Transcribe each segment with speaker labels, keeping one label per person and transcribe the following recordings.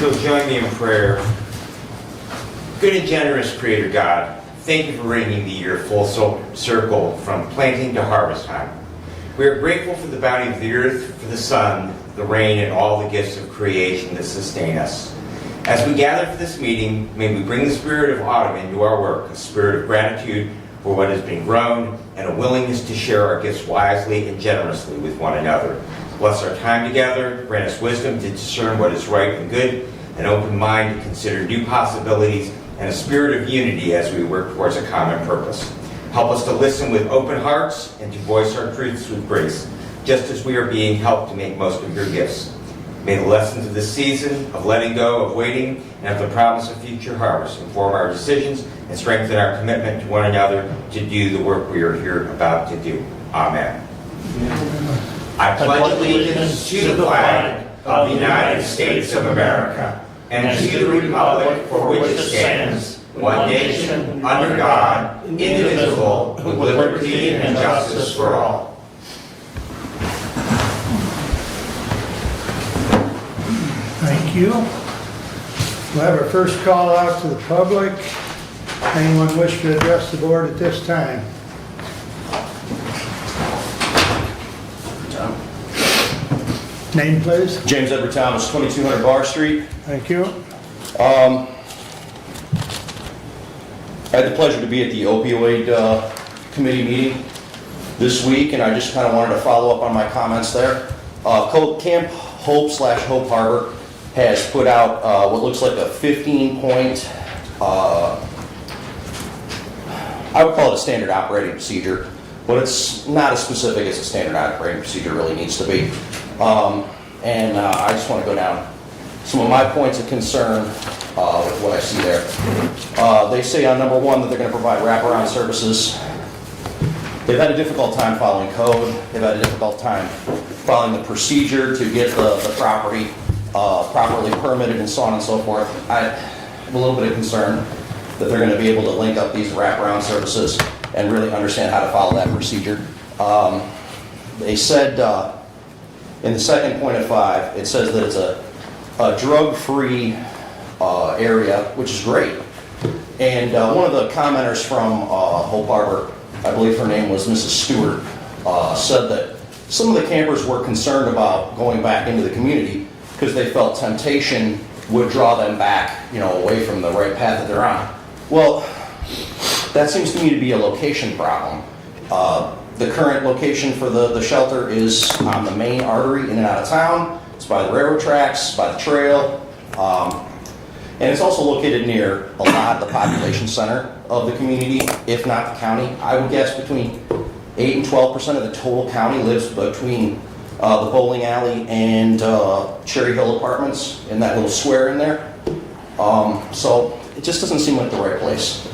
Speaker 1: you'll join me in prayer. Good and generous Creator God, thank you for bringing the year full circle from planting to harvest time. We are grateful for the bounty of the earth, for the sun, the rain, and all the gifts of creation that sustain us. As we gather for this meeting, may we bring the spirit of autumn into our work, a spirit of gratitude for what has been grown, and a willingness to share our gifts wisely and generously with one another. Bless our time together, grant us wisdom to discern what is right and good, an open mind to consider new possibilities, and a spirit of unity as we work towards a common purpose. Help us to listen with open hearts and to voice our truths with grace, just as we are being helped to make most of your gifts. May the lessons of this season, of letting go, of waiting, and of the promise of future harvest inform our decisions and strengthen our commitment to one another to do the work we are here about to do. Amen. I pledge allegiance to the flag of the United States of America and to the republic for which it stands, one nation, under God, indivisible, with liberty and justice for all.
Speaker 2: Thank you. We'll have our first call out to the public. Anyone wish to address the board at this time? Name, please.
Speaker 3: James Edward Thomas, 2200 Bar Street.
Speaker 2: Thank you.
Speaker 3: I had the pleasure to be at the opioid committee meeting this week, and I just kind of wanted to follow up on my comments there. Camp Hope/Hope Harbor has put out what looks like a 15-point, I would call it a standard operating procedure, but it's not as specific as a standard operating procedure really needs to be. I just want to go down some of my points of concern with what I see there. They say on number one that they're going to provide wraparound services. They've had a difficult time following code. They've had a difficult time following the procedure to get the property properly permitted and so on and so forth. I have a little bit of concern that they're going to be able to link up these wraparound services and really understand how to follow that procedure. They said in the second point of 5, it says that it's a drug-free area, which is great. And one of the commenters from Hope Harbor, I believe her name was Mrs. Stewart, said that some of the campers were concerned about going back into the community because they felt temptation would draw them back, away from the right path that they're on. Well, that seems to me to be a location problem. The current location for the shelter is on the main artery in and out of town. It's by the railroad tracks, by the trail, and it's also located near a lot of the population center of the community, if not the county. I would guess between 8 and 12% of the total county lives between the bowling alley and Cherry Hill Apartments in that little square in there. So it just doesn't seem like the right place.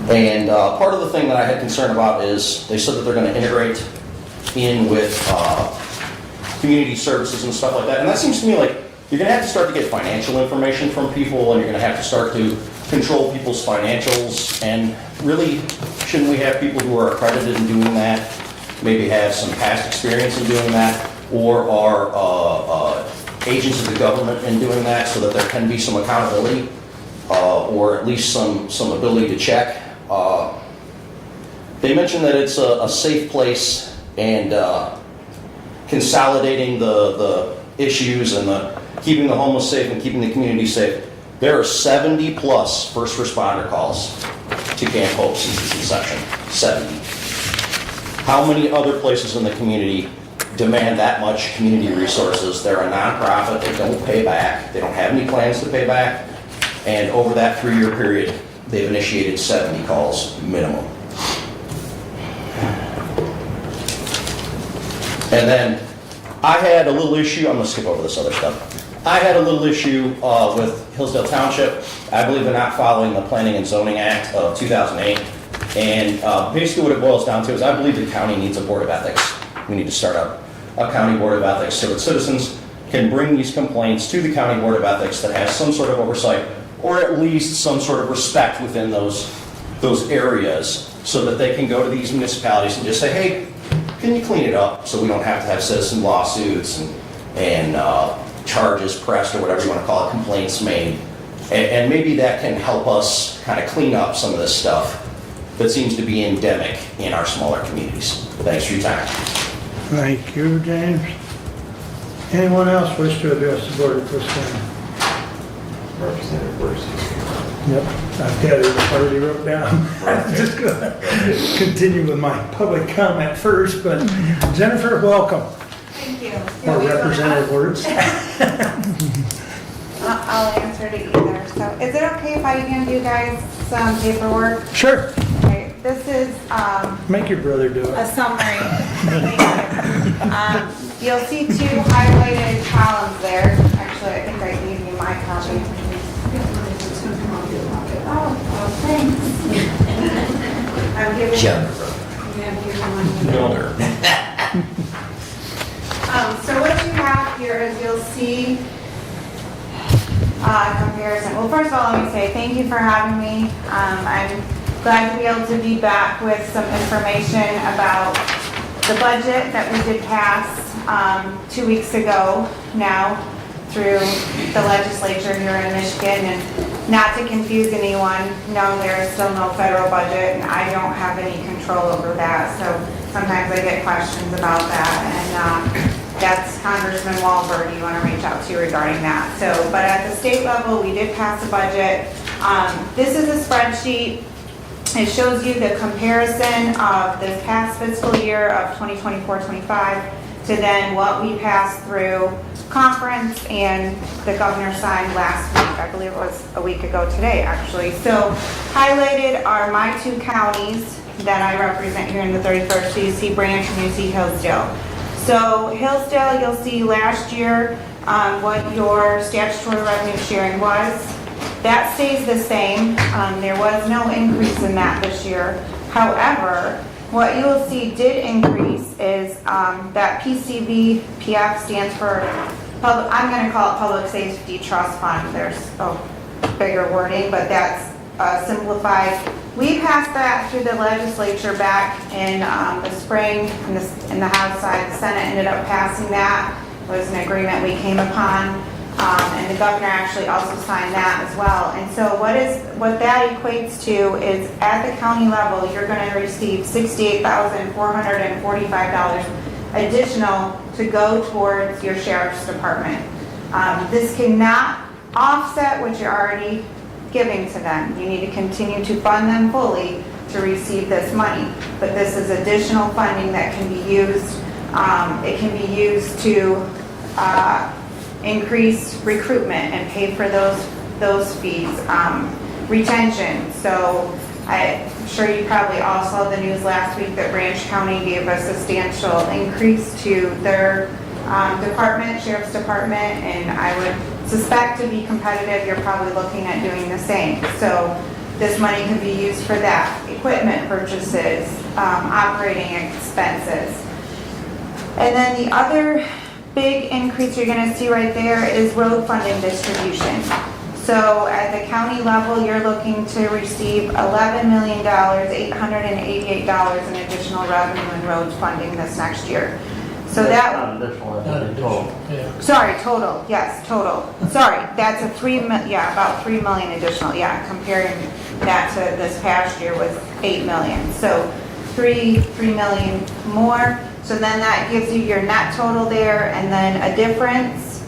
Speaker 3: And part of the thing that I had concern about is they said that they're going to integrate in with community services and stuff like that. And that seems to me like you're going to have to start to get financial information from people, and you're going to have to start to control people's financials. And really, shouldn't we have people who are accredited in doing that, maybe have some past experience in doing that, or are agents of the government in doing that, so that there can be some accountability or at least some ability to check. They mentioned that it's a safe place, and consolidating the issues and keeping the homeless safe and keeping the community safe. There are 70 plus first responder calls to Camp Hope since its inception. 70. How many other places in the community demand that much community resources? They're a nonprofit. They don't pay back. They don't have any plans to pay back. And over that 3-year period, they've initiated 70 calls minimum. And then I had a little issue, I'm going to skip over this other stuff. I had a little issue with Hillsdale Township. I believe they're not following the Planning and Zoning Act of 2008. And basically what it boils down to is I believe the county needs a board of ethics. We need to start up a county board of ethics so that citizens can bring these complaints to the county board of ethics that has some sort of oversight, or at least some sort of respect within those areas, so that they can go to these municipalities and just say, hey, can you clean it up so we don't have to have citizen lawsuits and charges pressed, or whatever you want to call it, complaints made? And maybe that can help us kind of clean up some of this stuff that seems to be endemic in our smaller communities. Thanks for your time.
Speaker 2: Thank you, James. Anyone else wish to address the board at this time?
Speaker 1: Representative Bursi.
Speaker 2: Yep, I've got it already wrote down. I'm just gonna continue with my public comment first, but Jennifer, welcome.
Speaker 4: Thank you.
Speaker 2: Or Representative Words.
Speaker 4: I'll answer to either. So is it okay if I hand you guys some paperwork?
Speaker 2: Sure,
Speaker 4: Okay, this is
Speaker 2: make your brother do
Speaker 4: a
Speaker 2: it.
Speaker 4: summary. You'll see two highlighted columns there. Actually, I think I gave you my copy. Oh, thanks. I'm giving
Speaker 1: Jennifer.
Speaker 4: So what you have here is you'll see comparison. Well, first of all, let me say thank you for having me. I'm glad to be able to be back with some information about the budget that we did pass 2 weeks ago now through the legislature here in Michigan. And not to confuse anyone, no, there is still no federal budget, and I don't have any control over that. So sometimes I get questions about that, and that's Congressman Wahlberg you want to reach out to regarding that. So, but at the state level, we did pass a budget. This is a spreadsheet. It shows you the comparison of this past fiscal year of 2024-25 to then what we passed through conference and the governor signed last week. I believe it was a week ago today, actually. So highlighted are my two counties that I represent here in the 31st. So you see Branch and you see Hillsdale. So Hillsdale, you'll see last year what your statutory revenue sharing was. That stays the same. There was no increase in that this year. However, what you will see did increase is that PCVPF stands for, I'm going to call it Public Safety Trust Fund. There's a bigger wording, but that's simplified. We passed that through the legislature back in the spring in the House side. The Senate ended up passing that. It was an agreement we came upon. And the governor actually also signed that as well. And so what that equates to is at the county level, you're going to receive $68,445 additional to go towards your sheriff's department. This cannot offset what you're already giving to them. You need to continue to fund them fully to receive this money. But this is additional funding that can be used. It can be used to increase recruitment and pay for those fees. Retention. So I'm sure you probably all saw the news last week that Branch County gave a substantial increase to their department, sheriff's department, and I would suspect to be competitive, you're probably looking at doing the same. So this money can be used for that. Equipment purchases, operating expenses. And then the other big increase you're going to see right there is road funding distribution. So at the county level, you're looking to receive $11,888 in additional revenue in road funding this next year. So that, sorry, total, yes, total. Sorry, that's a about 3 million additional, yeah, comparing that to this past year was 8 million. So 3 million more. So then that gives you your net total there, and then a difference.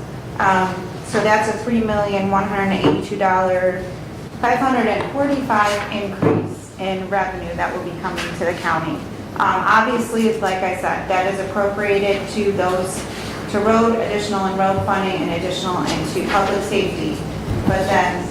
Speaker 4: So that's a $3,182,545 increase in revenue that will be coming to the county. Obviously, it's like I said, that is appropriated to road, additional in road funding, and additional into public safety. But then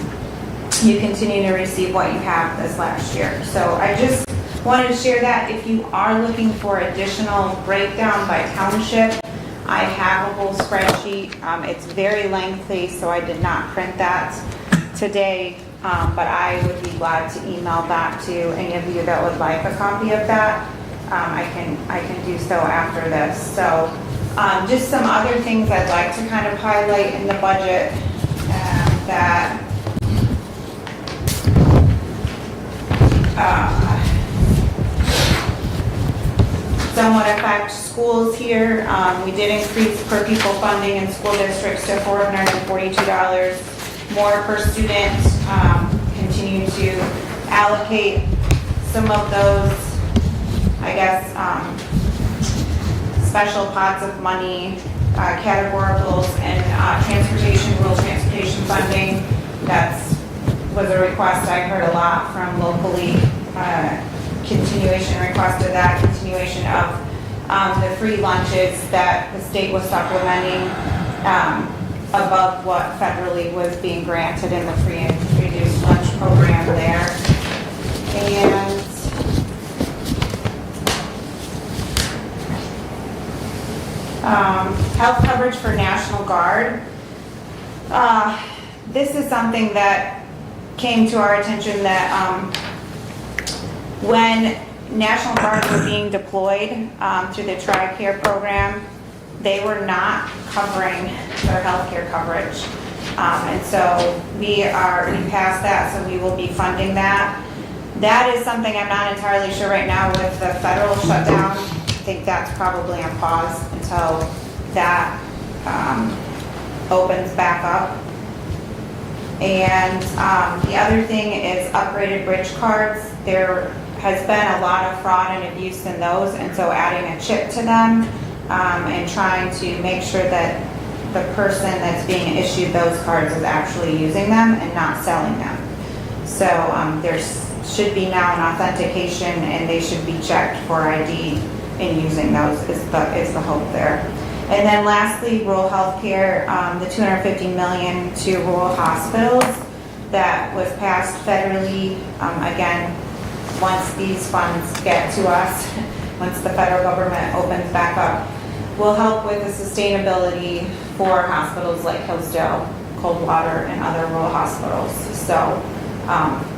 Speaker 4: you continue to receive what you have this last year. So I just wanted to share that. If you are looking for additional breakdown by township, I have a whole spreadsheet. It's very lengthy, so I did not print that today, but I would be glad to email that to any of you that would like a copy of that. I can do so after this. So just some other things I'd like to kind of highlight in the budget that somewhat affect affect schools here. We did increase per pupil funding in school districts to $442 more per student. Continue to allocate some of those, I guess, special pots of money, categoricals, and rural transportation funding. Was a request I heard a lot from locally. Continuation request of that, continuation of the free lunches that the state was supplementing above what federally was being granted in the free and reduced lunch program there. And health coverage for National Guard. This is something that came to our attention that when National Guards were being deployed through the TRICARE program, they were not covering their health care coverage. And so we passed that, so we will be funding that. That is something I'm not entirely sure right now with the federal shutdown. I think that's probably on pause until that opens back up. And the other thing is upgraded bridge cards. There has been a lot of fraud and abuse in those, and so adding a chip to them and trying to make sure that the person that's being issued those cards is actually using them and not selling them. So there should be now an authentication, and they should be checked for ID in using those is the hope there. And then lastly, rural health care, the $250 million to rural hospitals that was passed federally. Again, once these funds get to us, once the federal government opens back up, will help with the sustainability for hospitals like Hillsdale, Coldwater, and other rural hospitals. So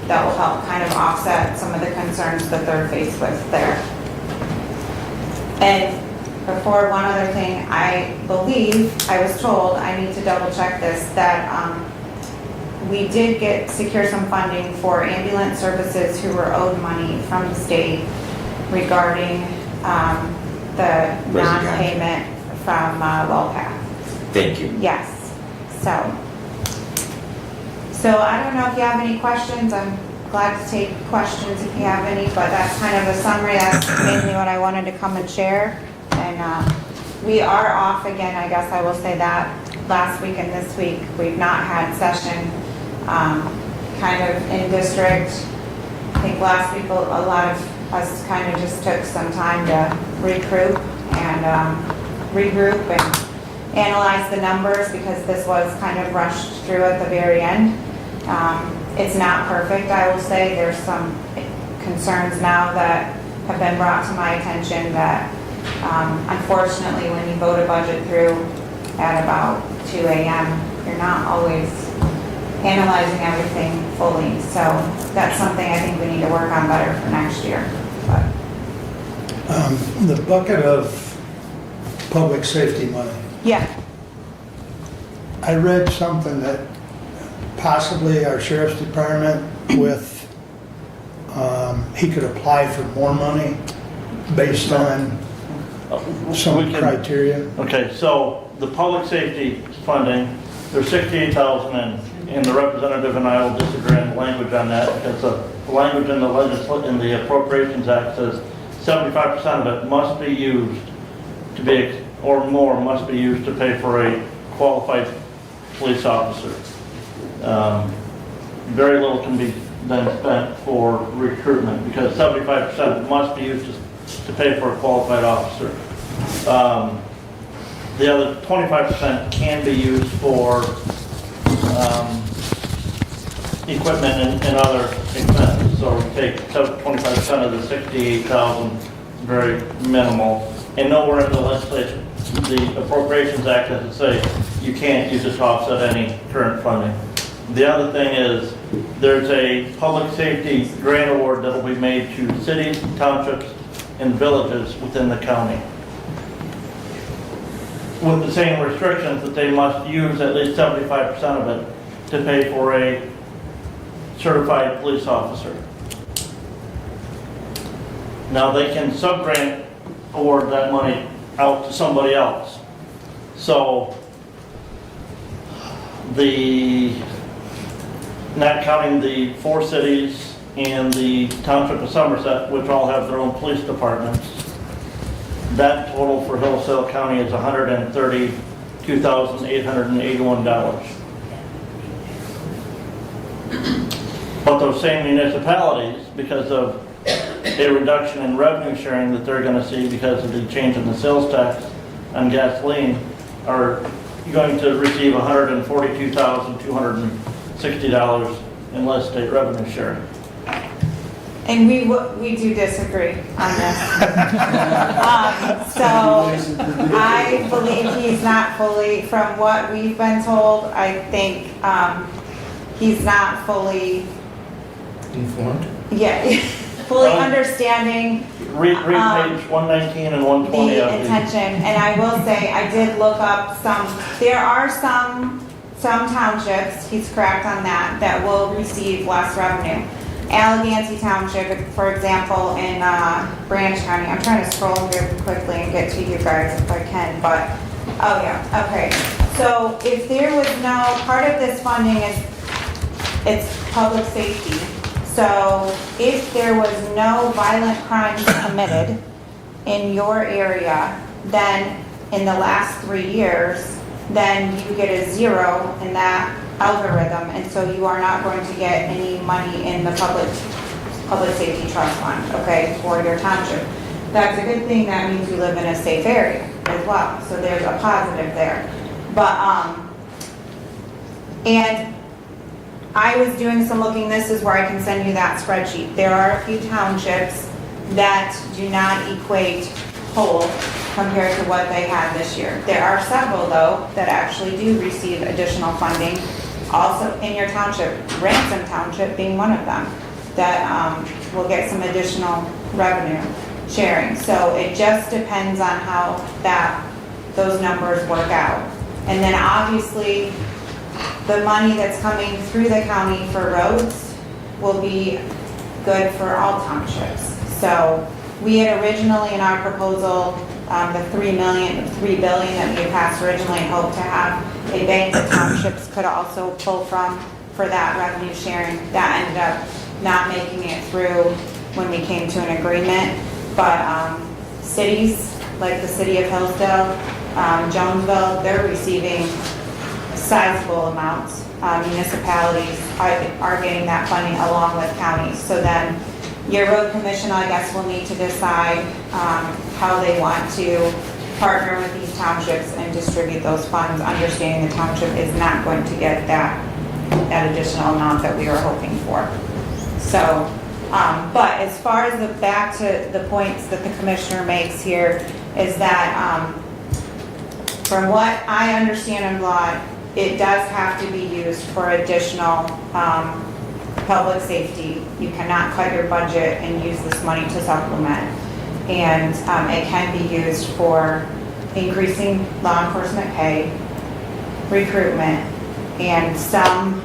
Speaker 4: that will help kind of offset some of the concerns that they're faced with there. And before, one other thing, I believe, I was told, I need to double check this, that we did secure some funding for ambulance services who were owed money from the state regarding the non-payment from WellPath.
Speaker 1: Thank you.
Speaker 4: Yes, so I don't know if you have any questions. I'm glad to take questions if you have any, but that's kind of a summary. That's mainly what I wanted to come and share. And we are off again, I guess I will say that. Last week and this week, we've not had session kind of in district. I think last week a lot of us kind of just took some time to regroup and analyze the numbers, because this was kind of rushed through at the very end. It's not perfect, I will say. There's some concerns now that have been brought to my attention that unfortunately when you vote a budget through at about 2 a.m., you're not always analyzing everything fully. So that's something I think we need to work on better for next year. But
Speaker 2: The bucket of public safety money.
Speaker 4: yeah,
Speaker 2: I read something that possibly our sheriff's department he could apply for more money based on some criteria.
Speaker 5: Okay, so the public safety funding, there's 68,000 and the representative and I will disagree on the language on that, because the language in the Appropriations Act says 75% of it must be used or more must be used to pay for a qualified police officer. Very little can be then spent for recruitment, because 75% must be used to pay for a qualified officer. The other 25% can be used for equipment and other expenses. So we take 25% of the 68,000, very minimal. And nowhere in the legislation, the Appropriations Act doesn't say you can't use it to offset any current funding. The other thing is, there's a public safety grant award that will be made to cities, townships, and villages within the county, with the same restrictions that they must use at least 75% of it to pay for a certified police officer. Now they can sub-grant award that money out to somebody else. So not counting the 4 cities and the Township of Somerset, which all have their own police departments, that total for Hillsdale County is $132,881. But those same municipalities, because of a reduction in revenue sharing that they're going to see because of the change in the sales tax on gasoline, are going to receive $142,260 in less state revenue sharing.
Speaker 4: And we do disagree on this. So I believe he's not fully, from what we've been told, I think he's not fully,
Speaker 1: Informed?
Speaker 4: yeah, fully understanding
Speaker 5: Read page 119 and 120
Speaker 4: the
Speaker 5: of the...
Speaker 4: intention. And I will say, I did look up there are some townships, he's correct on that, that will receive less revenue. Allegheny Township, for example, in Branch County. I'm trying to scroll here quickly and get to you guys if I can, but, oh yeah, okay. So if there was no, part of this funding it's public safety. So if there was no violent crimes committed in your area, then in the last 3 years, then you get a 0 in that algorithm, and so you are not going to get any money in the public safety trust fund, okay, for your township. That's a good thing. That means you live in a safe area as well, so there's a positive there. But and I was doing some looking. This is where I can send you that spreadsheet. There are a few townships that do not equate whole compared to what they had this year. There are several, though, that actually do receive additional funding. Also in your township, Ransom Township being one of them, that will get some additional revenue sharing. So it just depends on how those numbers work out. And then obviously, the money that's coming through the county for roads will be good for all townships. So we had originally in our proposal, the $3 billion that we had passed originally, hoped to have a bank that townships could also pull from for that revenue sharing. That ended up not making it through when we came to an agreement. But cities like the city of Hillsdale, Jonesville, they're receiving sizable amounts. Municipalities are getting that funding along with counties. So then your road commission, I guess, will need to decide how they want to partner with these townships and distribute those funds, understanding the township is not going to get that additional amount that we were hoping for. So, but as far as back to the points that the commissioner makes here, is that from what I understand in law, it does have to be used for additional public safety. You cannot cut your budget and use this money to supplement. And it can be used for increasing law enforcement pay, recruitment, and some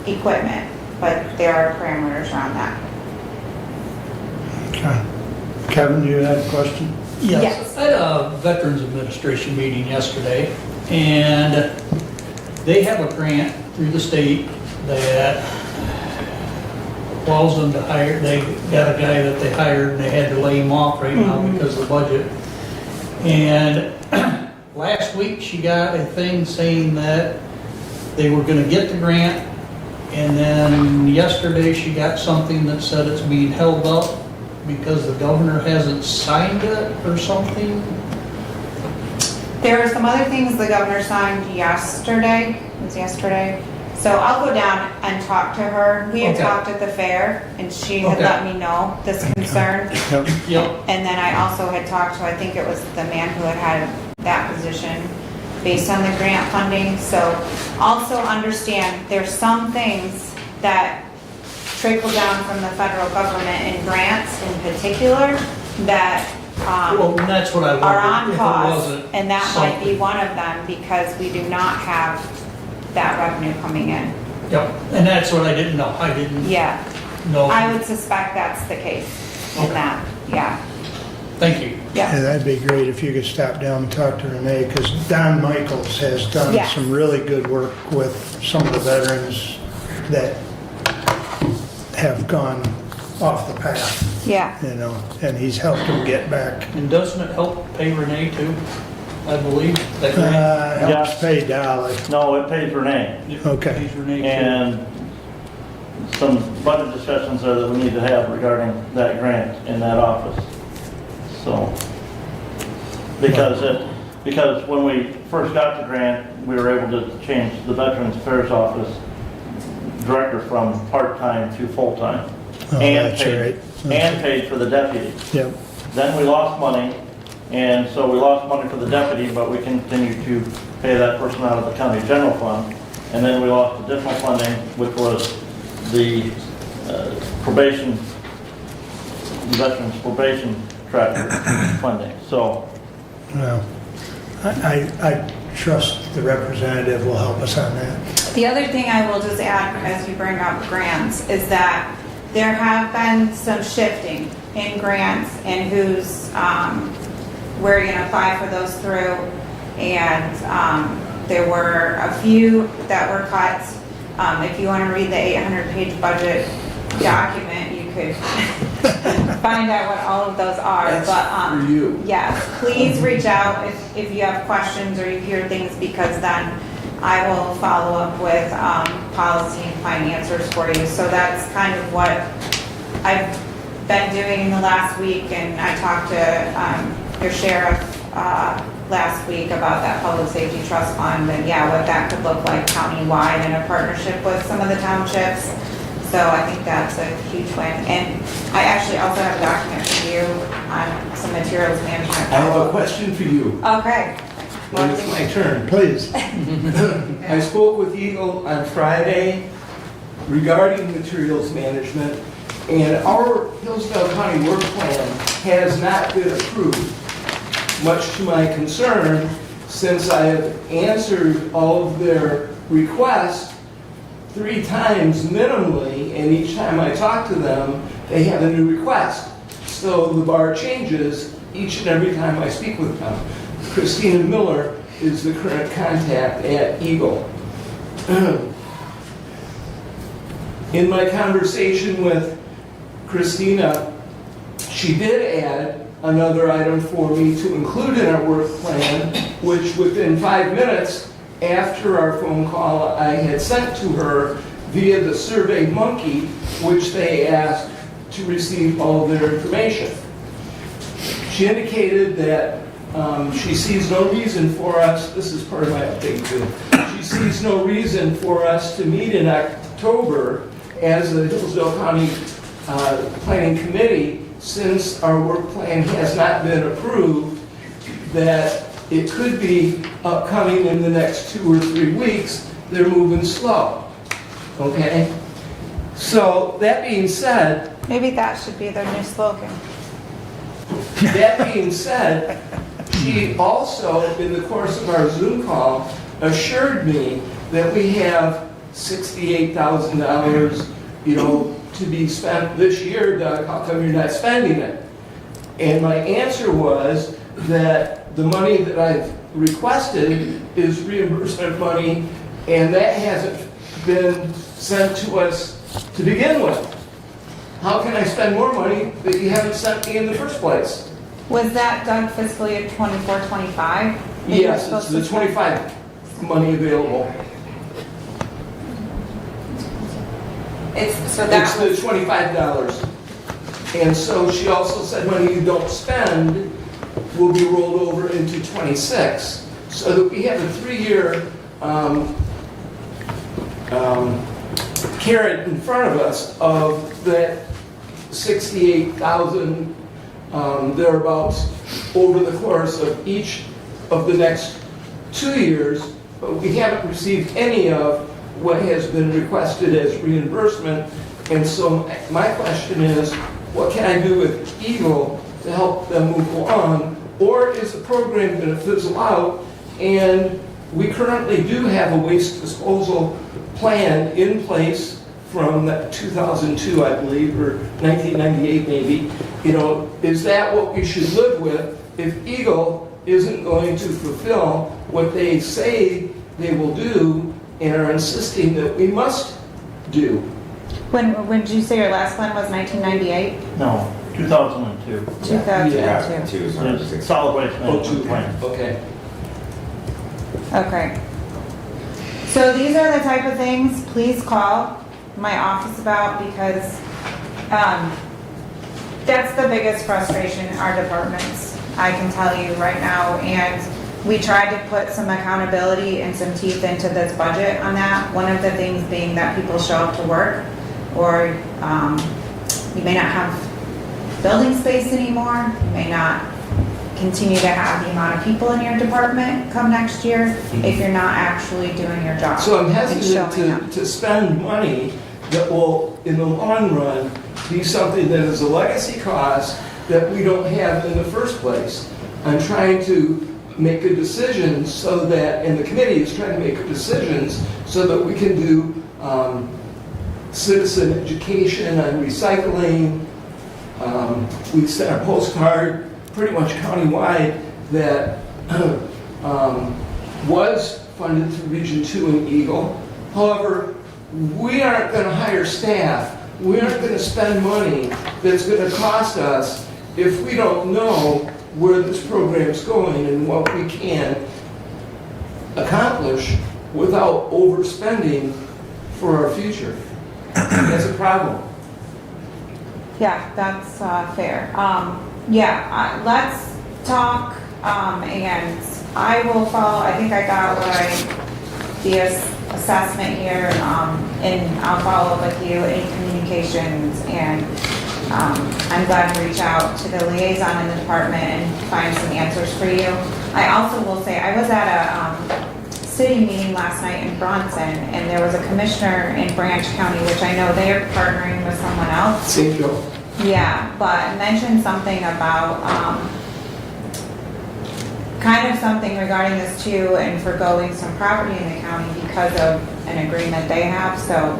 Speaker 4: equipment, but there are parameters around that.
Speaker 2: Okay. Kevin, you had a question?
Speaker 4: Yes.
Speaker 6: I had a Veterans Administration meeting yesterday, and they have a grant through the state that allows them to hire. They got a guy that they hired, and they had to lay him off right now because of the budget. And last week she got a thing saying that they were going to get the grant, and then yesterday she got something that said it's being held up because the governor hasn't signed it or something.
Speaker 4: There were some other things the governor signed yesterday. It was yesterday. So I'll go down and talk to her. We had
Speaker 6: Okay.
Speaker 4: talked at the fair, and she had
Speaker 6: Okay.
Speaker 4: let me know this concern.
Speaker 6: Yep.
Speaker 4: And then I also had talked to, I think it was the man who had that position based on the grant funding. So also understand, there's some things that trickle down from the federal government and grants in particular that
Speaker 6: Well, and that's what I
Speaker 4: are on
Speaker 6: wondered if it
Speaker 4: pause.
Speaker 6: wasn't
Speaker 4: And that might be
Speaker 6: something.
Speaker 4: one of them because we do not have that revenue coming in.
Speaker 6: Yep, and that's what I didn't know. I didn't
Speaker 4: Yeah,
Speaker 6: know.
Speaker 4: I would suspect that's the case in
Speaker 6: Okay.
Speaker 4: that, yeah.
Speaker 6: Thank you.
Speaker 2: Yeah,
Speaker 4: Yeah,
Speaker 2: that'd be great if you could stop down and talk to Renee, because Don Michaels has done
Speaker 4: Yes.
Speaker 2: some really good work with some of the veterans that have gone off the path,
Speaker 4: yeah.
Speaker 2: you know, and he's helped them get back.
Speaker 6: And doesn't it help pay Renee too, I believe? That grant?
Speaker 2: Helps
Speaker 5: Yes.
Speaker 2: pay Dolly.
Speaker 5: No, it pays Renee.
Speaker 2: Okay.
Speaker 6: Pays Renee too.
Speaker 5: And some budget discussions there that we need to have regarding that grant in that office. So, because when we first got the grant, we were able to change the Veterans Affairs Office director from part-time to full-time.
Speaker 2: Oh,
Speaker 5: And
Speaker 2: that's
Speaker 5: paid-
Speaker 2: right.
Speaker 5: And paid for the deputy.
Speaker 2: Yep,
Speaker 5: Then we lost money, and so we lost money for the deputy, but we continued to pay that person out of the county general fund. And then we lost additional funding, which was the probation, veterans probation tracker funding. So,
Speaker 2: well, I trust the representative will help us on that.
Speaker 4: The other thing I will just add, as you bring up grants, is that there have been some shifting in grants and who's, where you're gonna apply for those through. And there were a few that were cut. If you wanna read the 800-page budget document, you could find out what all of those are.
Speaker 7: That's
Speaker 4: But
Speaker 7: for you.
Speaker 4: yes, please reach out if you have questions or you hear things, because then I will follow up with policy and find answers for you. So that's kind of what I've been doing in the last week, and I talked to your sheriff last week about that public safety trust fund, and yeah, what that could look like countywide in a partnership with some of the townships. So I think that's a huge win. And I actually also have a document for you on some materials management.
Speaker 7: I have a question for you.
Speaker 4: Okay.
Speaker 7: When it's my turn.
Speaker 2: Please.
Speaker 7: I spoke with Eagle on Friday regarding materials management, and our Hillsdale County work plan has not been approved, much to my concern, since I have answered all of their requests 3 times minimally, and each time I talk to them, they have a new request. So the bar changes each and every time I speak with them. Christina Miller is the current contact at Eagle. In my conversation with Christina, she did add another item for me to include in our work plan, which within 5 minutes after our phone call I had sent to her via the Survey Monkey, which they asked to receive all of their information. She indicated that she sees no reason for us, this is part of my update too, she sees no reason for us to meet in October as the Hillsdale County Planning Committee, since our work plan has not been approved, that it could be upcoming in the next 2 or 3 weeks. They're moving slow, okay? So that being said,
Speaker 4: Maybe that should be their new slogan.
Speaker 7: that being said, she also, in the course of our Zoom call, assured me that we have $68,000, to be spent this year. Doug, how come you're not spending it? And my answer was that the money that I've requested is reimbursement money, and that hasn't been sent to us to begin with. How can I spend more money that you haven't sent me in the first place?
Speaker 4: Was that done fiscal year 24, 25?
Speaker 7: Yes, it's the 25 money available.
Speaker 4: So that
Speaker 7: It's
Speaker 4: was,
Speaker 7: the $25. And so she also said money you don't spend will be rolled over into 26, so that we have a 3-year carrot in front of us of that 68,000 thereabouts over the course of each of the next 2 years, but we haven't received any of what has been requested as reimbursement. And so my question is, what can I do with Eagle to help them move along? Or is the program going to fizzle out? And we currently do have a waste disposal plan in place from 2002, I believe, or 1998 maybe. You know, is that what we should live with if Eagle isn't going to fulfill what they say they will do and are insisting that we must do?
Speaker 4: When did you say your last plan was 1998?
Speaker 5: No, 2002.
Speaker 4: 2002.
Speaker 1: Yeah, two is
Speaker 5: It's solid waste
Speaker 7: Oh,
Speaker 5: management
Speaker 7: two.
Speaker 5: plan.
Speaker 7: Okay.
Speaker 4: Okay. So these are the type of things, please call my office about, because that's the biggest frustration in our departments, I can tell you right now. And we tried to put some accountability and some teeth into this budget on that. One of the things being that people show up to work, or you may not have building space anymore, you may not continue to have the amount of people in your department come next year if you're not actually doing your job.
Speaker 7: So I'm
Speaker 4: and
Speaker 7: hesitant
Speaker 4: showing up.
Speaker 7: to spend money that will, in the long run, be something that is a legacy cost that we don't have in the first place. I'm trying to make a decision so that, and the committee is trying to make decisions so that we can do citizen education on recycling. We sent a postcard pretty much countywide that was funded through Region 2 and Eagle. However, we aren't going to hire staff. We aren't going to spend money that's going to cost us if we don't know where this program is going and what we can accomplish without overspending for our future. That's a problem.
Speaker 4: Yeah, that's fair. Let's talk, and I will follow. I think I got the assessment here, and I'll follow up with you, any communications, and I'm glad to reach out to the liaison in the department and find some answers for you. I also will say, I was at a city meeting last night in Bronson, and there was a commissioner in Branch County, which I know they are partnering with someone else.
Speaker 7: St. Joe.
Speaker 4: Yeah, but mentioned something about, kind of something regarding this too, and forgoing some property in the county because of an agreement they have. So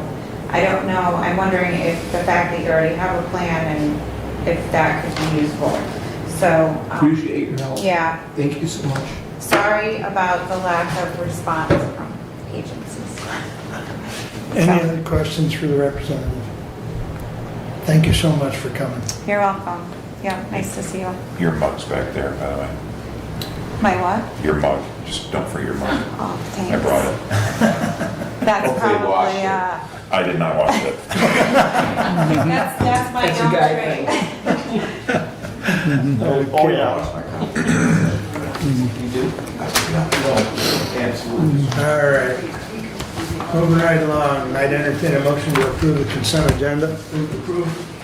Speaker 4: I don't know, I'm wondering if the fact that you already have a plan and if that could be useful. So,
Speaker 7: Appreciate your help.
Speaker 4: yeah,
Speaker 7: Thank you so much.
Speaker 4: sorry about the lack of response from agencies.
Speaker 2: Any other questions for the representative? Thank you so much for coming.
Speaker 4: You're welcome. Yeah, nice to see you.
Speaker 8: Your mug's back there, by the way.
Speaker 4: My what?
Speaker 8: Your mug, just don't forget your mug.
Speaker 4: Oh, thanks.
Speaker 8: I brought it.
Speaker 4: That's
Speaker 1: Hopefully you washed
Speaker 4: probably,
Speaker 1: it.
Speaker 8: I did not wash it.
Speaker 4: that's my
Speaker 7: That's a
Speaker 4: young
Speaker 7: guy
Speaker 4: trait.
Speaker 5: Oh, yeah.
Speaker 7: You do? Absolutely.
Speaker 2: All right. Moving right along, I'd entertain a motion to approve the consent agenda.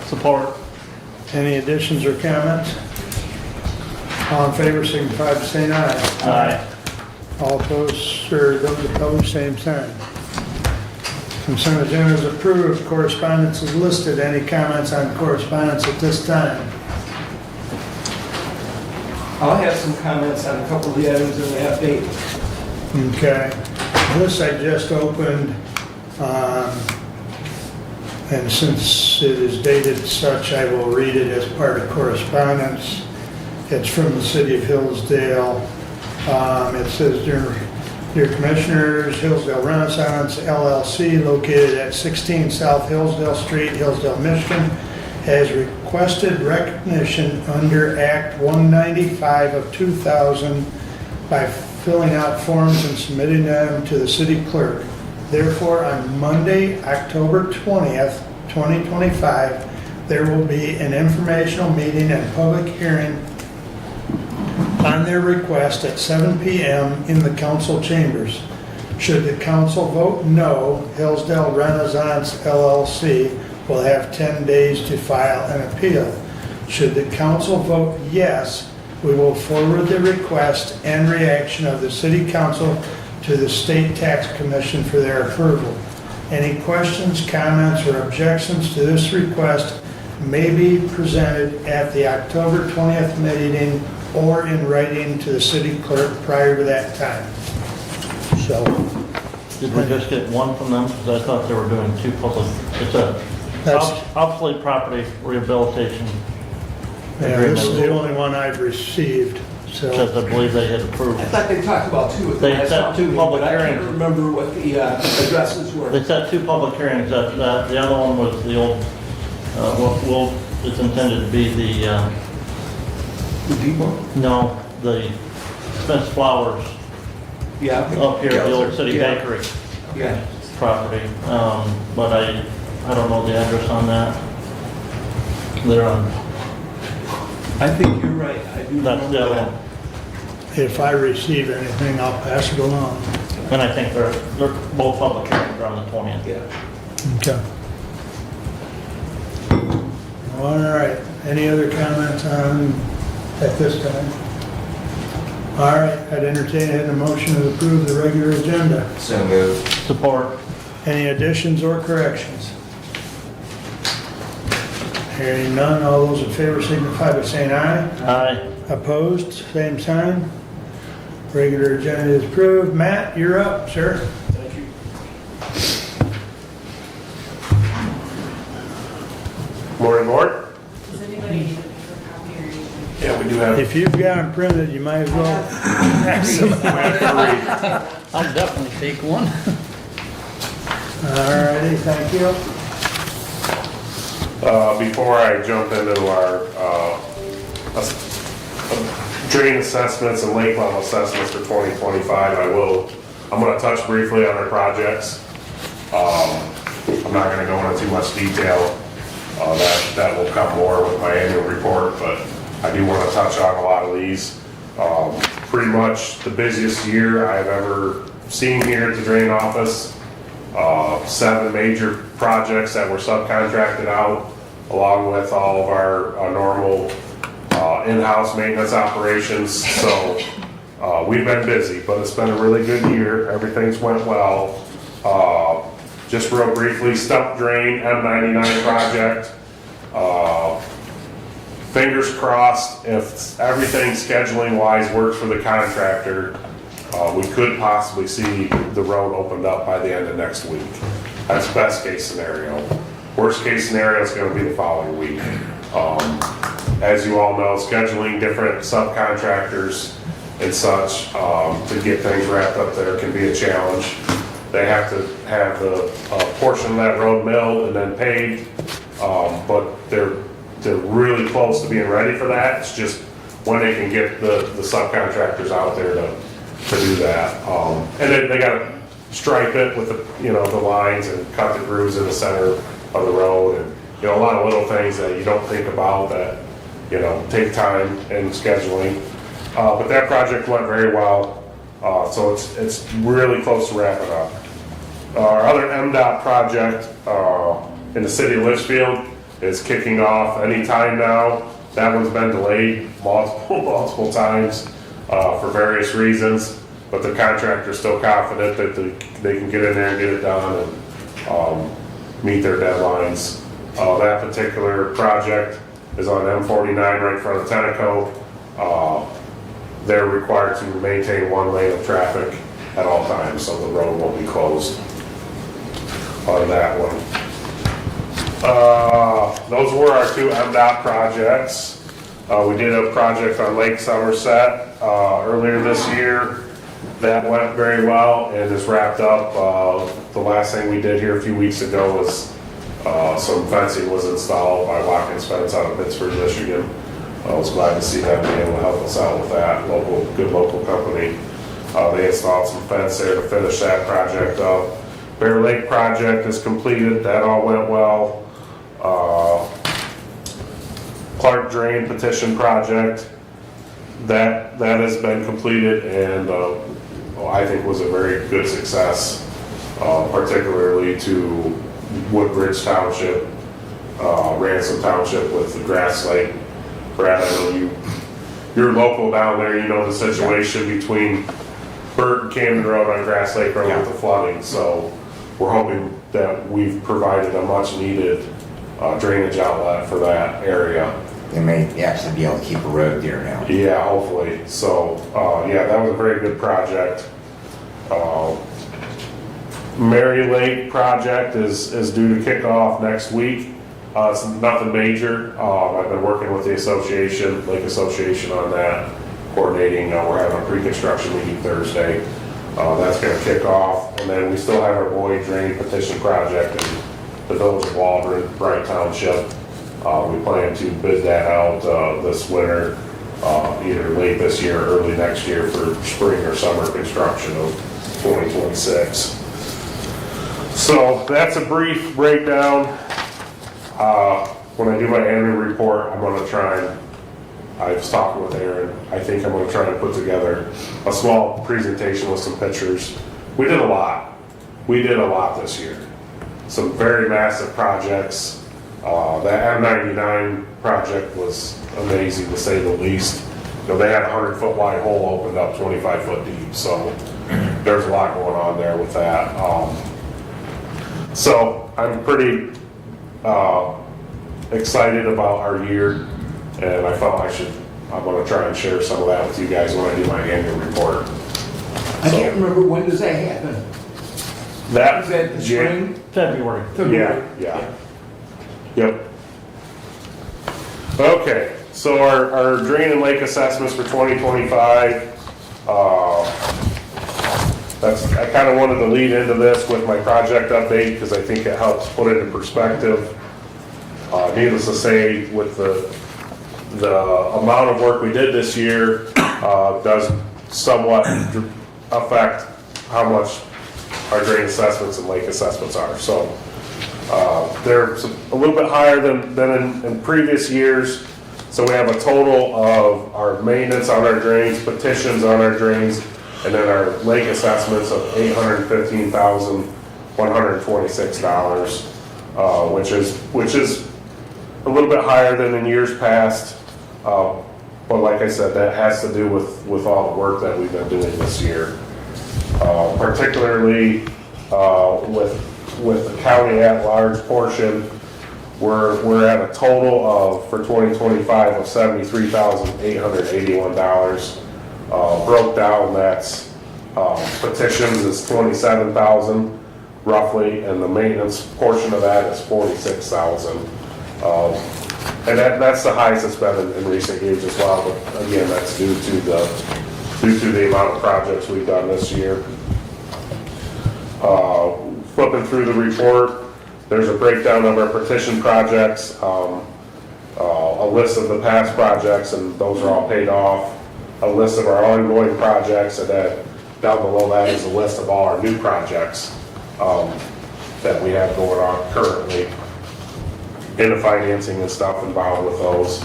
Speaker 5: Support.
Speaker 2: Any additions or comments? All in favor, signify by saying aye.
Speaker 5: Aye.
Speaker 2: All opposed, or those opposed, same sign. Consent agenda is approved. Correspondence is listed. Any comments on correspondence at this time?
Speaker 7: I'll have some comments on a couple of the items in the update.
Speaker 2: Okay. This I just opened, and since it is dated such, I will read it as part of correspondence. It's from the city of Hillsdale. It says, Dear Commissioners, Hillsdale Renaissance LLC, located at 16 South Hillsdale Street, Hillsdale, Michigan, has requested recognition under Act 195 of 2000 by filling out forms and submitting them to the city clerk. Therefore, on Monday, October 20th, 2025, there will be an informational meeting and public hearing on their request at 7 p.m. in the council chambers. Should the council vote no, Hillsdale Renaissance LLC will have 10 days to file an appeal. Should the council vote yes, we will forward the request and reaction of the city council to the State Tax Commission for their approval. Any questions, comments, or objections to this request may be presented at the October 20th meeting or in writing to the city clerk prior to that time. So,
Speaker 5: Did we just get one from them? Because I thought they were doing two public, it's a
Speaker 2: That's,
Speaker 5: obsolete property rehabilitation.
Speaker 2: yeah, this is the only one I've received, so.
Speaker 5: Because I believe they had approved.
Speaker 7: I thought they talked about two at the
Speaker 5: They
Speaker 7: last
Speaker 5: set two
Speaker 7: meeting,
Speaker 5: public
Speaker 7: but I can't
Speaker 5: hearings.
Speaker 7: remember what the addresses were.
Speaker 5: They set two public hearings after that. The other one was the old, it's intended to be the,
Speaker 7: The depot?
Speaker 5: no, the Smith's Flowers
Speaker 7: Yeah.
Speaker 5: up here, the old city
Speaker 7: Yeah.
Speaker 5: bakery
Speaker 7: Yeah.
Speaker 5: property. But I don't know the address on that. They're on,
Speaker 7: I think you're right. I do
Speaker 5: that's the
Speaker 7: remember
Speaker 5: other
Speaker 7: that.
Speaker 5: one.
Speaker 2: If I receive anything, I'll pass it along.
Speaker 5: And I think they're both public hearings are on the 20th.
Speaker 7: Yeah.
Speaker 2: Okay. All right, any other comments on, at this time? All right, I'd entertain a motion to approve the regular agenda.
Speaker 1: So moved.
Speaker 5: Support.
Speaker 2: Any additions or corrections? Hearing none, all those in favor signify by saying aye.
Speaker 5: Aye.
Speaker 2: Opposed, same sign. Regular agenda is approved. Matt, you're up, sir.
Speaker 7: Thank you.
Speaker 9: Morning, board.
Speaker 10: Does anybody need a paper copy or anything?
Speaker 9: Yeah, we do have.
Speaker 2: If you've got them printed, you might as well pass them out.
Speaker 6: I'll definitely take one.
Speaker 2: All righty, thank you.
Speaker 9: Before I jump into our drain assessments and lake level assessments for 2025, I'm going to touch briefly on our projects. I'm not going to go into too much detail. That will come more with my annual report, but I do want to touch on a lot of these. Pretty much the busiest year I've ever seen here at the drain office. 7 major projects that were subcontracted out, along with all of our normal in-house maintenance operations. So we've been busy, but it's been a really good year. Everything's went well. Just real briefly, stump drain M99 project. Fingers crossed, if everything scheduling wise works for the contractor, we could possibly see the road opened up by the end of next week. That's best case scenario. Worst case scenario is going to be the following week. As you all know, scheduling different subcontractors and such to get things wrapped up there can be a challenge. They have to have the portion of that road milled and then paved, but they're really close to being ready for that. It's just when they can get the subcontractors out there to do that. And they got to stripe it with the lines and cut the grooves in the center of the road, and a lot of little things that you don't think about that take time and scheduling. But that project went very well, so it's really close to wrapping up. Our other MDOT project in the city of Litchfield is kicking off any time now. That one's been delayed multiple times for various reasons, but the contractor's still confident that they can get in there and get it done and meet their deadlines. That particular project is on M49 right in front of Tenneco. They're required to maintain one lane of traffic at all times, so the road won't be closed on that one. Those were our 2 MDOT projects. We did a project on Lake Somerset earlier this year. That went very well and is wrapped up. The last thing we did here a few weeks ago was some fencing was installed by Watkins Fence out of Pittsburgh, Michigan. I was glad to see them be able to help us out with that. Good local company. They installed some fence there to finish that project up. Bear Lake project is completed. That all went well. Clark Drain petition project, that has been completed and I think was a very good success, particularly to Woodbridge Township, Ransom Township with the Grass Lake. Brad, I know you're local down there, you know the situation between Burt and Camden Road on Grass Lake Road with the flooding, so we're hoping that we've provided a much needed drainage outlet for that area.
Speaker 1: They may actually be able to keep a road there now.
Speaker 9: Yeah, hopefully. So, yeah, that was a very good project. Mary Lake project is due to kick off next week. It's nothing major. I've been working with the association, Lake Association on that, coordinating. We're having a pre-construction meeting Thursday. That's gonna kick off. And then we still have our Boyd Drain petition project in the village of Waldron, Bright Township. We plan to bid that out this winter, either late this year or early next year for spring or summer construction of 2026. So that's a brief breakdown. When I do my annual report, I'm gonna try and, I was talking with Aaron, I think I'm gonna try and put together a small presentation with some pictures. We did a lot. We did a lot this year. Some very massive projects. That M99 project was amazing to say the least. You know, they had a 100-foot wide hole opened up 25 foot deep, so there's a lot going on there with that. So I'm pretty excited about our year, and I felt I'm gonna try and share some of that with you guys when I do my annual report.
Speaker 7: I can't remember, when does that happen? Is that the spring?
Speaker 5: February.
Speaker 9: Yeah. Yep. Okay, so our drain and lake assessments for 2025, I kind of wanted to lead into this with my project update because I think it helps put it in perspective. Needless to say, with the amount of work we did this year, does somewhat affect how much our drain assessments and lake assessments are. So they're a little bit higher than in previous years. So we have a total of our maintenance on our drains, petitions on our drains, and then our lake assessments of $815,126, which is a little bit higher than in years past. But like I said, that has to do with all the work that we've been doing this year. Particularly with the county at-large portion, we're at a total of, for 2025, of $73,881. Broke down, that's petitions is $27,000 roughly, and the maintenance portion of that is $46,000. And that's the highest it's been in recent years as well. But again, that's due to the amount of projects we've done this year. Flipping through the report, there's a breakdown of our petition projects, a list of the past projects, and those are all paid off, a list of our ongoing projects, and then down below that is a list of all our new projects that we have going on currently, and the financing and stuff involved with those.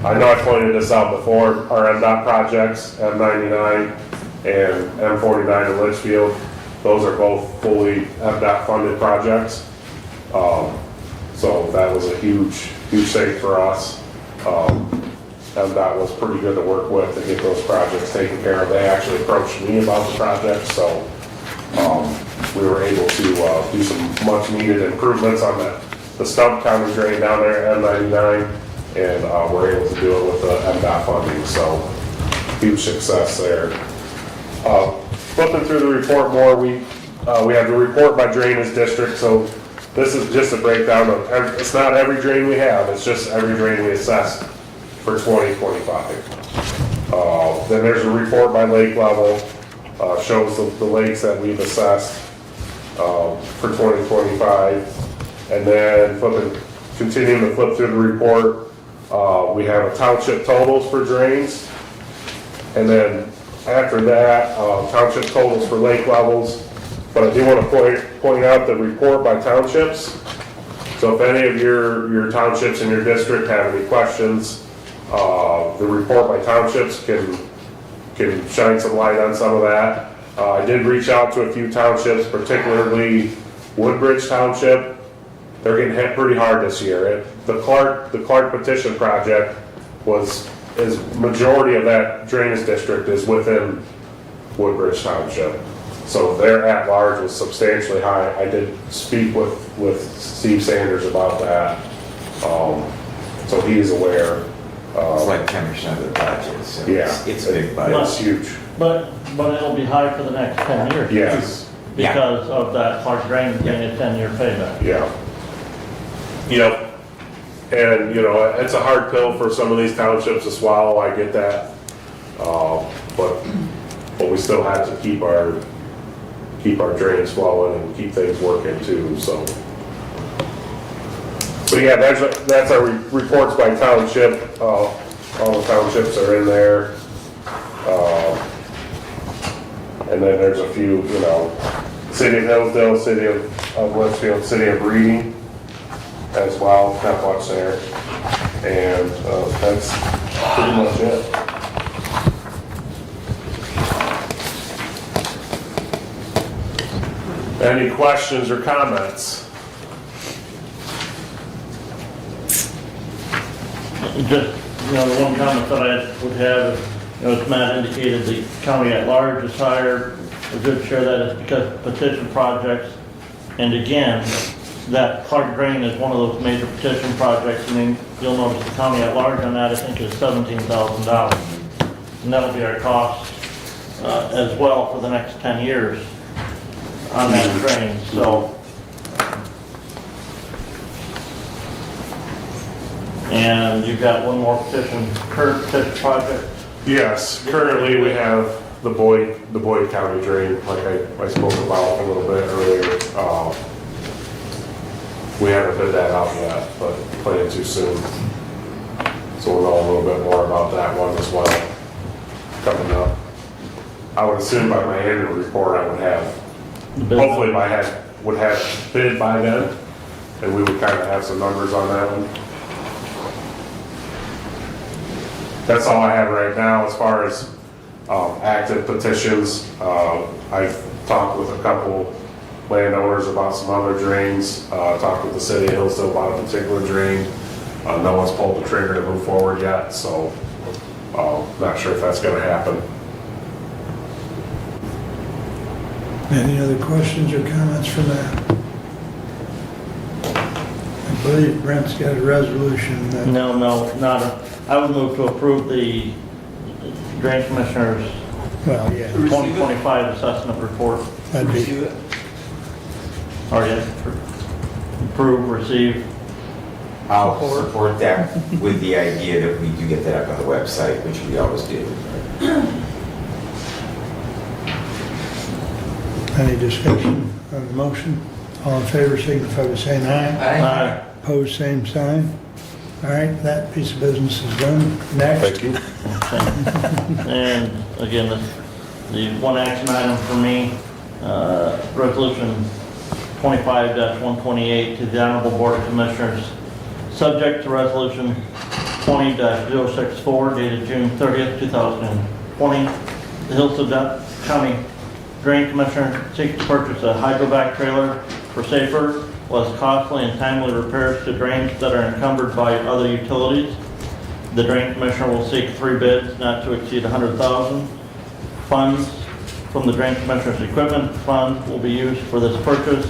Speaker 9: I know I pointed this out before, our MDOT projects, M99 and M49 in Litchfield, those are both fully MDOT funded projects. So that was a huge save for us. MDOT was pretty good to work with to get those projects taken care of. They actually approached me about the project, so we were able to do some much needed improvements on the stump counter drain down there at M99, and we're able to do it with the MDOT funding, so huge success there. Flipping through the report more, we have the report by drainage district, so this is just a breakdown of, it's not every drain we have, it's just every drain we assessed for 2025. Then there's a report by lake level, shows the lakes that we've assessed for 2025. And then continuing to flip through the report, we have a township totals for drains. And then after that, township totals for lake levels. But I do want to point out the report by townships. So if any of your townships in your district have any questions, the report by townships can shine some light on some of that. I did reach out to a few townships, particularly Woodbridge Township. They're getting hit pretty hard this year. The Clark petition project is majority of that drainage district is within Woodbridge Township. So their at-large was substantially high. I did speak with Steve Sanders about that. So he's aware.
Speaker 1: It's like 10% of the budget, so
Speaker 9: Yeah.
Speaker 1: it's a big budget.
Speaker 9: It's huge.
Speaker 5: But it'll be high for the next 10 years.
Speaker 9: Yes,
Speaker 1: Yeah.
Speaker 5: because of that Clark drain being a 10-year payback.
Speaker 9: Yeah. Yep. And, you know, it's a hard pill for some of these townships to swallow, I get that. But we still have to keep our drains flowing and keep things working too, so. But yeah, that's our reports by township. All the townships are in there. And then there's a few, you know, City of Hillsdale, City of Westfield, City of Reading as well, not much there. And that's pretty much it. Any questions or comments?
Speaker 5: Just, you know, the one comment that I would have, you know, as Matt indicated, the county at large is higher. A good share of that is because of petition projects. And again, that Clark Drain is one of those major petition projects. I mean, you'll notice the county at large on that, I think, is $17,000. And that'll be our cost as well for the next 10 years on that drain, so. And you've got one more current petition project.
Speaker 9: Yes, currently we have the Boyd County drain, like I spoke about a little bit earlier. We haven't bid that out yet, but planning too soon. So we'll know a little bit more about that one as well coming up. I would assume by my annual report I would have, hopefully would have bid by then, and we would kind of have some numbers on that one. That's all I have right now as far as active petitions. I've talked with a couple landowners about some other drains, talked with the City of Hillsdale about a particular drain. No one's pulled the trigger to move forward yet, so not sure if that's going to happen.
Speaker 2: Any other questions or comments from that? I believe Brent's got a resolution that...
Speaker 5: No, not I would move to approve the Drain Commissioner's
Speaker 2: Well, yeah,
Speaker 5: 2025 assessment report.
Speaker 2: that'd be...
Speaker 5: Or yes, approve, receive.
Speaker 1: I'll support that with the idea that we do get that up on the website, which we always do.
Speaker 2: Any discussion on the motion? All in favor, signify by saying aye.
Speaker 5: Aye.
Speaker 2: Opposed, same sign. All right, that piece of business is done. Next.
Speaker 9: Thank you.
Speaker 5: And again, the one action item for me, resolution 25-128 to the Honorable Board of Commissioners, subject to resolution 20-064 dated June 30th, 2020. The Hillsdale County Drain Commissioner seeks to purchase a hydrovac trailer for safer, less costly and timely repairs to drains that are encumbered by other utilities. The Drain Commissioner will seek 3 bids not to exceed $100,000. Funds from the Drain Commissioner's equipment fund will be used for this purchase.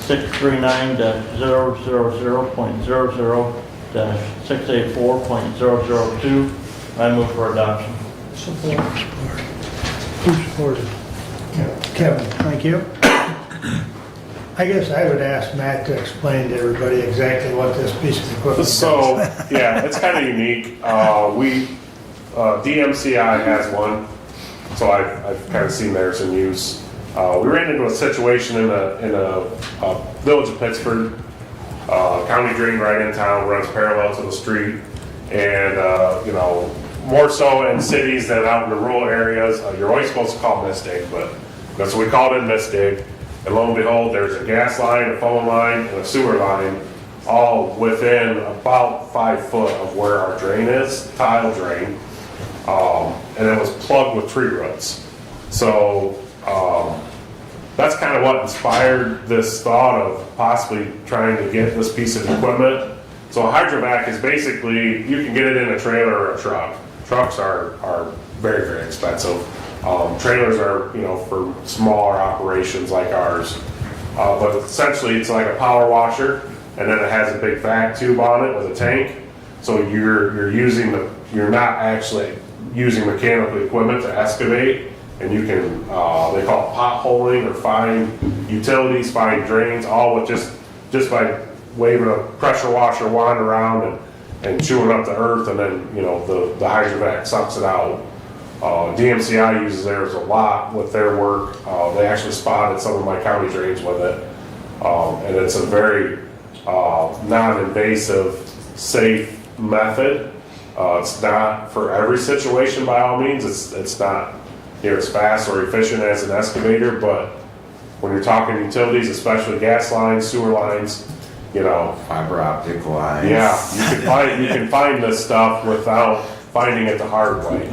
Speaker 5: 639-000.00-684.002. I move for adoption.
Speaker 2: Support. Who supported? Kevin, thank you. I guess I would ask Matt to explain to everybody exactly what this piece of equipment does.
Speaker 9: So, yeah, it's kind of unique. DMCI has one, so I've kind of seen theirs in use. We ran into a situation in a village of Pittsburgh. County drain right in town, runs parallel to the street, and you know, more so in cities than out in the rural areas. You're always supposed to call misdig, but that's what we called it, misdig. And lo and behold, there's a gas line, a phone line, and a sewer line, all within about 5 foot of where our drain is, tile drain, and it was plugged with tree roots. So that's kind of what inspired this thought of possibly trying to get this piece of equipment. So a hydrovac is basically, you can get it in a trailer or a truck. Trucks are very, very expensive. Trailers are, you know, for smaller operations like ours. But essentially it's like a power washer, and then it has a big vac tube on it with a tank. So you're not actually using mechanical equipment to excavate. and you can, they call it potholing or find utilities, find drains, all with just by waving a pressure washer wand around and chewing up the earth, and then, you know, the hydrovac sucks it out. DMCI uses theirs a lot with their work. They actually spotted some of my county drains with it. And it's a very non-invasive, safe method. It's not for every situation by all means. It's not near as fast or efficient as an excavator, but when you're talking utilities, especially gas lines, sewer lines, you know.
Speaker 1: Fiber optic lines.
Speaker 9: Yeah, you can find this stuff without finding it the hard way.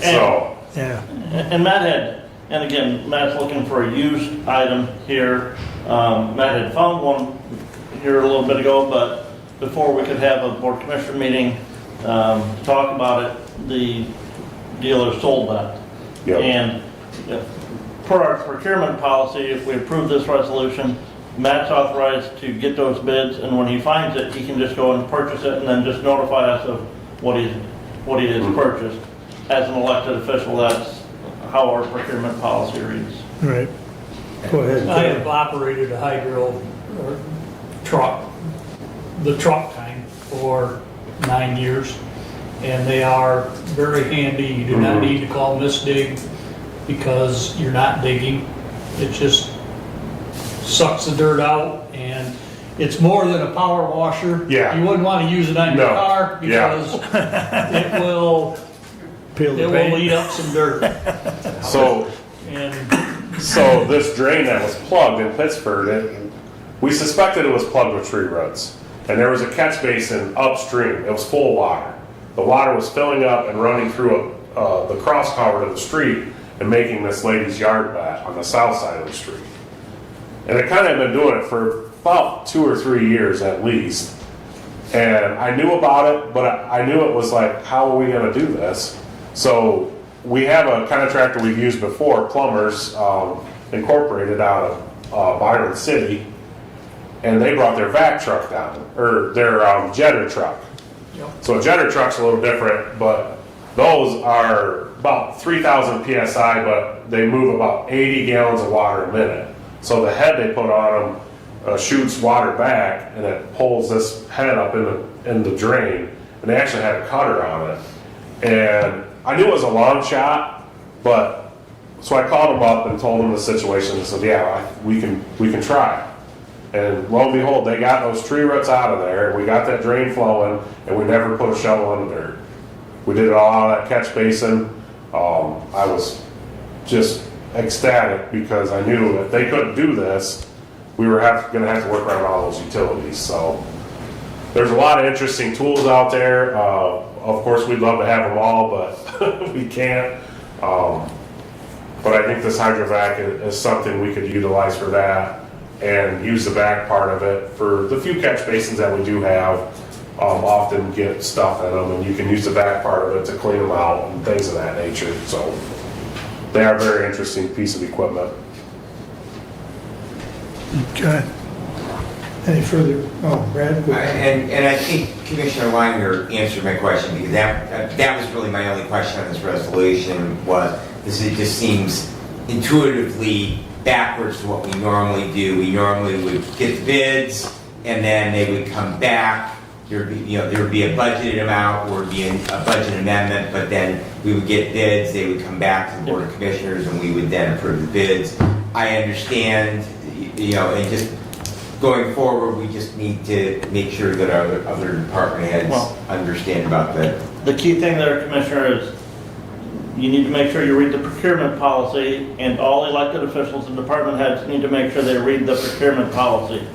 Speaker 9: So,
Speaker 2: Yeah.
Speaker 5: And Matt had, and again, Matt's looking for a used item here. Matt had found one here a little bit ago, but before we could have a board commissioner meeting to talk about it, the dealer sold that.
Speaker 9: Yep.
Speaker 5: And per our procurement policy, if we approve this resolution, Matt's authorized to get those bids, and when he finds it, he can just go and purchase it and then just notify us of what he has purchased. As an elected official, that's how our procurement policy reads.
Speaker 2: Right. Go ahead.
Speaker 6: I have operated a hydro truck, the truck kind, for 9 years, and they are very handy. You do not need to call Miss Dig because you're not digging. It just sucks the dirt out, and it's more than a power washer.
Speaker 9: Yeah.
Speaker 6: You wouldn't want to use it on your
Speaker 9: No.
Speaker 6: car
Speaker 9: Yeah.
Speaker 6: because it will eat up some dirt.
Speaker 9: so
Speaker 6: And
Speaker 9: So this drain that was plugged in Pittsburgh, we suspected it was plugged with tree roots. And there was a catch basin upstream. It was full of water. The water was filling up and running through the cross culvert of the street and making this lady's yard wet on the south side of the street. And it kind of had been doing it for about 2 or 3 years at least. And I knew about it, but I knew it was like, how are we going to do this? So we have a contractor we've used before, Plumbers Incorporated, out of Byron City, and they brought their vac truck down, or their jetter truck.
Speaker 6: Yep.
Speaker 9: So a jetter truck's a little different, but those are about 3,000 PSI, but they move about 80 gallons of water a minute. So the head they put on them shoots water back, and it pulls this head up in the drain, and they actually had a cutter on it. And I knew it was a long shot, but, so I called them up and told them the situation, and said, yeah, we can try. And lo and behold, they got those tree roots out of there, and we got that drain flowing, and we never put a shovel in the dirt. We did it all out of that catch basin. I was just ecstatic because I knew if they couldn't do this, we were going to have to work around all those utilities. So there's a lot of interesting tools out there. Of course, we'd love to have them all, but we can't. But I think this hydrovac is something we could utilize for that, and use the back part of it for the few catch basins that we do have. Often get stuff in them, and you can use the back part of it to clean them out and things of that nature. So they are a very interesting piece of equipment.
Speaker 2: Okay. Any further? Oh, Brad? go ahead.
Speaker 1: And I think Commissioner Weiner answered my question, because that was really my only question on this resolution, was it just seems intuitively backwards to what we normally do. We normally would get the bids, and then they would come back. There would be a budgeted amount, or be a budget amendment, but then we would get bids, they would come back to the Board of Commissioners, and we would then approve the bids. I understand, and just going forward, we just need to make sure that our other department heads understand about that.
Speaker 5: The key thing there, Commissioner, is you need to make sure you read the procurement policy, and all elected officials and department heads need to make sure they read the procurement policy.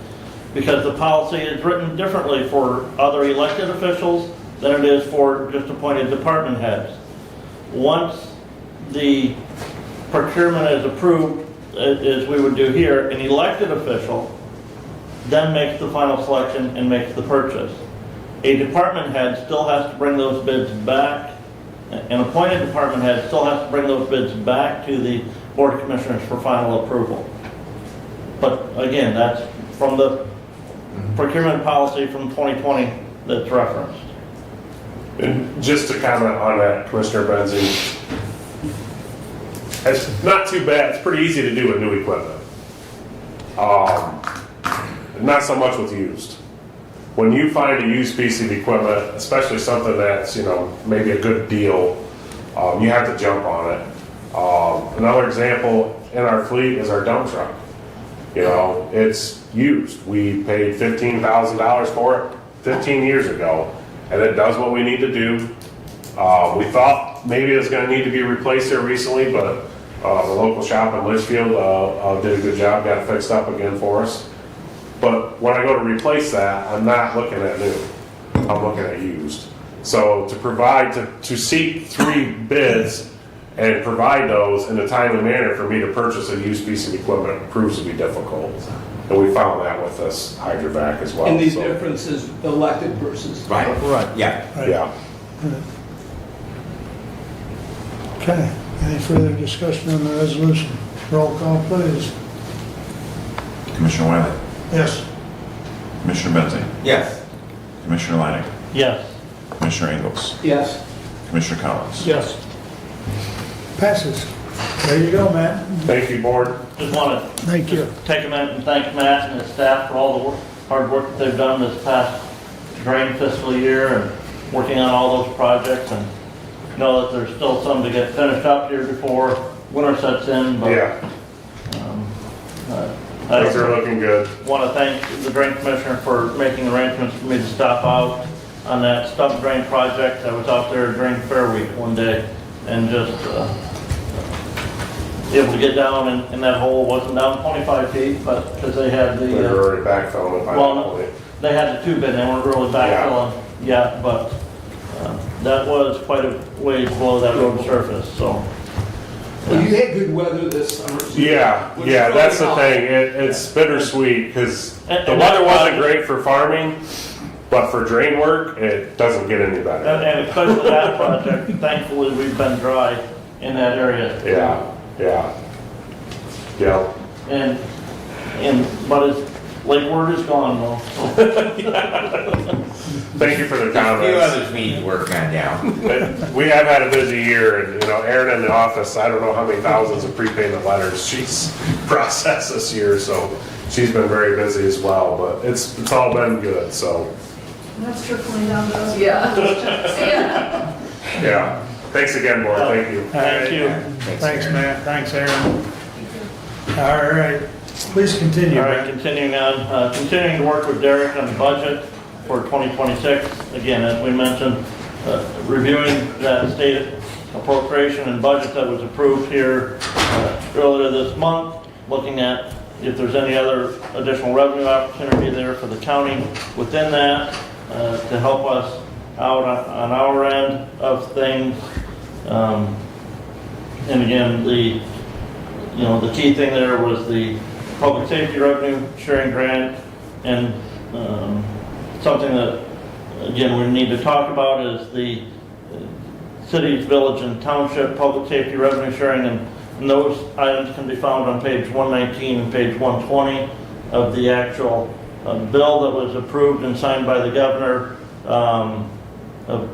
Speaker 5: Because the policy is written differently for other elected officials than it is for just appointed department heads. Once the procurement is approved, as we would do here, an elected official then makes the final selection and makes the purchase. A department head still has to bring those bids back. An appointed department head still has to bring those bids back to the Board of Commissioners for final approval. But again, that's from the procurement policy from 2020 that's referenced.
Speaker 9: And just to comment on that, Commissioner Benzing, It's not too bad. It's pretty easy to do with new equipment. Not so much with used. When you find a used piece of equipment, especially something that's, maybe a good deal, you have to jump on it. Another example in our fleet is our dump truck. It's used. We paid $15,000 for it 15 years ago, and it does what we need to do. We thought maybe it was going to need to be replaced here recently, but the local shop in Litchfield did a good job, got it fixed up again for us. But when I go to replace that, I'm not looking at new. I'm looking at used. So to seek 3 bids and provide those in a timely manner for me to purchase a used piece of equipment proves to be difficult. And we found that with this hydrovac as well.
Speaker 7: And the
Speaker 9: so-
Speaker 7: difference is elected versus.
Speaker 1: Right.
Speaker 2: Right.
Speaker 1: Yeah.
Speaker 2: Right.
Speaker 9: Yeah.
Speaker 2: Okay, any further discussion on the resolution? Roll call, please.
Speaker 8: Commissioner Wiley,
Speaker 2: Yes.
Speaker 8: Commissioner Benzing,
Speaker 1: Yes.
Speaker 8: Commissioner Leining,
Speaker 5: Yes.
Speaker 8: Commissioner Ingles,
Speaker 7: Yes.
Speaker 8: Commissioner Collins.
Speaker 6: Yes.
Speaker 2: Passes. There you go, Matt.
Speaker 9: Thank you, board.
Speaker 5: Just want to
Speaker 2: Thank you.
Speaker 5: take a minute and thank Matt and his staff for all the hard work that they've done this past drain fiscal year and working on all those projects, and know that there's still some to get finished up here before winter sets in, but
Speaker 9: Yeah,
Speaker 5: I
Speaker 9: things are looking good.
Speaker 5: want to thank the drain commissioner for making arrangements for me to stop out on that stump drain project. I was out there during Fair Week one day and just able to get down in that hole. Wasn't down 25 feet, but because they had
Speaker 9: We were
Speaker 5: the,
Speaker 9: already backfilling it by
Speaker 5: well,
Speaker 9: that
Speaker 5: no.
Speaker 9: point.
Speaker 5: they had the tube in, they weren't really backfilling yet, but that was quite a ways below that road surface, so.
Speaker 7: Well, you had good weather this summer. so-
Speaker 9: Yeah,
Speaker 7: which
Speaker 9: yeah,
Speaker 7: really
Speaker 9: that's the
Speaker 7: helped.
Speaker 9: thing. It's bittersweet because
Speaker 5: And-
Speaker 9: the
Speaker 5: and
Speaker 9: weather
Speaker 5: that's
Speaker 9: wasn't
Speaker 5: why-
Speaker 9: great for farming, but for drain work, it doesn't get any better.
Speaker 5: And especially that project, thankfully, we've been dry in that area.
Speaker 9: Yeah, yeah. Yeah,
Speaker 5: But his lake word is gone though.
Speaker 9: thank you for the
Speaker 1: A few
Speaker 9: comments.
Speaker 1: others we need to work on now.
Speaker 9: We have had a busy year and, Erin in the office, I don't know how many thousands of prepayment letters she's processed this year, so she's been very busy as well, but it's all been good, so,
Speaker 10: That's trickling down to us. Yeah.
Speaker 9: yeah. Thanks again, board, thank you.
Speaker 5: Thank you.
Speaker 2: Thanks,
Speaker 1: Aaron.
Speaker 2: Matt. Thanks, Aaron. All right, please continue,
Speaker 5: All right,
Speaker 2: Matt.
Speaker 5: continuing on, continuing to work with Derek on the budget for 2026. Again, as we mentioned, reviewing that state appropriation and budget that was approved here earlier this month, looking at if there's any other additional revenue opportunity there for the county within that to help us out on our end of things. And again, the key thing there was the public safety revenue sharing grant, and something that, again, we need to talk about is the cities, village, and township public safety revenue sharing, and those items can be found on page 119 and page 120 of the actual bill that was approved and signed by the governor, of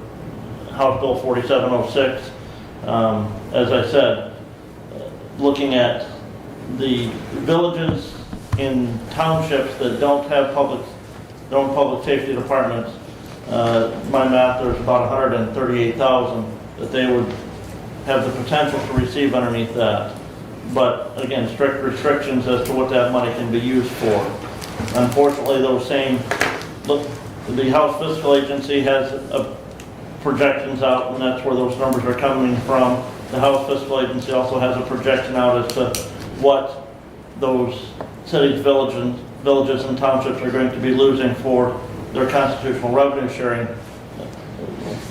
Speaker 5: House Bill 4706. As I said, looking at the villages in townships that don't have their own public safety departments, my math, there's about 138,000 that they would have the potential to receive underneath that. But again, strict restrictions as to what that money can be used for. Unfortunately, the House Fiscal Agency has projections out, and that's where those numbers are coming from. The House Fiscal Agency also has a projection out as to what those cities, villages, and townships are going to be losing for their constitutional revenue sharing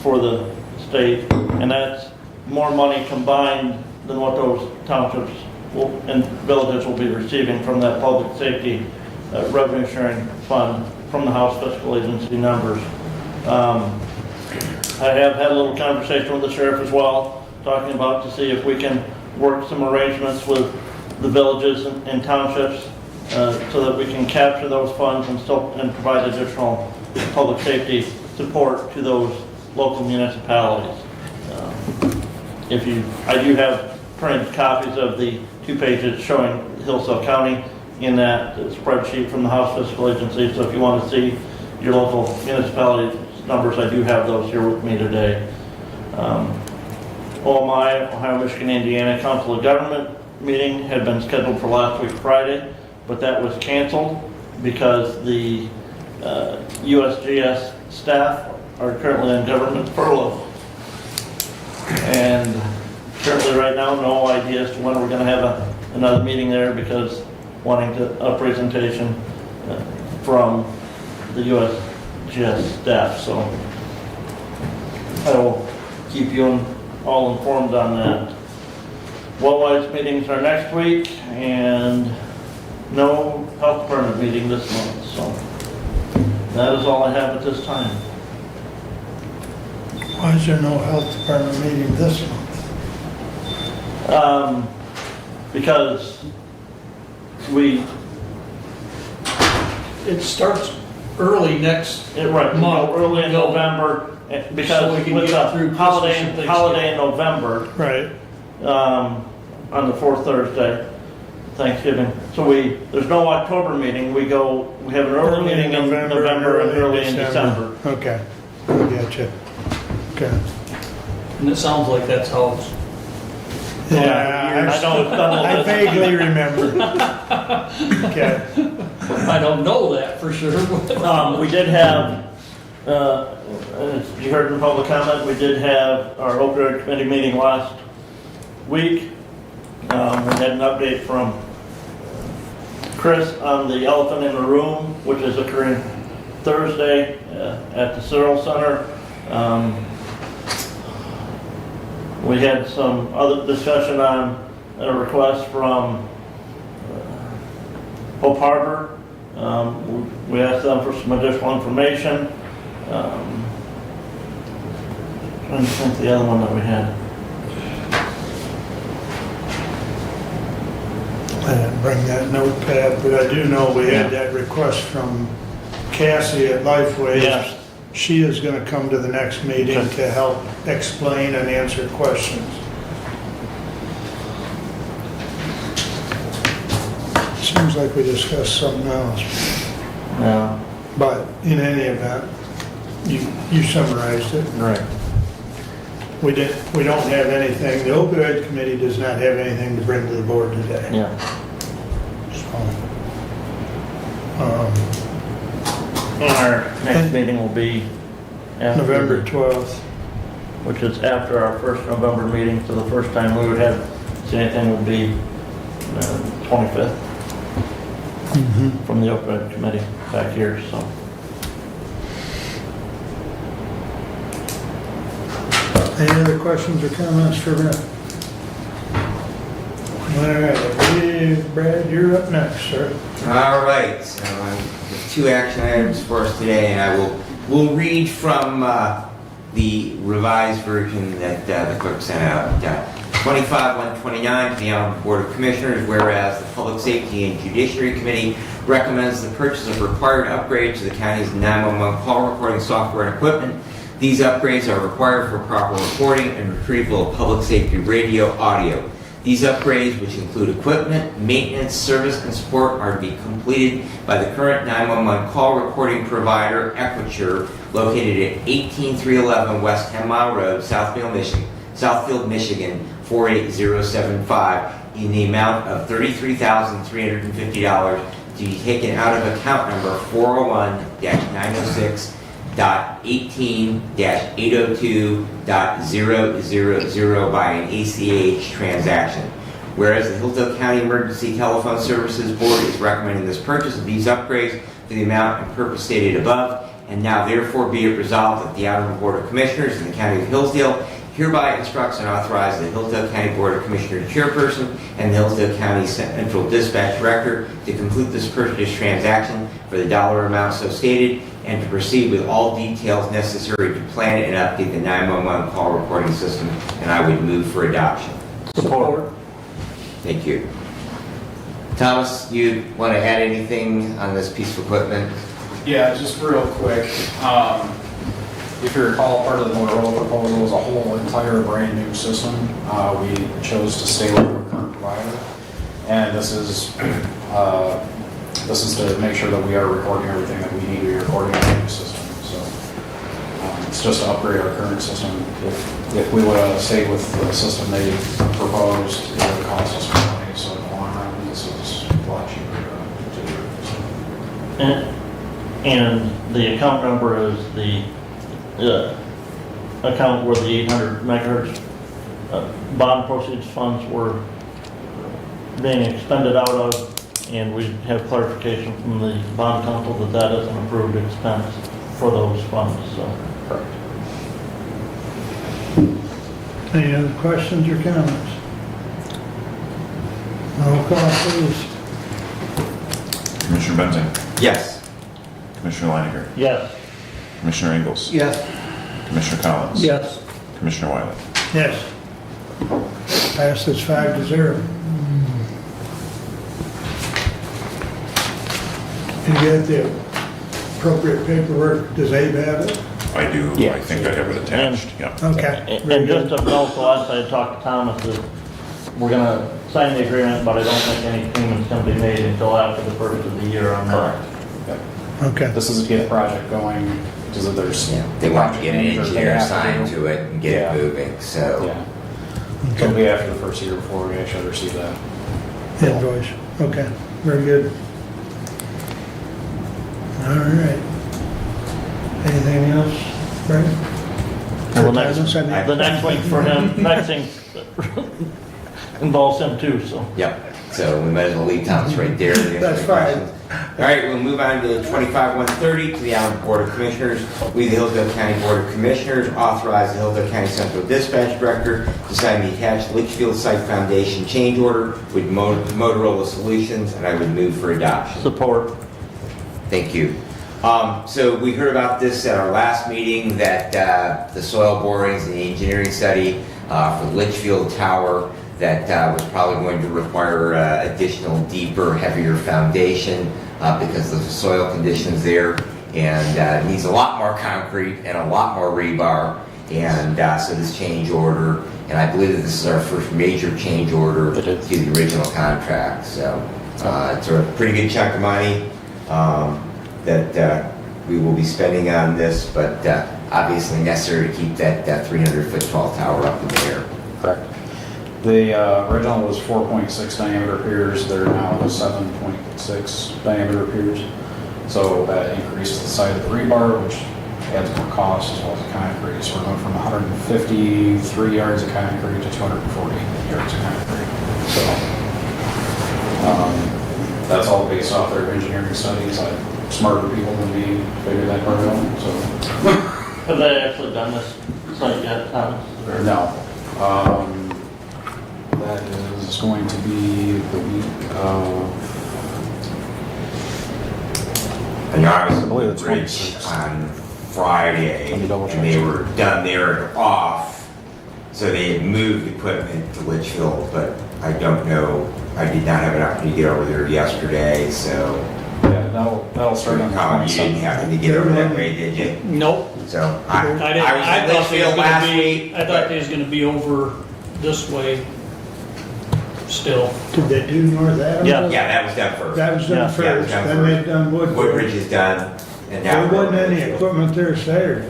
Speaker 5: for the state, and that's more money combined than what those townships and villages will be receiving from that public safety revenue sharing fund from the House Fiscal Agency numbers. I have had a little conversation with the sheriff as well, talking about to see if we can work some arrangements with the villages and townships so that we can capture those funds and provide additional public safety support to those local municipalities. I do have printed copies of the 2 pages showing Hillsdale County in that spreadsheet from the House Fiscal Agency. So if you want to see your local municipality numbers, I do have those here with me today. OMI, Ohio, Michigan, Indiana Council of Government meeting had been scheduled for last week Friday, but that was canceled because the USGS staff are currently on government furlough. And currently right now, no idea as to when we're going to have another meeting there, because wanting a presentation from the USGS staff. So I will keep you all informed on that. Wellwise meetings are next week, and no health department meeting this month. So that is all I have at this time.
Speaker 2: Why is there no health department meeting this month?
Speaker 5: Because
Speaker 6: It starts early next,
Speaker 5: right,
Speaker 6: month.
Speaker 5: early in November,
Speaker 6: So
Speaker 5: because
Speaker 6: we can
Speaker 5: with
Speaker 6: get
Speaker 5: the
Speaker 6: through Christmas
Speaker 5: holiday
Speaker 6: and Thanksgiving.
Speaker 5: holiday in November,
Speaker 2: Right.
Speaker 5: on the 4th Thursday, Thanksgiving. So there's no October meeting. We have an early meeting in November and early in December.
Speaker 2: Okay, I gotcha. Okay.
Speaker 6: and it sounds like that's how it's,
Speaker 2: Yeah,
Speaker 5: I know it's done a
Speaker 2: I
Speaker 5: little bit.
Speaker 2: vaguely remember. Okay.
Speaker 6: I don't know that for sure.
Speaker 5: We did have, as you heard in public comment, we did have our opioid committee meeting last week. We had an update from Chris on the elephant in the room, which is occurring Thursday at the Cyril Center. We had some other discussion on a request from Hope Harbor. We asked them for some additional information. Trying to think the other one that we had.
Speaker 2: I didn't bring that notepad, but I do know we had that request from Cassie at Lifeway.
Speaker 5: Yes.
Speaker 2: She is going to come to the next meeting
Speaker 5: Okay.
Speaker 2: to help explain and answer questions. Seems like we discussed something else,
Speaker 5: Yeah.
Speaker 2: but in any event, you summarized it.
Speaker 5: Right.
Speaker 2: We don't have anything, the opioid committee does not have anything to bring to the board today.
Speaker 5: Yeah.
Speaker 2: So,
Speaker 5: And our next meeting will be after,
Speaker 2: November 12th.
Speaker 5: which is after our first November meeting. So the first time we would have see anything would be 25th from the opioid committee back here. So.
Speaker 2: Any other questions or comments for Brad? All right, I believe, Brad, you're up next, sir.
Speaker 1: All right, so the 2 action items for us today, and we'll read from the revised version that the clerk sent out. 25-129 to the Honorable Board of Commissioners, whereas the Public Safety and Judiciary Committee recommends the purchase of required upgrades to the county's 911 call recording software and equipment. These upgrades are required for proper recording and retrieval of public safety radio audio. These upgrades, which include equipment, maintenance, service, and support, are to be completed by the current 911 call recording provider, Equiture, located at 18311 West 10 Mile Road, Southfield, Michigan 48075, in the amount of $33,350 to be taken out of account number 401-906.18-802.000 by an ACH transaction. Whereas the Hillsdale County Emergency Telephone Services Board is recommending this purchase of these upgrades for the amount and purpose stated above, and now therefore be it resolved that the Honorable Board of Commissioners in the County of Hillsdale hereby instructs and authorizes the Hillsdale County Board of Commissioners Chairperson and the Hillsdale County Central Dispatch Director to complete this purchase transaction for the dollar amount so stated, and to proceed with all details necessary to plan and update the 911 call recording system, and I would move for adoption.
Speaker 5: Support.
Speaker 1: Thank you. Thomas, you want to add anything on this piece of equipment?
Speaker 11: Yeah, just real quick. If you recall, part of the Motorola proposal was a whole entire brand new system. We chose to stay with our current provider. And this is to make sure that we are recording everything that we need to be recording on the new system. So it's just to upgrade our current system. If we would have stayed with the system they proposed, it would have cost us more money. So in the long run, this is a lot cheaper to do.
Speaker 5: And the account number is the account where the 800 megahertz bond proceeds funds were being expended out of, and we have clarification from the bond council that that is an approved expense for those funds, so.
Speaker 11: Correct.
Speaker 2: Any other questions or comments? Roll call, please.
Speaker 8: Commissioner Benzing,
Speaker 1: Yes.
Speaker 8: Commissioner Leininger,
Speaker 5: Yes.
Speaker 8: Commissioner Ingles,
Speaker 6: Yes.
Speaker 8: Commissioner Collins,
Speaker 6: Yes.
Speaker 8: Commissioner Wiley.
Speaker 2: Yes. Passes 5-0. You get the appropriate paperwork, does Abe have it?
Speaker 8: I do,
Speaker 11: Yeah.
Speaker 8: I think I have it attached, yeah.
Speaker 2: Okay.
Speaker 5: And just to note, the last I talked to Thomas, that we're gonna sign the agreement, but I don't think any payments can be made until after the first of the year on that.
Speaker 11: Yep.
Speaker 2: Okay.
Speaker 11: This is to get a project going, because if there's.
Speaker 1: Yeah, they want to get an
Speaker 11: project
Speaker 1: engineer
Speaker 11: managers they have
Speaker 1: assigned to it and get
Speaker 11: Yeah.
Speaker 1: it moving, so.
Speaker 11: Yeah. So it'll be after the first year before we actually receive that.
Speaker 2: Invoice. Okay, very good. All right. Anything else, Frank?
Speaker 5: Well,
Speaker 2: For
Speaker 5: the next week for him, next thing involves him too, so.
Speaker 1: Yep, so we might as well leave Thomas right there.
Speaker 2: That's fine.
Speaker 1: All right, we'll move on to 25-130 to the Allen Board of Commissioners. We, the Hillsdale County Board of Commissioners, authorize the Hillsdale County Central Dispatch Director to sign the attached Litchfield Site Foundation change order with Motorola Solutions, and I would move for adoption.
Speaker 5: Support.
Speaker 1: Thank you. So we heard about this at our last meeting, that the soil borings and the engineering study for Litchfield Tower that was probably going to require additional, deeper, heavier foundation because of the soil conditions there, and needs a lot more concrete and a lot more rebar. And so this change order, and I believe that this is our first major change order to the original contract. So it's a pretty good chunk of money that we will be spending on this, but obviously necessary to keep that 300-foot tall tower up in the air.
Speaker 11: Correct. The original was 4.6 diameter piers, they're now 7.6 diameter piers. So that increases the size of the rebar, which adds more cost as well as the concrete. So we're going from 153 yards of concrete to 240 yards of concrete. So that's all based off their engineering studies. Smarter people than me figured that part out. So
Speaker 5: Have they actually done this site yet, Thomas? Or-
Speaker 11: no. That is going to be the week of,
Speaker 1: I know I was
Speaker 11: I believe
Speaker 1: at
Speaker 11: it's
Speaker 1: the bridge
Speaker 11: 26th.
Speaker 1: on Friday,
Speaker 11: Let me double check.
Speaker 1: and they were done there and off, so they had moved equipment to Litchfield, but I don't know, I did not have an opportunity to get over there yesterday, so.
Speaker 11: yeah, that'll start on the
Speaker 1: Colin, you didn't
Speaker 11: 27th.
Speaker 1: happen to get over that way, did you?
Speaker 6: Nope.
Speaker 1: So, I was
Speaker 6: I
Speaker 1: in
Speaker 6: thought they was
Speaker 1: Litchfield last
Speaker 6: gonna
Speaker 1: week.
Speaker 6: be, I thought they was gonna be over this way still.
Speaker 2: Did they do North Adams?
Speaker 5: Yeah.
Speaker 1: Yeah, that was done first.
Speaker 2: That was
Speaker 5: Yeah.
Speaker 2: done
Speaker 1: Yeah,
Speaker 2: first,
Speaker 1: done
Speaker 2: then
Speaker 1: first.
Speaker 2: they've done Woodbridge.
Speaker 1: Woodbridge is done, and now.
Speaker 2: There wasn't any
Speaker 1: Litchfield.
Speaker 2: equipment there Saturday.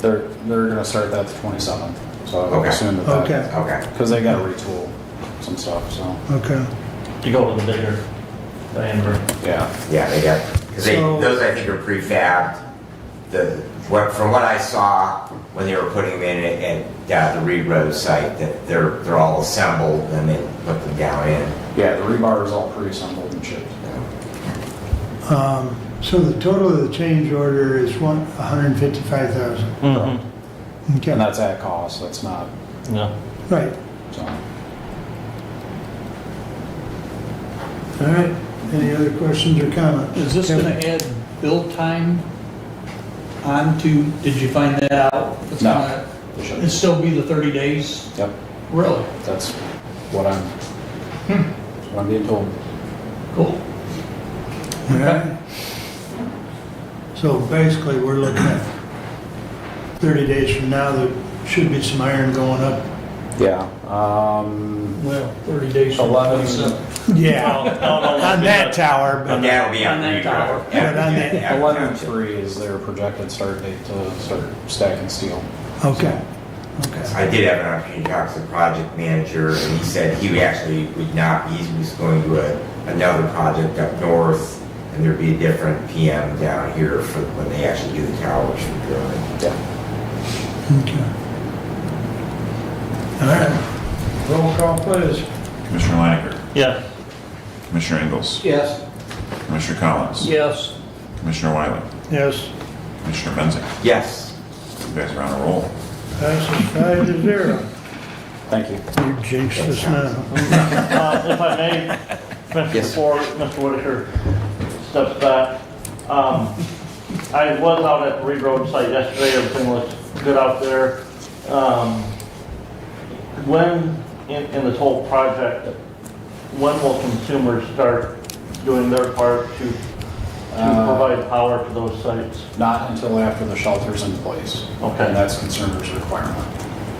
Speaker 11: They're gonna start that the 27th. So I would
Speaker 1: Okay.
Speaker 11: assume that.
Speaker 2: Okay,
Speaker 1: Okay.
Speaker 11: Because they gotta retool some stuff, so,
Speaker 2: okay.
Speaker 5: To go with the bigger diameter.
Speaker 11: yeah.
Speaker 1: Yeah, they got, because
Speaker 2: So-
Speaker 1: those I think are prefabbed. From what I saw when they were putting them in at the Reed Road site, that they're all assembled and they put them down in.
Speaker 11: Yeah, the rebar is all pre-assembled and shipped.
Speaker 2: So the total of the change order is 155,000.
Speaker 5: Mm-hmm.
Speaker 2: Okay,
Speaker 11: And that's at cost, that's not,
Speaker 5: Yeah.
Speaker 2: right,
Speaker 11: so.
Speaker 2: all right. Any other questions or comments?
Speaker 6: Is this gonna add build time onto, did you find that out? It's
Speaker 11: No.
Speaker 6: gonna-
Speaker 11: It should.
Speaker 6: It'd still be the 30 days?
Speaker 11: Yep,
Speaker 6: Really?
Speaker 11: that's what I'm being told.
Speaker 6: Cool.
Speaker 2: All right. So basically, we're looking at 30 days from now, there should be some iron going up.
Speaker 11: Yeah,
Speaker 6: Well, 30 days from
Speaker 11: 11.
Speaker 6: 27.
Speaker 2: Yeah, on that tower,
Speaker 1: And
Speaker 2: but
Speaker 1: that'll be
Speaker 6: On
Speaker 1: on
Speaker 6: that
Speaker 1: the
Speaker 6: tower.
Speaker 1: road.
Speaker 2: But on the-
Speaker 11: 11/3 is their projected start date to start stacking steel.
Speaker 2: okay, okay.
Speaker 1: I did have an opportunity to talk to the project manager, and he said he actually would not, he was going to another project up north, and there'd be a different PM down here for when they actually do the towers for drilling.
Speaker 2: Okay. All right, roll call please.
Speaker 8: Commissioner Leininger,
Speaker 5: Yes.
Speaker 8: Commissioner Ingles,
Speaker 6: Yes.
Speaker 8: Commissioner Collins,
Speaker 6: Yes.
Speaker 8: Commissioner Wiley,
Speaker 2: Yes,
Speaker 8: Commissioner Menzik.
Speaker 1: Yes.
Speaker 8: You guys are on a roll.
Speaker 2: passes 5-0.
Speaker 11: Thank you.
Speaker 2: You jinxed us now.
Speaker 5: If I may,
Speaker 1: Yes.
Speaker 5: before Mr. Whitaker steps back, I was out at the Reed Road site yesterday, everything looks good out there. When, in this whole project, when will consumers start doing their part to provide power to those sites?
Speaker 11: Not until after the shelter's in place.
Speaker 5: Okay.
Speaker 11: And that's consumers' requirement.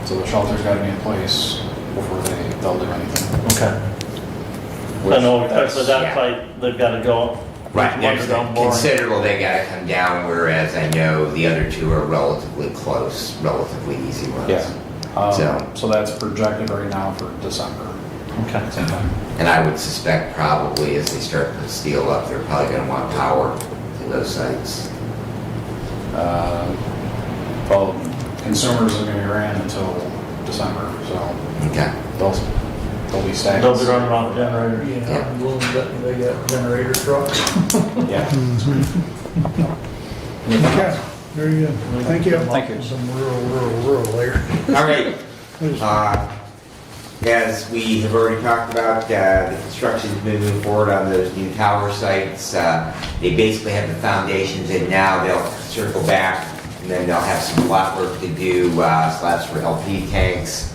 Speaker 11: So the shelter's got to be in place before they'll do anything.
Speaker 5: Okay. I know, especially that site, they've got to go.
Speaker 1: Right, there's
Speaker 5: underground boring.
Speaker 1: considerable they gotta come down, whereas I know the other two are relatively close, relatively easy ones.
Speaker 11: Yeah.
Speaker 1: So-
Speaker 11: So that's projected right now for December.
Speaker 5: Okay.
Speaker 11: sometime.
Speaker 1: And I would suspect probably as they start to steel up, they're probably gonna want power to those sites.
Speaker 11: Well, consumers are going to be ran until December, so
Speaker 1: Okay.
Speaker 11: they'll be stacking.
Speaker 5: They'll be running on a generator.
Speaker 6: Yeah, they got generator trucks.
Speaker 11: Yeah.
Speaker 2: Okay, very good. Thank you.
Speaker 11: Thank you.
Speaker 6: Some rural there.
Speaker 1: All right. As we have already talked about, the construction is moving forward on those new tower sites. They basically have the foundations in now. They'll circle back, and then they'll have some flat work to do, slabs for LP tanks,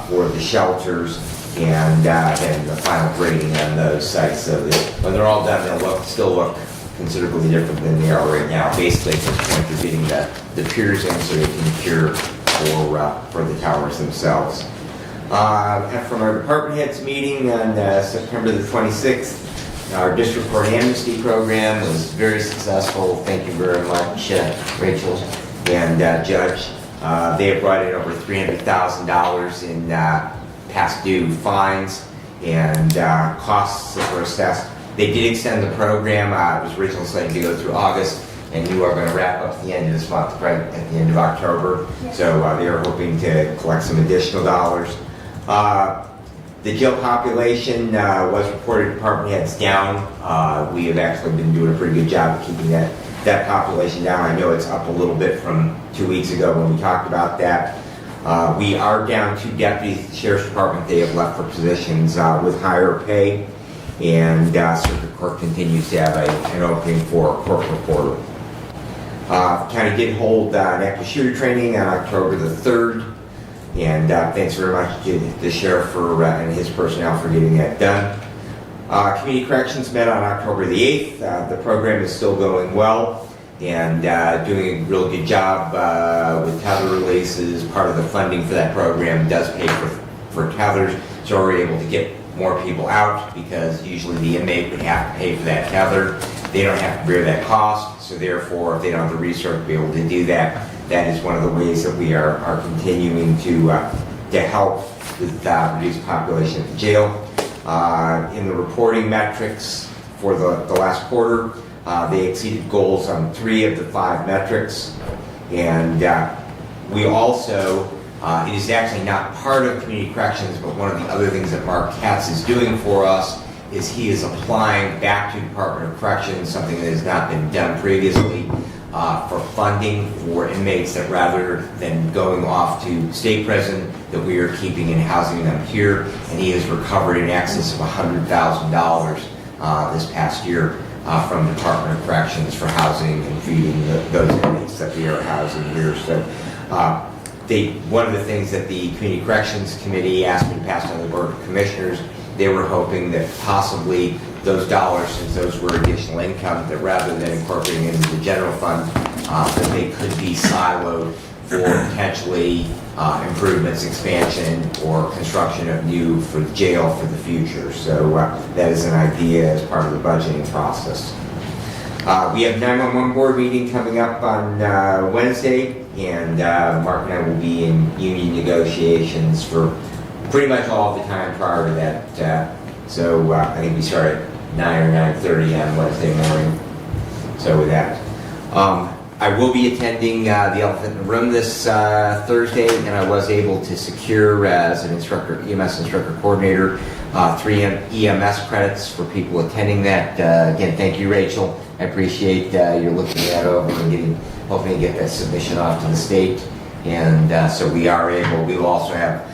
Speaker 1: for the shelters, and then the final grading on those sites. So that when they're all done, they'll still look considerably different than they are right now. Basically, at this point, they're getting the piers in so they can cure for the towers themselves. From our department heads meeting on September the 26th, our district court amnesty program was very successful. Thank you very much, Rachel and Judge. They have brought in over $300,000 in past due fines and costs that were assessed. They did extend the program. It was originally slated to go through August, and you are going to wrap up at the end of this month, right at the end of October. So they are hoping to collect some additional dollars. The jail population was reported department heads down. We have actually been doing a pretty good job of keeping that population down. I know it's up a little bit from 2 weeks ago when we talked about that. We are down 2 deputies at the Sheriff's Department. They have left for positions with higher pay, and Circuit Court continues to have an opening for a court reporter. County did hold an active shooter training on October the 3rd. And thanks very much to the sheriff and his personnel for getting that done. Community Corrections met on October the 8th. The program is still going well and doing a real good job with tether releases. Part of the funding for that program does pay for tethers, so we're able to get more people out because usually the inmate would have to pay for that tether. They don't have to bear that cost, so therefore if they don't have the resource to be able to do that, that is one of the ways that we are continuing to help with reduced population at the jail. In the reporting metrics for the last quarter, they exceeded goals on 3 of the 5 metrics. And we also, it is actually not part of community corrections, but one of the other things that Mark Katz is doing for us is he is applying back to Department of Corrections, something that has not been done previously, for funding for inmates that rather than going off to state prison, that we are keeping and housing them here. And he has recovered in excess of $100,000 this past year from Department of Corrections for housing and feeding those inmates that we are housing here. So one of the things that the Community Corrections Committee asked me to pass on the Board of Commissioners, they were hoping that possibly those dollars, since those were additional income, that rather than incorporating it into the general fund, that they could be siloed for potentially improvements, expansion, or construction of new for the jail for the future. So that is an idea as part of the budgeting process. We have 911 board meeting coming up on Wednesday, and Mark and I will be in union negotiations for pretty much all the time prior to that. So I think we start at 9 or 9:30 on Wednesday morning. So with that, I will be attending the Elephant in the Room this Thursday, and I was able to secure as an instructor, EMS instructor coordinator, 3 EMS credits for people attending that. Again, thank you, Rachel. I appreciate you looking that over and helping me get that submission off to the state. And so we are able. We will also have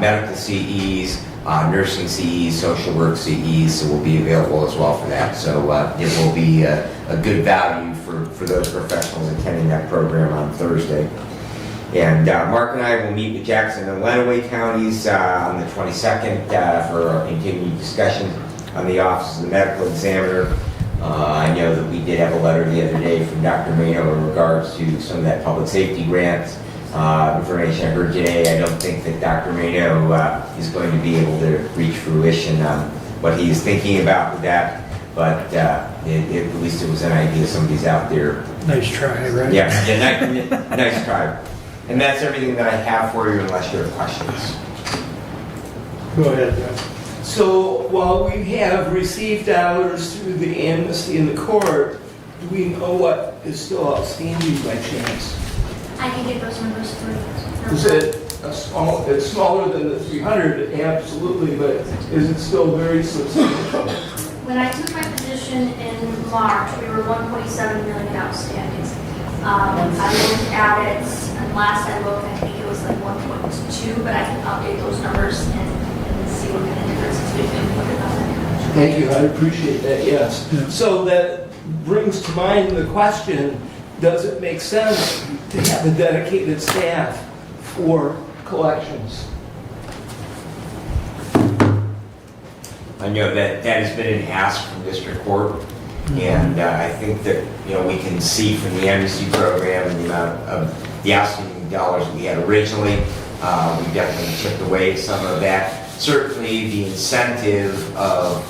Speaker 1: medical CEs, nursing CEs, social work CEs, so we'll be available as well for that. So it will be a good value for those professionals attending that program on Thursday. And Mark and I will meet with Jackson and Lenawee counties on the 22nd for our continued discussion on the Office of the Medical Examiner. I know that we did have a letter the other day from Dr. Marino in regards to some of that public safety grants information I heard today. I don't think that Dr. Marino is going to be able to reach fruition on what he's thinking about with that, but at least it was an idea somebody's out there.
Speaker 2: Nice try, right?
Speaker 1: Yeah, nice try. And that's everything that I have for you unless you have questions.
Speaker 2: Go ahead, Brad.
Speaker 7: So while we have received dollars through the amnesty in the court, do we know what is still outstanding by chance?
Speaker 10: I can get those numbers for you.
Speaker 7: Is it it's smaller than the 300, absolutely, but is it still very substantial?
Speaker 10: When I took my position in March, we were 1.7 million outstanding. I looked at it, and last I looked, I think it was like 1.2, but I can update those numbers and see what kind of difference it's between what it does.
Speaker 7: Thank you, I appreciate that, yes.
Speaker 2: Yeah.
Speaker 7: So that brings to mind the question, does it make sense to have a dedicated staff for collections?
Speaker 1: I know that has been an ask from district court, and I think that, we can see from the amnesty program and the amount of the outstanding dollars we had originally, we definitely chipped away some of that. Certainly the incentive of,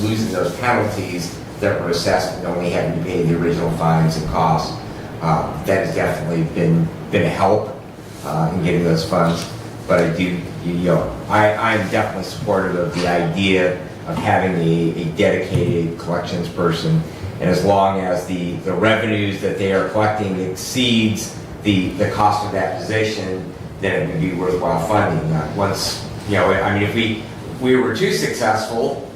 Speaker 1: losing those penalties that were assessed and only having to pay the original fines and costs, that has definitely been a help in getting those funds. But I do, I'm definitely supportive of the idea of having a dedicated collections person, and as long as the revenues that they are collecting exceeds the cost of that position, then it would be worthwhile funding. Once, if we were too successful,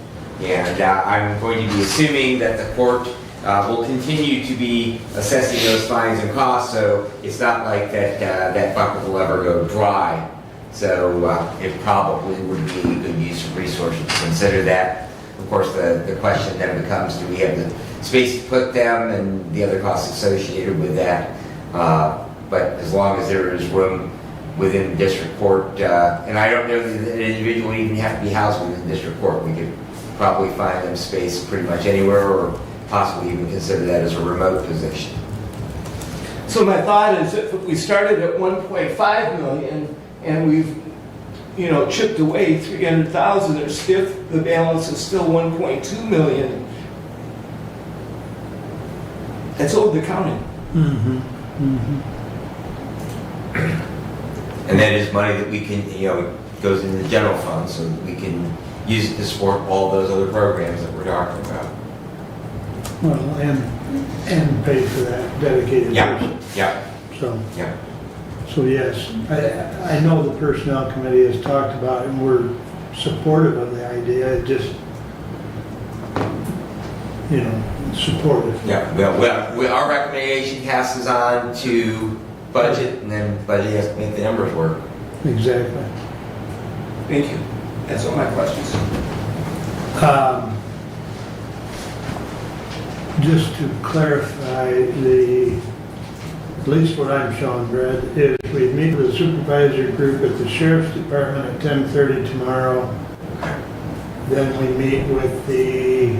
Speaker 1: and I'm going to be assuming that the court will continue to be assessing those fines and costs, so it's not like that bucket will ever go dry. So it probably would be a good use of resources to consider that. Of course, the question then becomes, do we have the space to put them and the other costs associated with that? But as long as there is room within the district court, and I don't know that an individual would even have to be housed within the district court. We could probably find them space pretty much anywhere, or possibly even consider that as a remote position.
Speaker 7: So my thought is, if we started at 1.5 million and we've, chipped away 300,000, if the balance is still 1.2 million, that's owed the county.
Speaker 1: And that is money that we can, it goes into the general fund, so that we can use it to support all those other programs that we're talking about.
Speaker 2: Well, and pay for that dedicated person.
Speaker 1: Yeah.
Speaker 2: So yes, I know the Personnel Committee has talked about it, and we're supportive of the idea, it just, supportive.
Speaker 1: Yeah, well, our recommendation passes on to budget, and then budget has to make the numbers work.
Speaker 2: Exactly.
Speaker 7: Thank you. That's all my questions.
Speaker 2: Just to clarify, at least what I'm showing, Brad, is we meet with the supervisor group at the Sheriff's Department at 10:30 tomorrow. Then we meet with the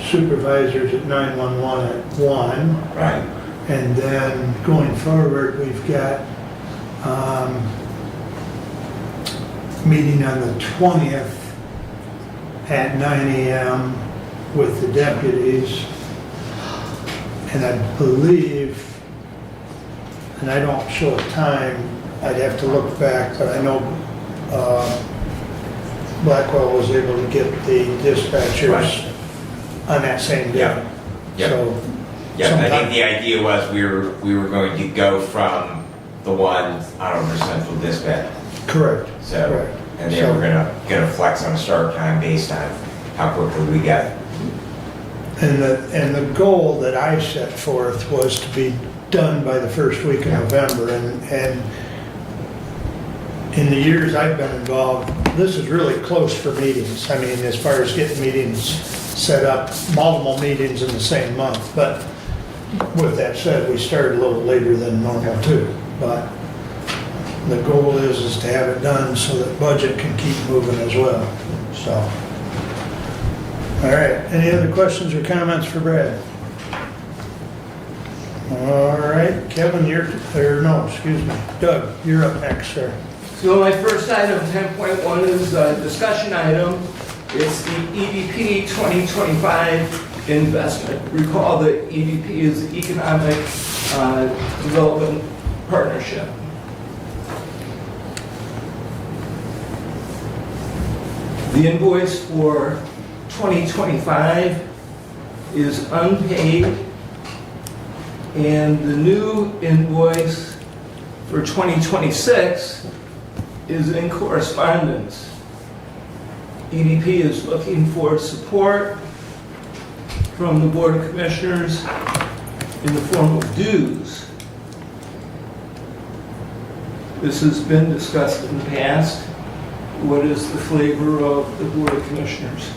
Speaker 2: supervisors at 911 at 1.
Speaker 1: Right.
Speaker 2: And then going forward, we've got Meeting on the 20th at 9 AM with the deputies. And I believe, and I don't show a time, I'd have to look back, but I know Blackwell was able to get the dispatchers
Speaker 1: Right.
Speaker 2: on that same day.
Speaker 1: Yeah. Yeah.
Speaker 2: So
Speaker 1: Yeah, I
Speaker 2: sometime-
Speaker 1: think the idea was we were going to go from the one on over Central Dispatch.
Speaker 2: Correct.
Speaker 1: So,
Speaker 2: Correct.
Speaker 1: and they were gonna flex on start time based on how quickly we get.
Speaker 2: And the goal that I set forth was to be done by the first week of November. And in the years I've been involved, this is really close for meetings. I mean, as far as getting meetings set up, multiple meetings in the same month. But with that said, we started a little later than normal too. But the goal is to have it done so that budget can keep moving as well, so. All right, any other questions or comments for Brad? All right, Kevin, Doug, you're up next, sir.
Speaker 7: So my first item, 10.1, is a discussion item. It's the EDP 2025 investment. Recall that EDP is the Economic Development Partnership. The invoice for 2025 is unpaid, and the new invoice for 2026 is in correspondence. EDP is looking for support from the Board of Commissioners in the form of dues. This has been discussed in the past. What is the flavor of the Board of Commissioners?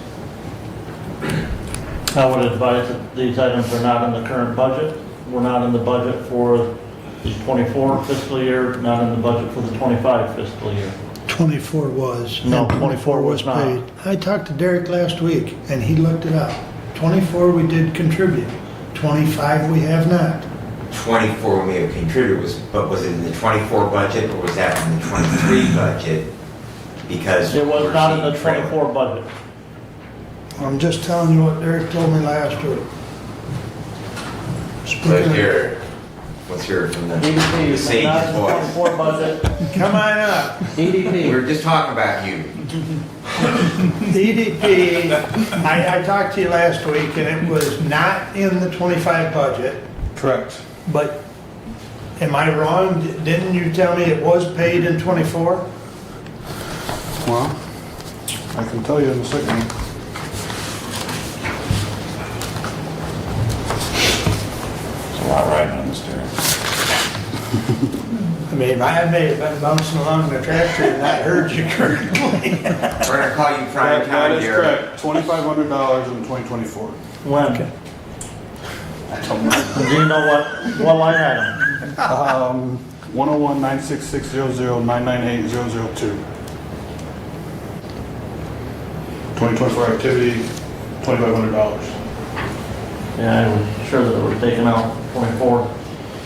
Speaker 5: I would advise that these items are not in the current budget. We're not in the budget for the 24 fiscal year, not in the budget for the 25 fiscal year.
Speaker 2: 24 was.
Speaker 5: No,
Speaker 2: and
Speaker 5: 24 was not.
Speaker 2: paid. I talked to Derek last week, and he looked it up. 24 we did contribute, 25 we have not.
Speaker 1: 24 we may have contributed, but was it in the 24 budget or was that in the 23 budget? Because
Speaker 5: It was
Speaker 1: we're
Speaker 5: not in the
Speaker 1: seeing trailer.
Speaker 5: 24 budget.
Speaker 2: I'm just telling you what Derek told me last week.
Speaker 1: Let's
Speaker 2: Speaking
Speaker 1: hear
Speaker 2: of-
Speaker 1: it. Let's hear it from the
Speaker 5: EDP is
Speaker 1: sage's
Speaker 5: not in the
Speaker 1: voice.
Speaker 5: 24 budget.
Speaker 2: Come on up.
Speaker 1: We
Speaker 5: EDP.
Speaker 1: were just talking about you.
Speaker 2: The EDP, I talked to you last week, and it was not in the 25 budget,
Speaker 11: Correct.
Speaker 2: but am I wrong? Didn't you tell me it was paid in 24?
Speaker 11: Well, I can tell you in a second.
Speaker 8: There's a lot riding on this, Terry.
Speaker 2: I mean, I may have been bouncing along the tractor and not heard you correctly.
Speaker 1: We're gonna call you prime
Speaker 11: That
Speaker 1: time
Speaker 11: is
Speaker 1: here.
Speaker 11: correct, $2,500 in 2024.
Speaker 5: When?
Speaker 11: I don't know.
Speaker 5: Do you know what line item?
Speaker 11: 101-966-00-998-002. 2024 activity, $2,500.
Speaker 5: Yeah, I was sure that it was taken out 24.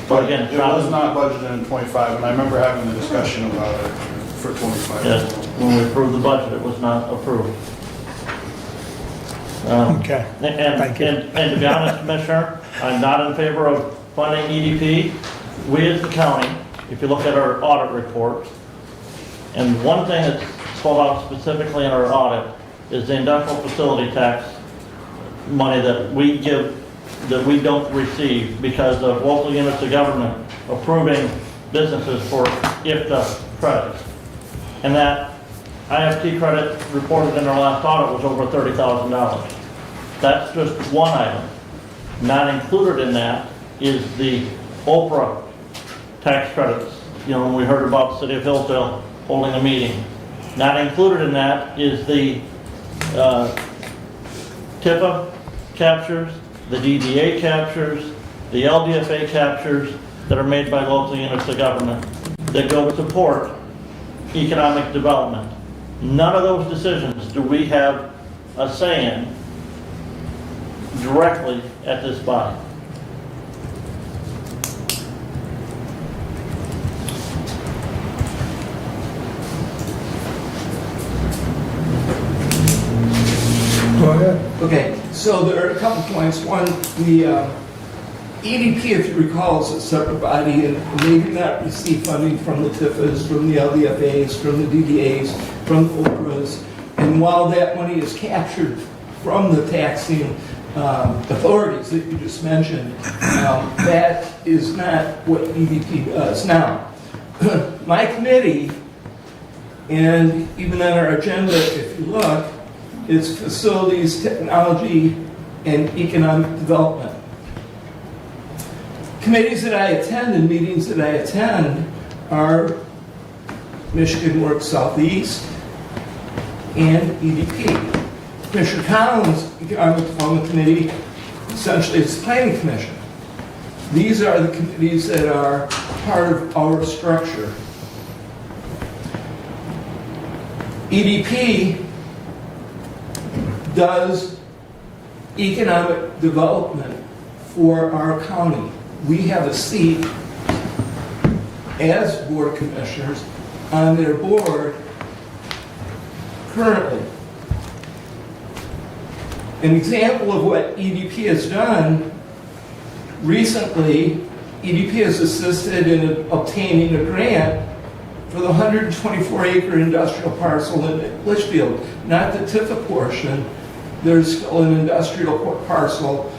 Speaker 5: But again, it's
Speaker 11: It was
Speaker 5: not,
Speaker 11: not budgeted in 25, and I remember having the discussion about it for 25.
Speaker 5: yes, when we approved the budget, it was not approved.
Speaker 2: Okay. Thank you.
Speaker 5: And to be honest, Commissioner, I'm not in favor of funding EDP. We as the county, if you look at our audit report, and one thing that's called out specifically in our audit is the industrial facility tax money that we give, that we don't receive because of local units of government approving businesses for IFTA credits. And that IFT credit reported in our last audit was over $30,000. That's just one item. Not included in that is the Oprah tax credits. You know, when we heard about the city of Hillsdale holding a meeting. Not included in that is the TIFA captures, the DDA captures, the LDFA captures that are made by local units of government that go to support economic development. None of those decisions do we have a say in directly at this body.
Speaker 7: So there are a couple points. One, the EDP, if you recall, is a separate body, and they do not receive funding from the TIFAs, from the LDFAs, from the DDAs, from the OPRAs. And while that money is captured from the taxing authorities that you just mentioned, that is not what EDP does. Now, my committee, and even on our agenda, if you look, is facilities, technology, and economic development. Committees that I attend and meetings that I attend are Michigan Works Southeast and EDP. Commissioner Collins' Economic Development Committee essentially is the Planning Commission. These are the committees that are part of our structure. EDP does economic development for our county. We have a seat as Board of Commissioners on their board currently. An example of what EDP has done, recently, EDP has assisted in obtaining a grant for the 124-acre industrial parcel in Litchfield, not the TIFA portion. There's still an industrial parcel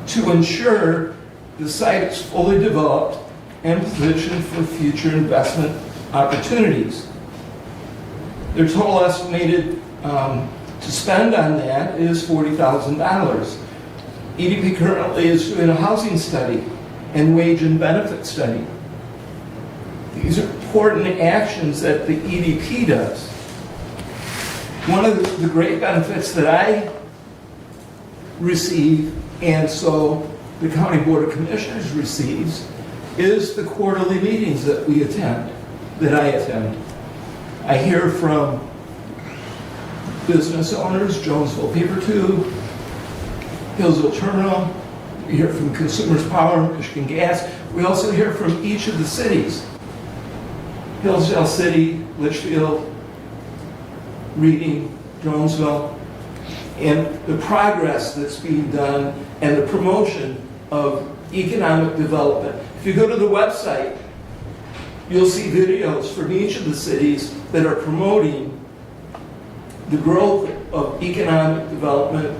Speaker 7: to ensure the site is fully developed and positioned for future investment opportunities. Their total estimated to spend on that is $40,000. EDP currently is doing a housing study and wage and benefit study. These are important actions that the EDP does. One of the great benefits that I receive, and so the County Board of Commissioners receives, is the quarterly meetings that we attend, that I attend. I hear from business owners, Jonesville Paper Tube, Hillsdale Terminal. We hear from Consumers Power, Michigan Gas. We also hear from each of the cities. Hillsdale City, Litchfield, Reading, Jonesville, and the progress that's being done and the promotion of economic development. If you go to the website, you'll see videos from each of the cities that are promoting the growth of economic development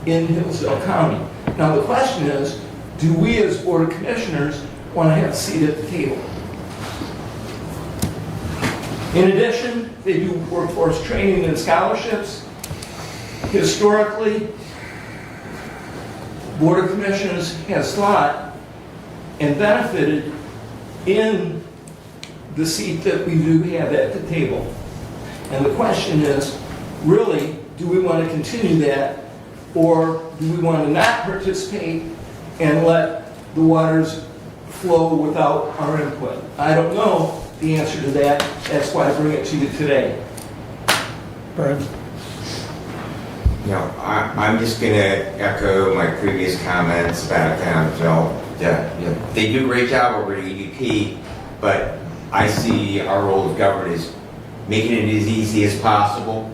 Speaker 7: in Hillsdale County. Now the question is, do we as Board of Commissioners want to have a seat at the table? In addition, they do workforce training and scholarships. Historically, Board of Commissioners has thought and benefited in the seat that we do have at the table. And the question is, really, do we want to continue that, or do we want to not participate and let the waters flow without our input? I don't know the answer to that. That's why I bring it to you today.
Speaker 2: Brad?
Speaker 1: You know, I'm just going to echo my previous comments about Townsville. They do a great job over at EDP, but I see our role as government is making it as easy as possible,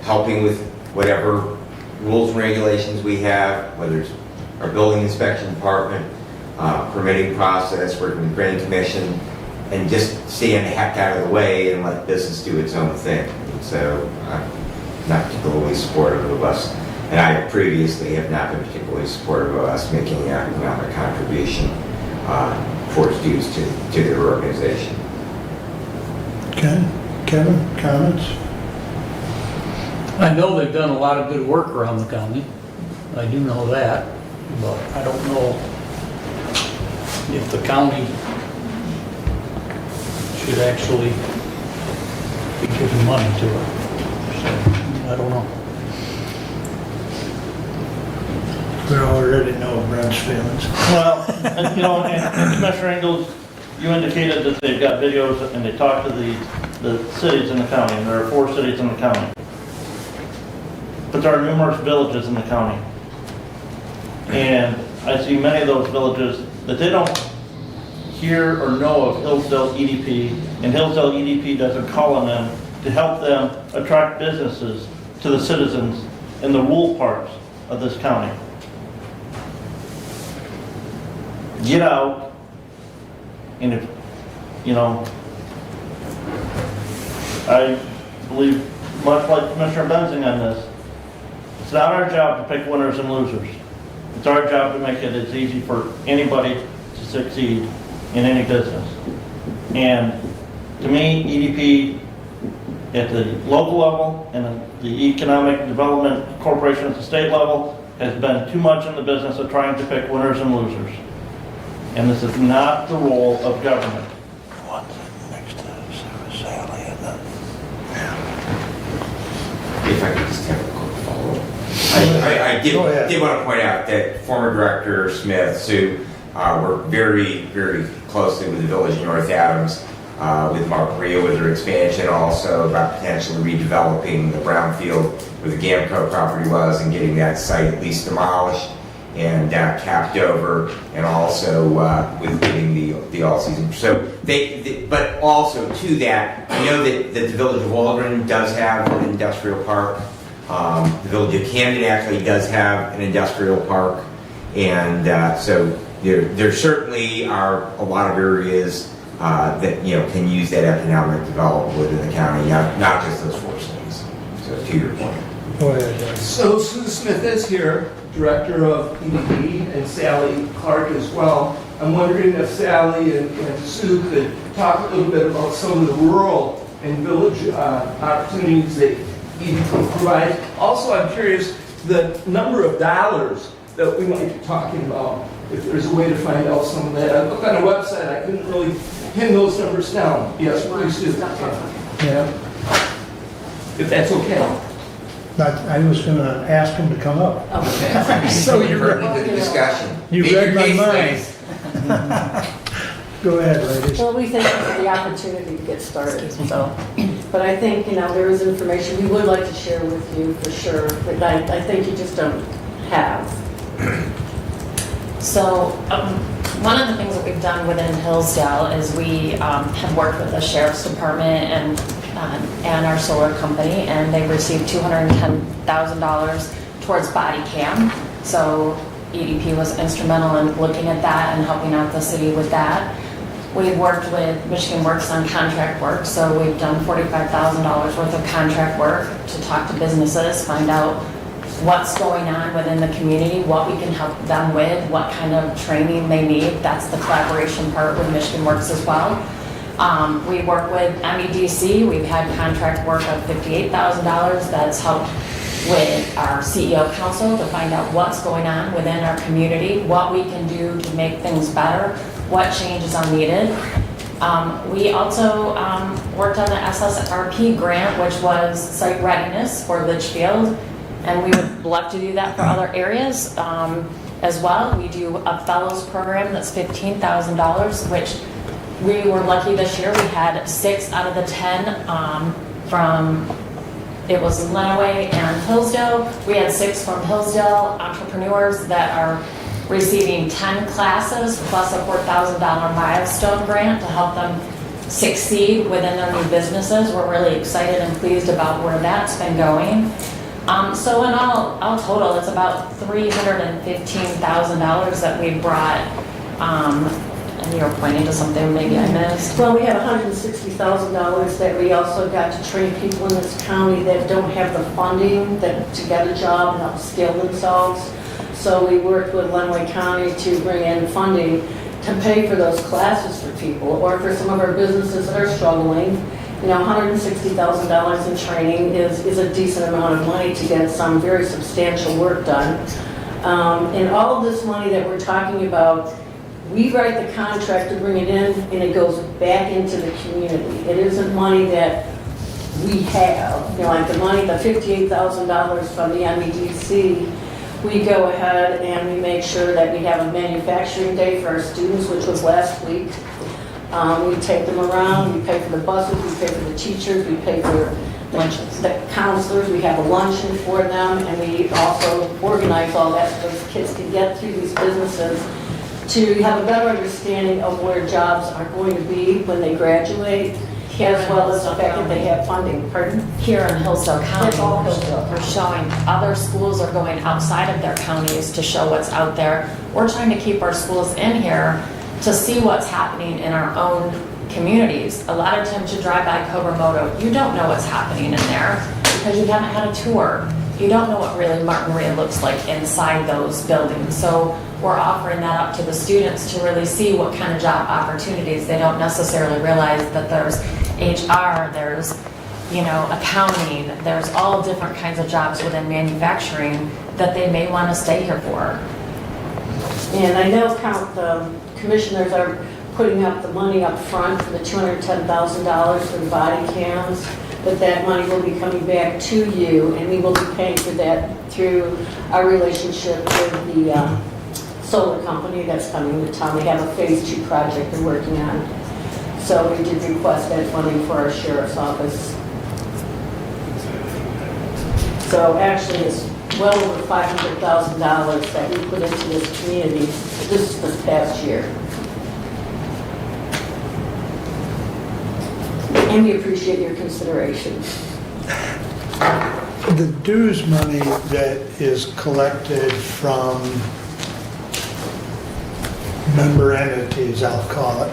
Speaker 1: helping with whatever rules and regulations we have, whether it's our building inspection department, permitting process, working with the Planning Commission, and just staying the heck out of the way and let business do its own thing. And so I'm not particularly supportive of us, and I previously have not been particularly supportive of us making an economic contribution for its dues to their organization.
Speaker 2: Okay. Kevin, comments?
Speaker 6: I know they've done a lot of good work around the county. I do know that, but I don't know if the county should actually be giving money to it. So, I don't know.
Speaker 2: We already know Brad's feelings.
Speaker 5: Well, and Commissioner Engels, you indicated that they've got videos and they talk to the cities in the county, and there are 4 cities in the county. But there are numerous villages in the county. And I see many of those villages that they don't hear or know of Hillsdale EDP, and Hillsdale EDP doesn't call on them to help them attract businesses to the citizens in the rural parts of this county. Get out, and if, you know, I believe, much like Commissioner Benzing on this, it's not our job to pick winners and losers. It's our job to make it as easy for anybody to succeed in any business. And to me, EDP at the local level and the Economic Development Corporation at the state level has been too much in the business of trying to pick winners and losers. And this is not the role of government.
Speaker 1: If I could just have a quick follow-up. I
Speaker 2: Go ahead.
Speaker 1: did want to point out that former Director Smith, Sue, worked very, very closely with the Village of North Adams, with Mark Rio with their expansion, also about potentially redeveloping the brownfield where the Gamco property was and getting that site at least demolished and capped over, and also with getting the all-season. So but also to that, I know that the Village of Waldron does have an industrial park. The Village of Camden actually does have an industrial park, and so there certainly are a lot of areas that can use that economic development within the county, not just those four cities. So to your point.
Speaker 2: Go ahead, Doug.
Speaker 7: So Sue Smith is here, Director of EDP, and Sally Clark as well. I'm wondering if Sally and Sue could talk a little bit about some of the rural and village opportunities that EDP provides. Also, I'm curious the number of dollars that we might be talking about, if there's a way to find out some of that. I looked on a website, I couldn't really pin those numbers down. Yes, please do. Yeah. If that's okay.
Speaker 2: I was going to ask him to come up.
Speaker 1: So you heard the discussion.
Speaker 2: You
Speaker 1: Make
Speaker 2: read
Speaker 1: your
Speaker 2: my
Speaker 1: case,
Speaker 2: mind.
Speaker 1: ladies.
Speaker 2: Go ahead, ladies.
Speaker 12: Well, we thank you for the opportunity to get started, so. But I think, there is information we would like to share with you for sure, but I think you just don't have.
Speaker 13: So, one of the things that we've done within Hillsdale is we have worked with the Sheriff's Department and our solar company, and they received $210,000 towards body cam. So EDP was instrumental in looking at that and helping out the city with that. We've worked with Michigan Works on contract work, so we've done $45,000 worth of contract work to talk to businesses, find out what's going on within the community, what we can help them with, what kind of training they need. That's the collaboration part with Michigan Works as well. We work with MEDC. We've had contract work of $58,000 that's helped with our CEO council to find out what's going on within our community, what we can do to make things better, what changes are needed. We also worked on the SSRP grant, which was site readiness for Litchfield, and we would love to do that for other areas as well. We do a fellows program that's $15,000, which we were lucky this year. We had 6 out of the 10 from, it was Lenawee and Hillsdale. We had 6 from Hillsdale entrepreneurs that are receiving 10 classes plus a $4,000 milestone grant to help them succeed within their new businesses. We're really excited and pleased about where that's been going. So in all total, it's about $315,000 that we brought. And you were pointing to something maybe I missed.
Speaker 12: Well, we have $160,000 that we also got to train people in this county that don't have the funding to get a job and upskill themselves. So we worked with Lenawee County to bring in funding to pay for those classes for people, or for some of our businesses that are struggling. $160,000 in training is a decent amount of money to get some very substantial work done. And all of this money that we're talking about, we write the contract to bring it in, and it goes back into the community. It isn't money that we have. Like the money, the $58,000 from the MEDC, we go ahead and we make sure that we have a manufacturing day for our students, which was last week. We take them around, we pay for the buses, we pay for the teachers, we pay for the counselors, we have a luncheon for them, and we also organize all that so those kids can get through these businesses to have a better understanding of where jobs are going to be when they graduate, as well as the fact that they have funding. Pardon?
Speaker 13: Here in Hillsdale County,
Speaker 12: That's all Hillsdale.
Speaker 13: we're showing, other schools are going outside of their counties to show what's out there. We're trying to keep our schools in here to see what's happening in our own communities. A lot of times you drive by Kobermoto, you don't know what's happening in there because you haven't had a tour. You don't know what really Martinrea looks like inside those buildings. So we're offering that up to the students to really see what kind of job opportunities. They don't necessarily realize that there's HR, there's, accounting, there's all different kinds of jobs within manufacturing that they may want to stay here for.
Speaker 12: And I know the commissioners are putting up the money up front for the $210,000 for the body cams, but that money will be coming back to you, and we will be paying for that through our relationship with the solar company that's coming to town. They have a phase 2 project they're working on. So we did request that funding for our sheriff's office. So actually, it's well over $500,000 that we put into this community this past year. And we appreciate your consideration.
Speaker 2: The dues money that is collected from member entities, I'll call it.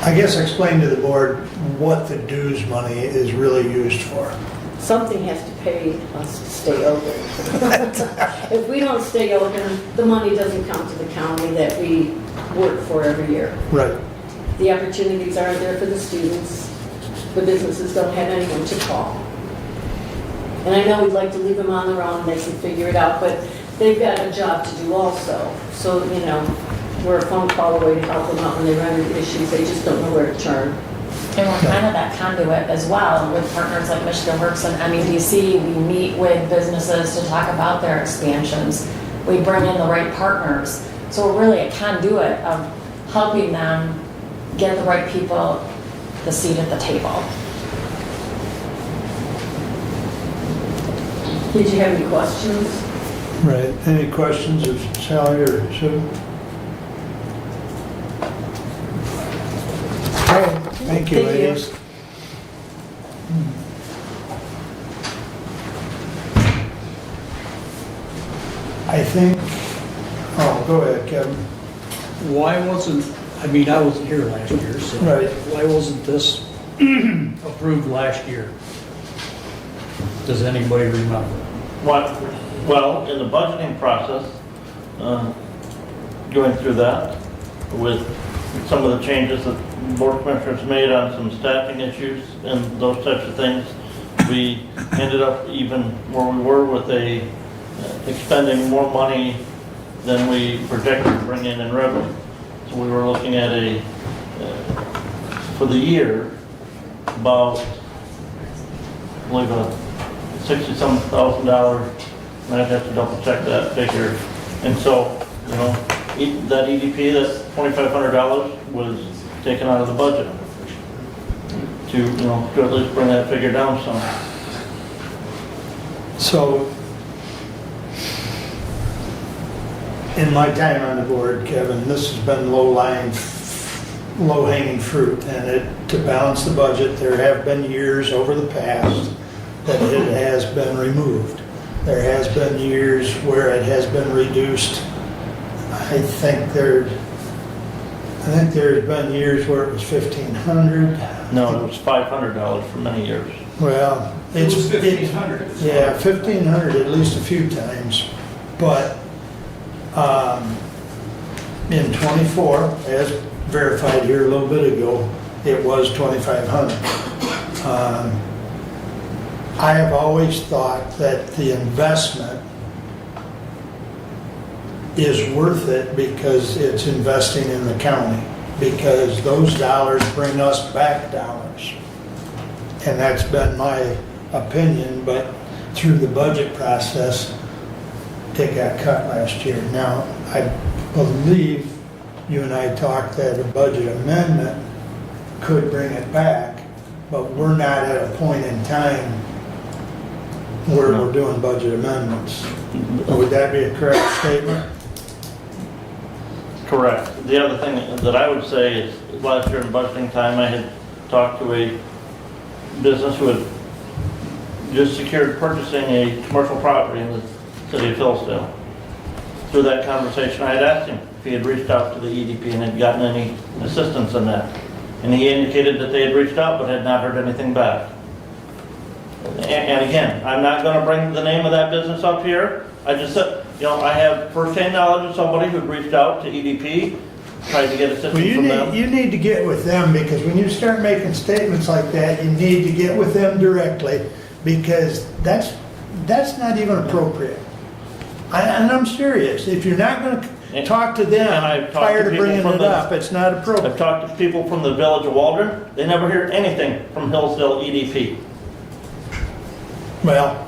Speaker 2: I guess explain to the board what the dues money is really used for.
Speaker 12: Something has to pay us to stay open. If we don't stay open, the money doesn't come to the county that we work for every year.
Speaker 2: Right.
Speaker 12: The opportunities aren't there for the students. The businesses don't have anyone to call. And I know we'd like to leave them on their own, they can figure it out, but they've got a job to do also. So, we're a phone call away to help them out when they run into issues, they just don't know where to turn.
Speaker 13: And we're kind of that conduit as well with partners like Michigan Works and MEDC. We meet with businesses to talk about their expansions. We bring in the right partners. So we're really a conduit of helping them get the right people the seat at the table.
Speaker 12: Did you have any questions?
Speaker 2: Right. Any questions of Sally or Sue? Okay. Thank you,
Speaker 12: Thank you.
Speaker 2: ladies. I think, go ahead, Kevin.
Speaker 6: Why wasn't, I wasn't here last year, so
Speaker 2: Right.
Speaker 6: why wasn't this approved last year? Does anybody remember?
Speaker 5: Well, in the budgeting process, going through that with some of the changes that the Board of Commissioners made on some staffing issues and those types of things, we ended up even where we were with expending more money than we projected to bring in revenue. So we were looking at for the year, about, I believe, a $60,000. I'd have to double check that figure. And so, that EDP, that $2,500 was taken out of the budget to at least bring that figure down some.
Speaker 2: So, in my time on the board, Kevin, this has been low-hanging fruit, and to balance the budget, there have been years over the past that it has been removed. There has been years where it has been reduced. I think there's been years where it was $1,500.
Speaker 5: No, it was $500 for many years.
Speaker 2: Well,
Speaker 7: It was $1,500.
Speaker 2: Yeah, $1,500 at least a few times, but in '24, as verified here a little bit ago, it was $2,500. I have always thought that the investment is worth it because it's investing in the county, because those dollars bring us back dollars. And that's been my opinion, but through the budget process, it got cut last year. Now, I believe you and I talked that a budget amendment could bring it back, but we're not at a point in time where we're doing budget amendments. Would that be a correct statement?
Speaker 5: Correct. The other thing that I would say is, last year in budgeting time, I had talked to a business who had just secured purchasing a commercial property in the city of Hillsdale. Through that conversation, I had asked him if he had reached out to the EDP and had gotten any assistance in that. And he indicated that they had reached out but had not heard anything back. And again, I'm not going to bring the name of that business up here. I just said, I have first-hand knowledge of somebody who'd reached out to EDP, tried to get assistance
Speaker 2: Well,
Speaker 5: from them.
Speaker 2: you need to get with them, because when you start making statements like that, you need to get with them directly, because that's not even appropriate. And I'm serious. If you're not going to talk to
Speaker 5: And
Speaker 2: them
Speaker 5: I've talked
Speaker 2: prior
Speaker 5: to
Speaker 2: to
Speaker 5: people
Speaker 2: bringing
Speaker 5: from
Speaker 2: it
Speaker 5: the-
Speaker 2: up, it's not
Speaker 5: I've
Speaker 2: appropriate.
Speaker 5: talked to people from the village of Waldron. They never hear anything from Hillsdale EDP.
Speaker 2: Well,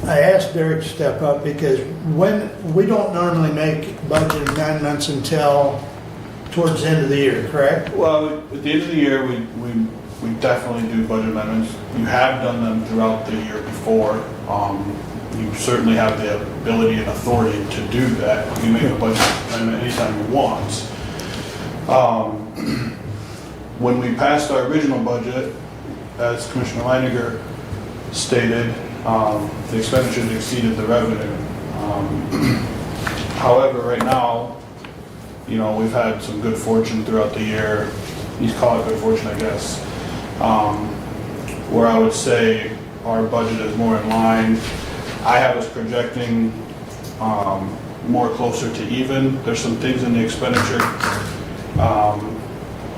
Speaker 2: I asked Derek to step up, because when, we don't normally make budget amendments until towards the end of the year, correct?
Speaker 11: Well, at the end of the year, we definitely do budget amendments. You have done them throughout the year before. You certainly have the ability and authority to do that. You make a budget amendment anytime you want. When we passed our original budget, as Commissioner Leininger stated, the expenditures exceeded the revenue. However, right now, we've had some good fortune throughout the year. You call it good fortune, I guess. Where I would say our budget is more in line. I have us projecting more closer to even. There's some things in the expenditure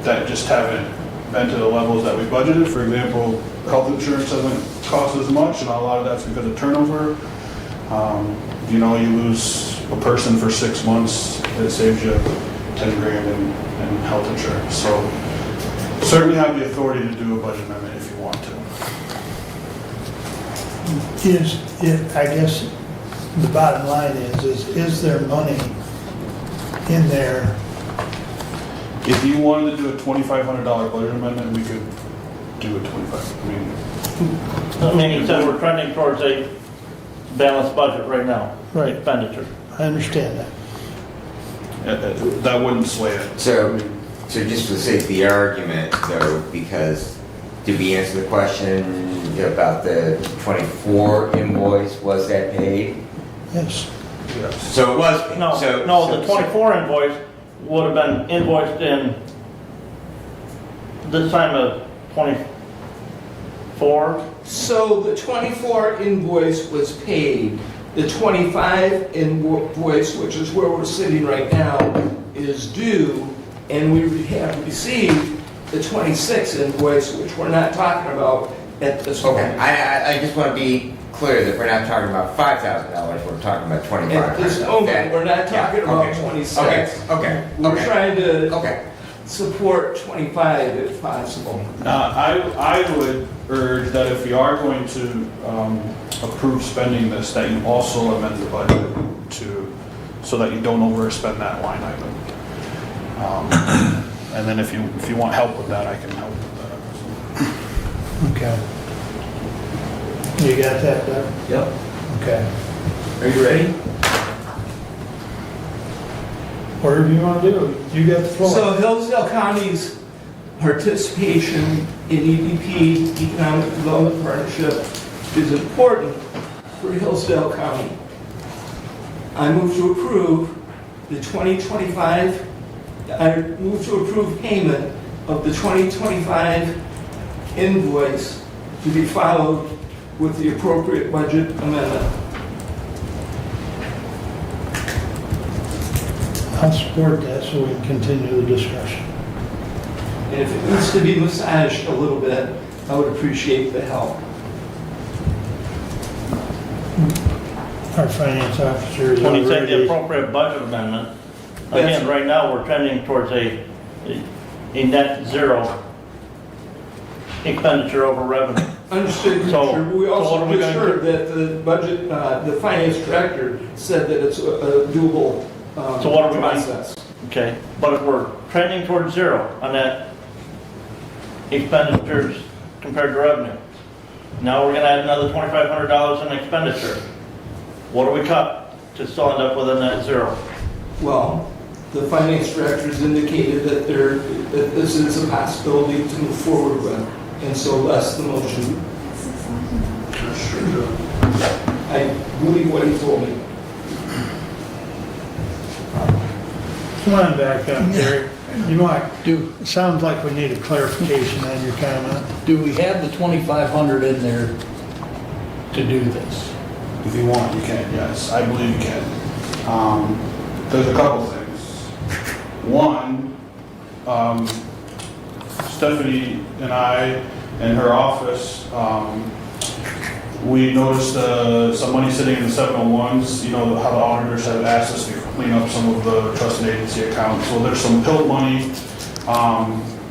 Speaker 11: that just haven't been to the levels that we budgeted. For example, health insurance doesn't cost as much, and a lot of that's because of turnover. You lose a person for 6 months, it saves you 10 grand in health insurance. So certainly have the authority to do a budget amendment if you want to.
Speaker 2: I guess the bottom line is there money in there?
Speaker 11: If you wanted to do a $2,500 budget amendment, we could do a 25.
Speaker 5: He said we're trending towards a balanced budget right now.
Speaker 2: Right.
Speaker 5: Expenditure.
Speaker 2: I understand that.
Speaker 11: That wouldn't sway it.
Speaker 1: So just for the sake of the argument, though, because did we answer the question about the 24 invoice, was that paid?
Speaker 2: Yes.
Speaker 1: So it was paid.
Speaker 5: No, the 24 invoice would have been invoiced in this time of 24.
Speaker 7: So the 24 invoice was paid. The 25 invoice, which is where we're sitting right now, is due, and we have received the 26 invoice, which we're not talking about at this point.
Speaker 1: Okay, I just want to be clear that we're not talking about $5,000, we're talking about $2,500.
Speaker 7: At this moment, we're not talking about
Speaker 1: okay.
Speaker 7: 26.
Speaker 1: Okay.
Speaker 7: We're trying to
Speaker 1: Okay.
Speaker 7: support 25 if possible.
Speaker 11: I would urge that if you are going to approve spending this, that you also amend the budget so that you don't overspend that line item. And then if you want help with that, I can help with that.
Speaker 2: Okay. You got that, Doug?
Speaker 7: Yep.
Speaker 2: Okay.
Speaker 7: Are you ready?
Speaker 2: Whatever you want to do, you got the floor.
Speaker 7: So Hillsdale County's participation in EDP, Economic Development Partnership, is important for Hillsdale County. I move to approve the 2025, I move to approve payment of the 2025 invoice to be followed with the appropriate budget amendment.
Speaker 2: I'll support that so we can continue the discussion.
Speaker 7: And if it needs to be massaged a little bit, I would appreciate the help.
Speaker 2: Our finance officer is
Speaker 5: When you say the
Speaker 2: already,
Speaker 5: appropriate budget amendment, again, right now, we're trending towards a net zero expenditure over revenue.
Speaker 7: Understood,
Speaker 5: So-
Speaker 7: Commissioner, but we
Speaker 5: so what
Speaker 7: also
Speaker 5: are we gonna
Speaker 7: assured that the budget, the finance director said that it's a doable
Speaker 5: So what are we gonna-
Speaker 7: process.
Speaker 5: Okay, but if we're trending towards zero on that expenditures compared to revenue, now we're gonna add another $2,500 in expenditure. What do we cut to still end up with a net zero?
Speaker 7: Well, the finance director has indicated that that this is a possibility to move forward with, and so that's the motion. I believe what he told me.
Speaker 2: Come on back up there. You might do, sounds like we need a clarification on your comment.
Speaker 6: Do we have the 2,500 in there to do this?
Speaker 11: If you want, you can, yes, I believe you can. There's a couple things. One, Stephanie and I, in her office, we noticed some money sitting in the 701s. You know how the auditors have asked us to clean up some of the trust and agency accounts. So there's some PILT money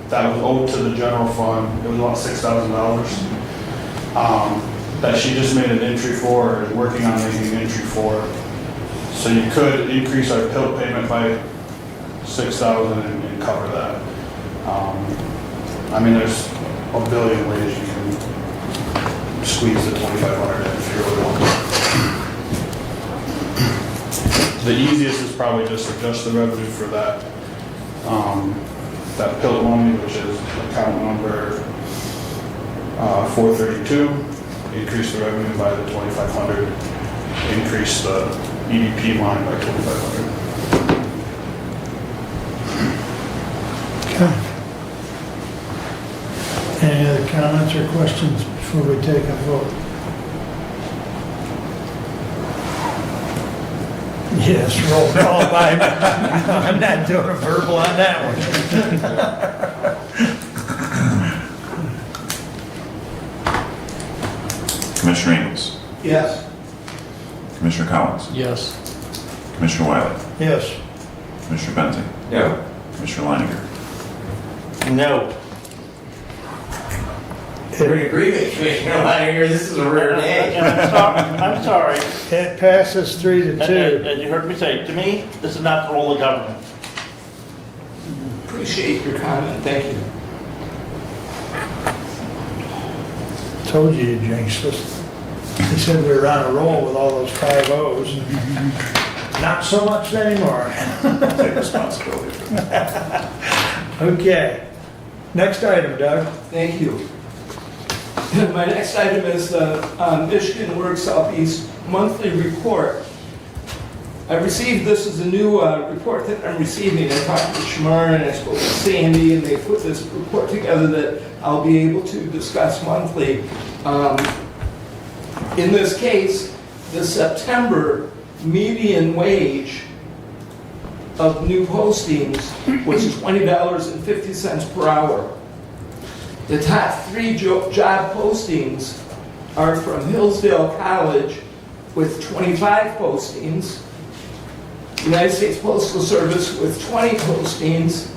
Speaker 11: that was owed to the general fund. It was about $6,000 that she just made an entry for, or is working on making an entry for. So you could increase our PILT payment by $6,000 and cover that. I mean, there's a billion ways you can squeeze the 2,500 in if you really want to. The easiest is probably just adjust the revenue for that, that PILT money, which is account number 432. Increase the revenue by the 2,500. Increase the EDP line by 2,500.
Speaker 2: Okay. Any other comments or questions before we take a vote? Yes, roll call by. I'm not doing a verbal on that one.
Speaker 8: Commissioner Engels,
Speaker 7: Yes.
Speaker 8: Commissioner Collins,
Speaker 6: Yes.
Speaker 8: Commissioner Wiley,
Speaker 2: Yes.
Speaker 8: Commissioner Benzing,
Speaker 1: No.
Speaker 8: Commissioner Leininger.
Speaker 5: No.
Speaker 1: We're in agreement, Commissioner Leininger, this is a rare day.
Speaker 5: And I'm sorry.
Speaker 2: It passes 3-2.
Speaker 5: And you heard me say, to me, this is not the role of government.
Speaker 7: Appreciate your comment, thank you.
Speaker 2: Told you you jinxed us. He said we were on a roll with all those 5-0s. Not so much anymore.
Speaker 8: Take responsibility for that.
Speaker 2: Okay. Next item, Doug.
Speaker 7: Thank you. My next item is the Michigan Works Southeast monthly report. I received this as a new report that I'm receiving. I talked to Shamar and I spoke with Sandy, and they put this report together that I'll be able to discuss monthly. In this case, the September median wage of new postings was $20.50 per hour. The top 3 job postings are from Hillsdale College with 25 postings, United States Postal Service with 20 postings,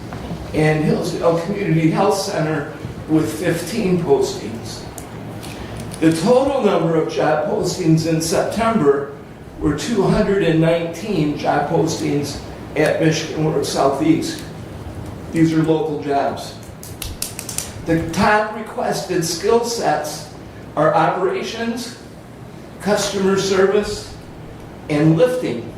Speaker 7: and Hillsdale Community Health Center with 15 postings. The total number of job postings in September were 219 job postings at Michigan Works Southeast. These are local jobs. The top requested skill sets are operations, customer service, and lifting.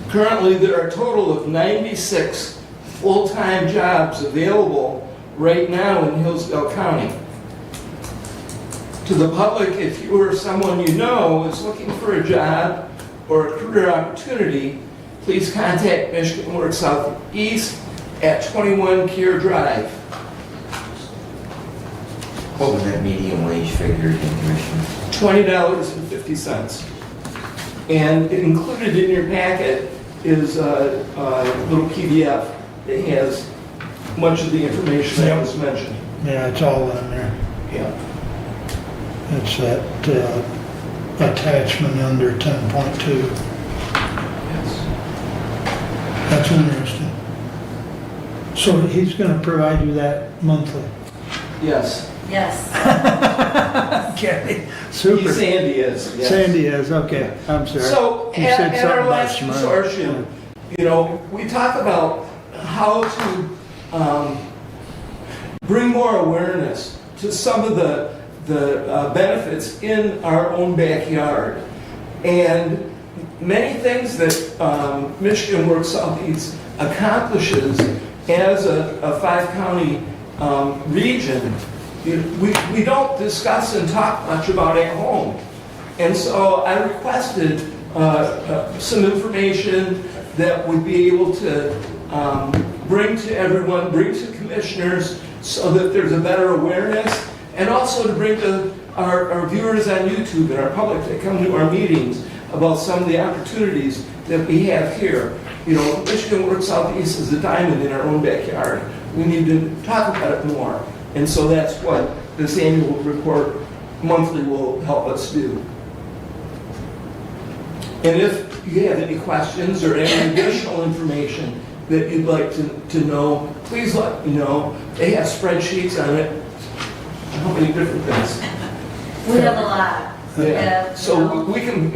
Speaker 7: Currently, there are a total of 96 full-time jobs available right now in Hillsdale County. To the public, if you or someone you know is looking for a job or a career opportunity, please contact Michigan Works Southeast at 21 Kier Drive.
Speaker 1: What was that median wage figure again, Commissioner?
Speaker 7: $20.50. And included in your packet is a little PDF that has much of the information that was mentioned.
Speaker 2: Yeah, it's all in there.
Speaker 7: Yeah.
Speaker 2: It's that attachment under 10.2.
Speaker 7: Yes.
Speaker 2: That's interesting. So he's going to provide you that monthly?
Speaker 7: Yes.
Speaker 13: Yes.
Speaker 2: Okay, super.
Speaker 7: Sandy is. Yes.
Speaker 2: Sandy is, okay, I'm sorry.
Speaker 7: So
Speaker 2: You
Speaker 7: at
Speaker 2: said
Speaker 7: our
Speaker 2: something about
Speaker 7: last
Speaker 2: Shimon.
Speaker 7: consortium, you know, we talk about how to bring more awareness to some of the benefits in our own backyard. And many things that Michigan Works Southeast accomplishes as a five-county region, we don't discuss and talk much about at home. And so I requested some information that would be able to bring to everyone, bring to commissioners, so that there's a better awareness, and also to bring to our viewers on YouTube and our public that come to our meetings about some of the opportunities that we have here. You know, Michigan Works Southeast is a diamond in our own backyard. We need to talk about it more. And so that's what this annual report monthly will help us do. And if you have any questions or any additional information that you'd like to know, please let me know. They have spreadsheets on it. How many different things?
Speaker 10: We have a lot.
Speaker 7: Yeah. So we can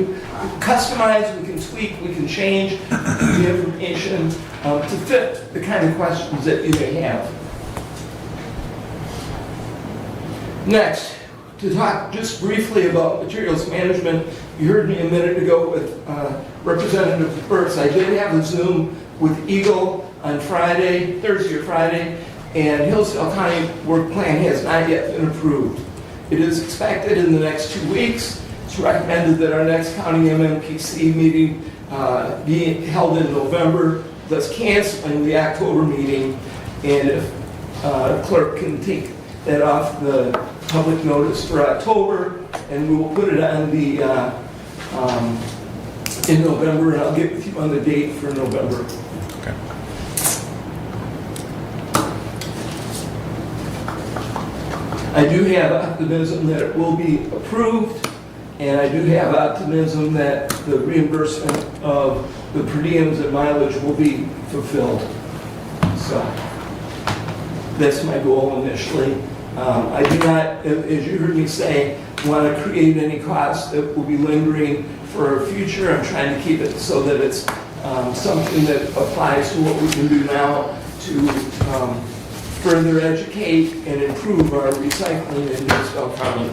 Speaker 7: customize, we can tweak, we can change the information to fit the kind of questions that you may have. Next, to talk just briefly about materials management, you heard me a minute ago with Representative Burks. I did have a Zoom with Eagle on Thursday or Friday, and Hillsdale County Work Plan has not yet been approved. It is expected in the next 2 weeks. It's recommended that our next county MMPC meeting be held in November, thus canceling the October meeting. And if clerk can take that off the public notice for October, and we will put it on the in November, and I'll get with you on the date for November.
Speaker 8: Okay.
Speaker 7: I do have optimism that it will be approved, and I do have optimism that the reimbursement of the per diems and mileage will be fulfilled. So that's my goal initially. I do not, as you heard me say, want to create any costs that will be lingering for our future. I'm trying to keep it so that it's something that applies to what we can do now to further educate and improve our recycling in Hillsdale County.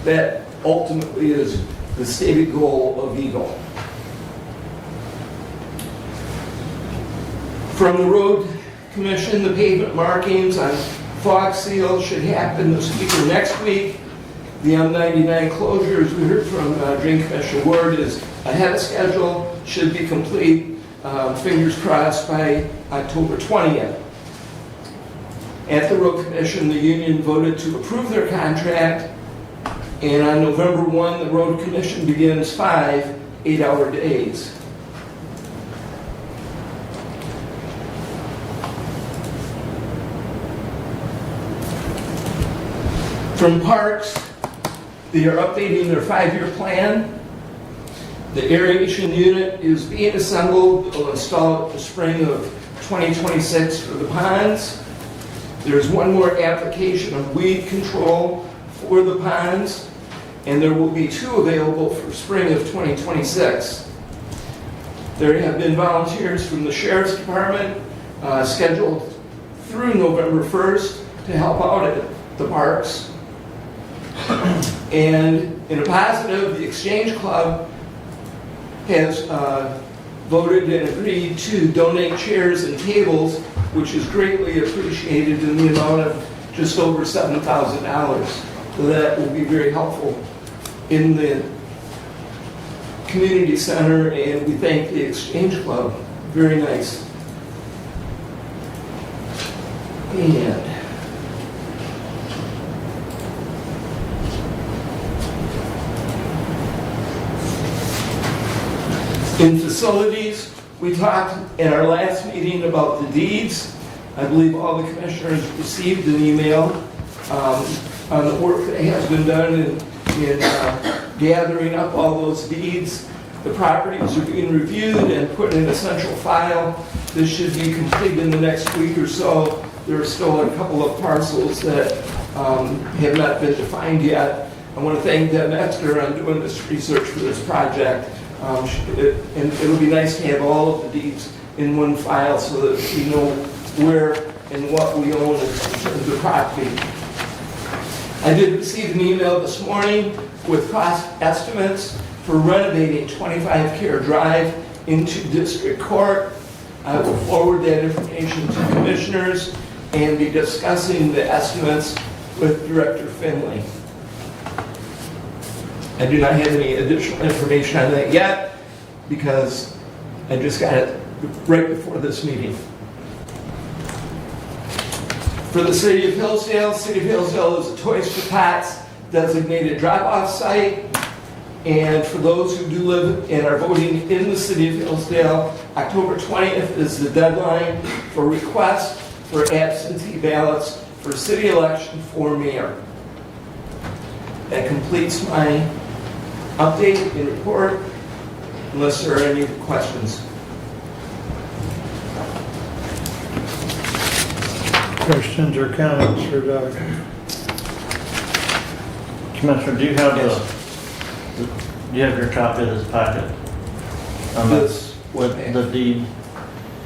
Speaker 7: That ultimately is the stated goal of Eagle. From the Road Commission, the pavement markings on fog seal should happen this week or next week. The M99 closure, as we heard from Drain Commissioner Ward, is ahead of schedule, should be complete, fingers crossed, by October 20th. At the Road Commission, the union voted to approve their contract, and on November 1, the Road Commission begins 5 8-hour days. From Parks, they are updating their 5-year plan. The aeration unit is being assembled. They'll install it the spring of 2026 for the ponds. There's one more application of weed control for the ponds, and there will be 2 available for spring of 2026. There have been volunteers from the Sheriff's Department scheduled through November 1st to help out at the parks. And in a positive, the Exchange Club has voted and agreed to donate chairs and tables, which is greatly appreciated in the amount of just over $7,000. So that will be very helpful in the community center, and we thank the Exchange Club. Very nice. And in facilities, we talked at our last meeting about the deeds. I believe all the commissioners received an email on the work that has been done in gathering up all those deeds. The properties are being reviewed and put in a central file. This should be complete in the next week or so. There are still a couple of parcels that have not been defined yet. I want to thank Deb Metzger on doing this research for this project. And it'll be nice to have all of the deeds in one file so that we know where and what we own in terms of property. I did receive an email this morning with cost estimates for renovating 25 Care Drive into District Court. I will forward that information to commissioners and be discussing the estimates with Director Finley. I do not have any additional information on that yet because I just got it right before this meeting. For the City of Hillsdale is a Toys for Tots designated drop-off site. And for those who do live and are voting in the City of Hillsdale, October 20th is the deadline for requests for absentee ballots for city election for mayor. That completes my update and report, unless there are any questions.
Speaker 2: Questions or comments for Doug?
Speaker 5: Commissioner, do you have your copy of this packet?
Speaker 7: This
Speaker 5: With the deed,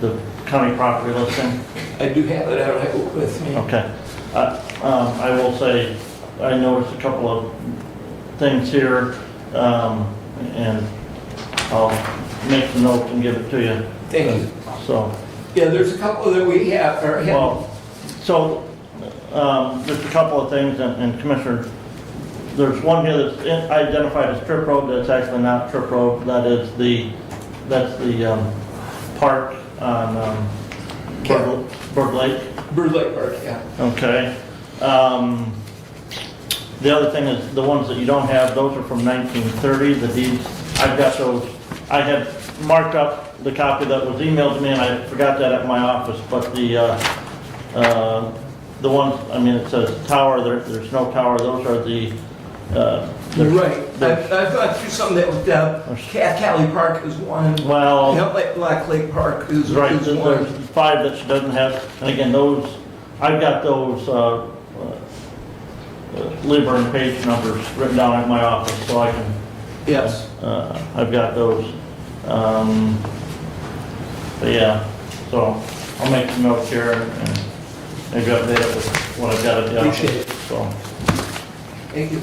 Speaker 5: the county property listing?
Speaker 7: I do have it out with me.
Speaker 5: Okay. I will say, I noticed a couple of things here, and I'll make the note and give it to you.
Speaker 7: Thank you.
Speaker 5: So,
Speaker 7: Yeah, there's a couple that we have, or have.
Speaker 5: well, so, there's a couple of things, and Commissioner, there's one here that's identified as Trip Road, that's actually not Trip Road, that's the park on, Bird Lake.
Speaker 7: Bird Lake Park, yeah.
Speaker 5: Okay. The other thing is, the ones that you don't have, those are from 1930, the deeds. I've got those, I had marked up the copy that was emailed to me, and I forgot that at my office, but the ones, I mean, it says tower, there's no tower, those are the,
Speaker 7: Right. I've gone through some that with Cat Cali Park is one.
Speaker 5: well,
Speaker 7: Black Lake Park is
Speaker 5: right,
Speaker 7: is
Speaker 5: there's
Speaker 7: one.
Speaker 5: 5 that she doesn't have, and again, those, I've got those, Lieber and page numbers written down at my office, so I can,
Speaker 7: Yes.
Speaker 5: I've got those. But yeah, so I'll make some notes here and maybe update it with what I've got at the office.
Speaker 7: Appreciate it.
Speaker 5: So,
Speaker 7: Thank you.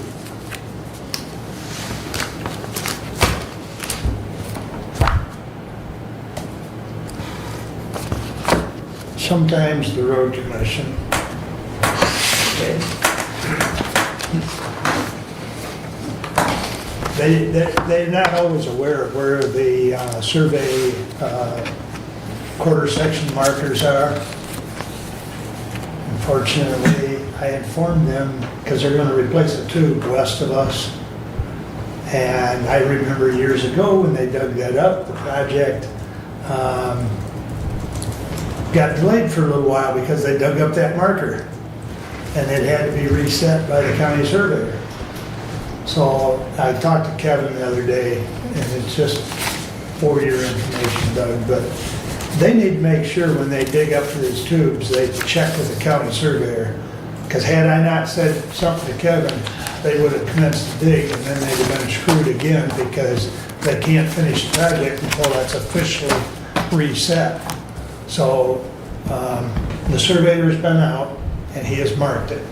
Speaker 2: Sometimes the road commission,
Speaker 7: Okay.
Speaker 2: they're not always aware of where the survey quarter section markers are. Unfortunately, I informed them because they're going to replace a tube west of us. And I remember years ago when they dug that up, the project got delayed for a little while because they dug up that marker. And it had to be reset by the county surveyor. So I talked to Kevin the other day, and it's just for your information, Doug, but they need to make sure when they dig up for these tubes, they check with the county surveyor. Because had I not said something to Kevin, they would have commenced to dig, and then they'd have been screwed again because they can't finish the project until that's officially reset. So the surveyor's been out, and he has marked it.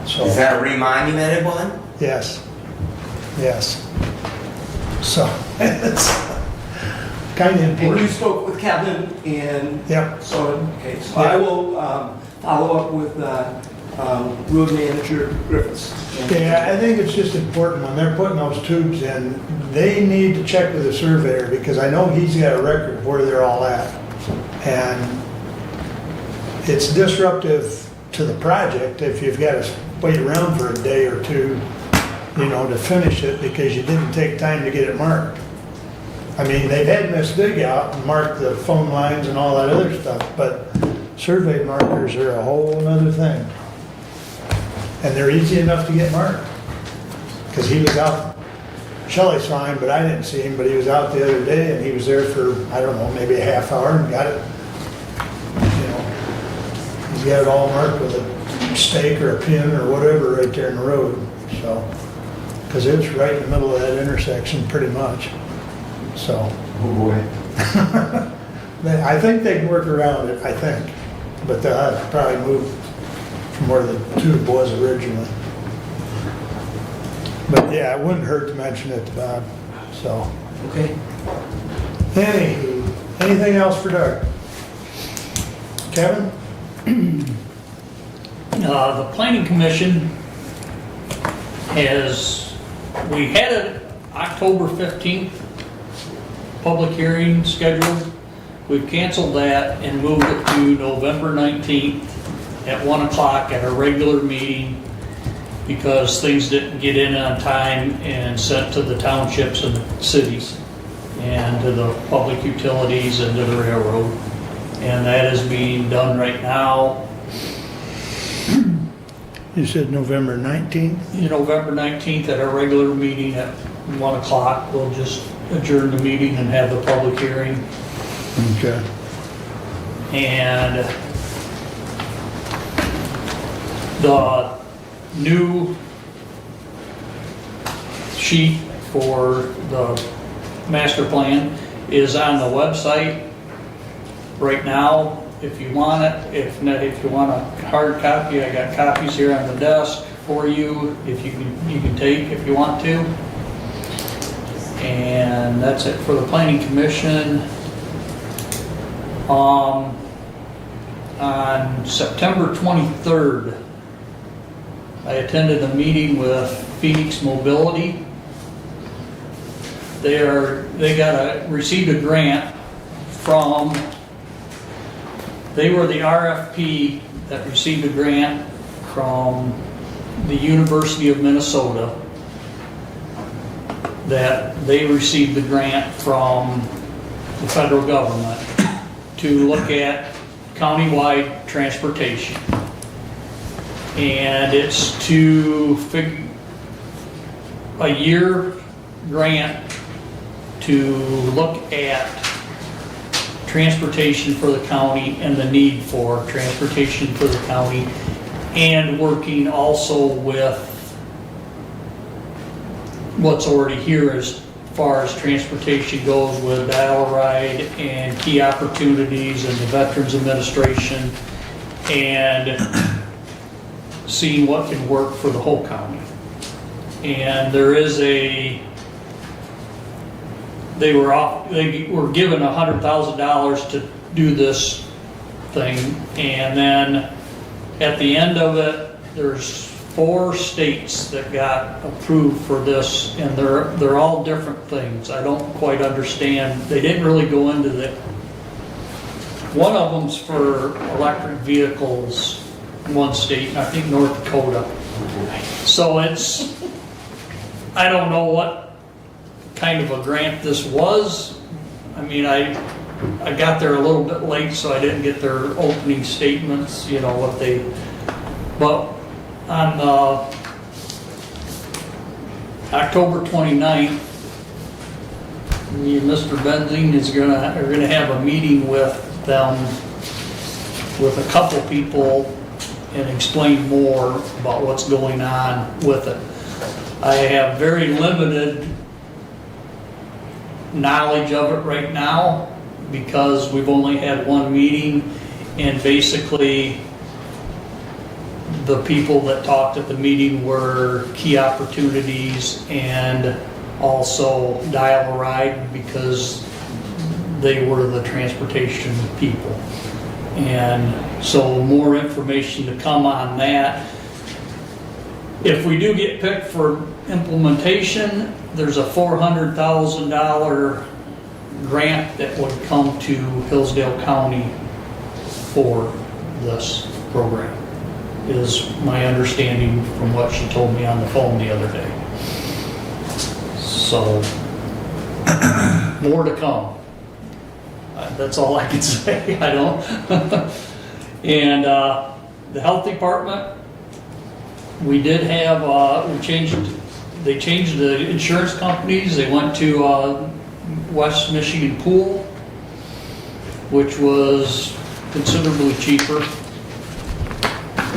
Speaker 2: So
Speaker 1: Is that a remonumented one?
Speaker 2: yes, yes. So it's kind of
Speaker 7: And you
Speaker 2: important.
Speaker 7: spoke with Kevin and
Speaker 2: Yep.
Speaker 7: so, okay, so I will follow up with road manager Griffiths.
Speaker 2: Yeah, I think it's just important when they're putting those tubes in, they need to check with the surveyor because I know he's got a record of where they're all at. And it's disruptive to the project if you've got to wait around for a day or two, you know, to finish it because you didn't take time to get it marked. I mean, they've had this dig out and marked the phone lines and all that other stuff, but survey markers are a whole nother thing. And they're easy enough to get marked. Because he was out, Shelley saw him, but I didn't see him, but he was out the other day and he was there for, I don't know, maybe a half hour and got it, you know, he's got it all marked with a stake or a pin or whatever right there in the road, so. Because it's right in the middle of that intersection pretty much, so.
Speaker 7: Oh, boy.
Speaker 2: I think they can work around it, I think, but they'll have to probably move from where the tube was originally. But yeah, it wouldn't hurt to mention it to Bob, so.
Speaker 7: Okay.
Speaker 2: Anywho, anything else for Doug? Kevin?
Speaker 6: The planning commission we had an October 15th public hearing scheduled. We've canceled that and moved it to November 19th at 1 o'clock at our regular meeting because things didn't get in on time and sent to the townships and the cities and to the public utilities and to the railroad. And that is being done right now.
Speaker 2: You said November 19th?
Speaker 6: November 19th at our regular meeting at 1 o'clock. We'll just adjourn the meeting and have the public hearing.
Speaker 2: Okay.
Speaker 6: And the new sheet for the master plan is on the website right now. If you want it, if you want a hard copy, I got copies here on the desk for you. If you can take if you want to. And that's it for the planning commission. On September 23rd, I attended a meeting with Phoenix Mobility. They received a grant from. They were the RFP that received a grant from the University of Minnesota. That they received the grant from the federal government to look at countywide transportation. And it's a year grant to look at transportation for the county and the need for transportation for the county, and working also with what's already here as far as transportation goes with Dial-A-Ride and Key Opportunities and the Veterans Administration, and seeing what can work for the whole county. And they were given $100,000 to do this thing, and then at the end of it, there's 4 states that got approved for this, and they're all different things. I don't quite understand. They didn't really go into the. One of them's for electric vehicles, one state, and I think North Dakota. So I don't know what kind of a grant this was. I mean, I got there a little bit late, so I didn't get their opening statements, but on October 29th, me and Mr. Benzing are gonna have a meeting with them, with a couple people, and explain more about what's going on with it. I have very limited knowledge of it right now because we've only had one meeting, and basically the people that talked at the meeting were Key Opportunities and also Dial-A-Ride, because they were the transportation people. And so more information to come on that. If we do get picked for implementation, there's a $400,000 grant that would come to Hillsdale County for this program, is my understanding from what she told me on the phone the other day. So, more to come. That's all I can say. I don't. And the health department, we did have, they changed the insurance companies. They went to West Michigan Pool, which was considerably cheaper.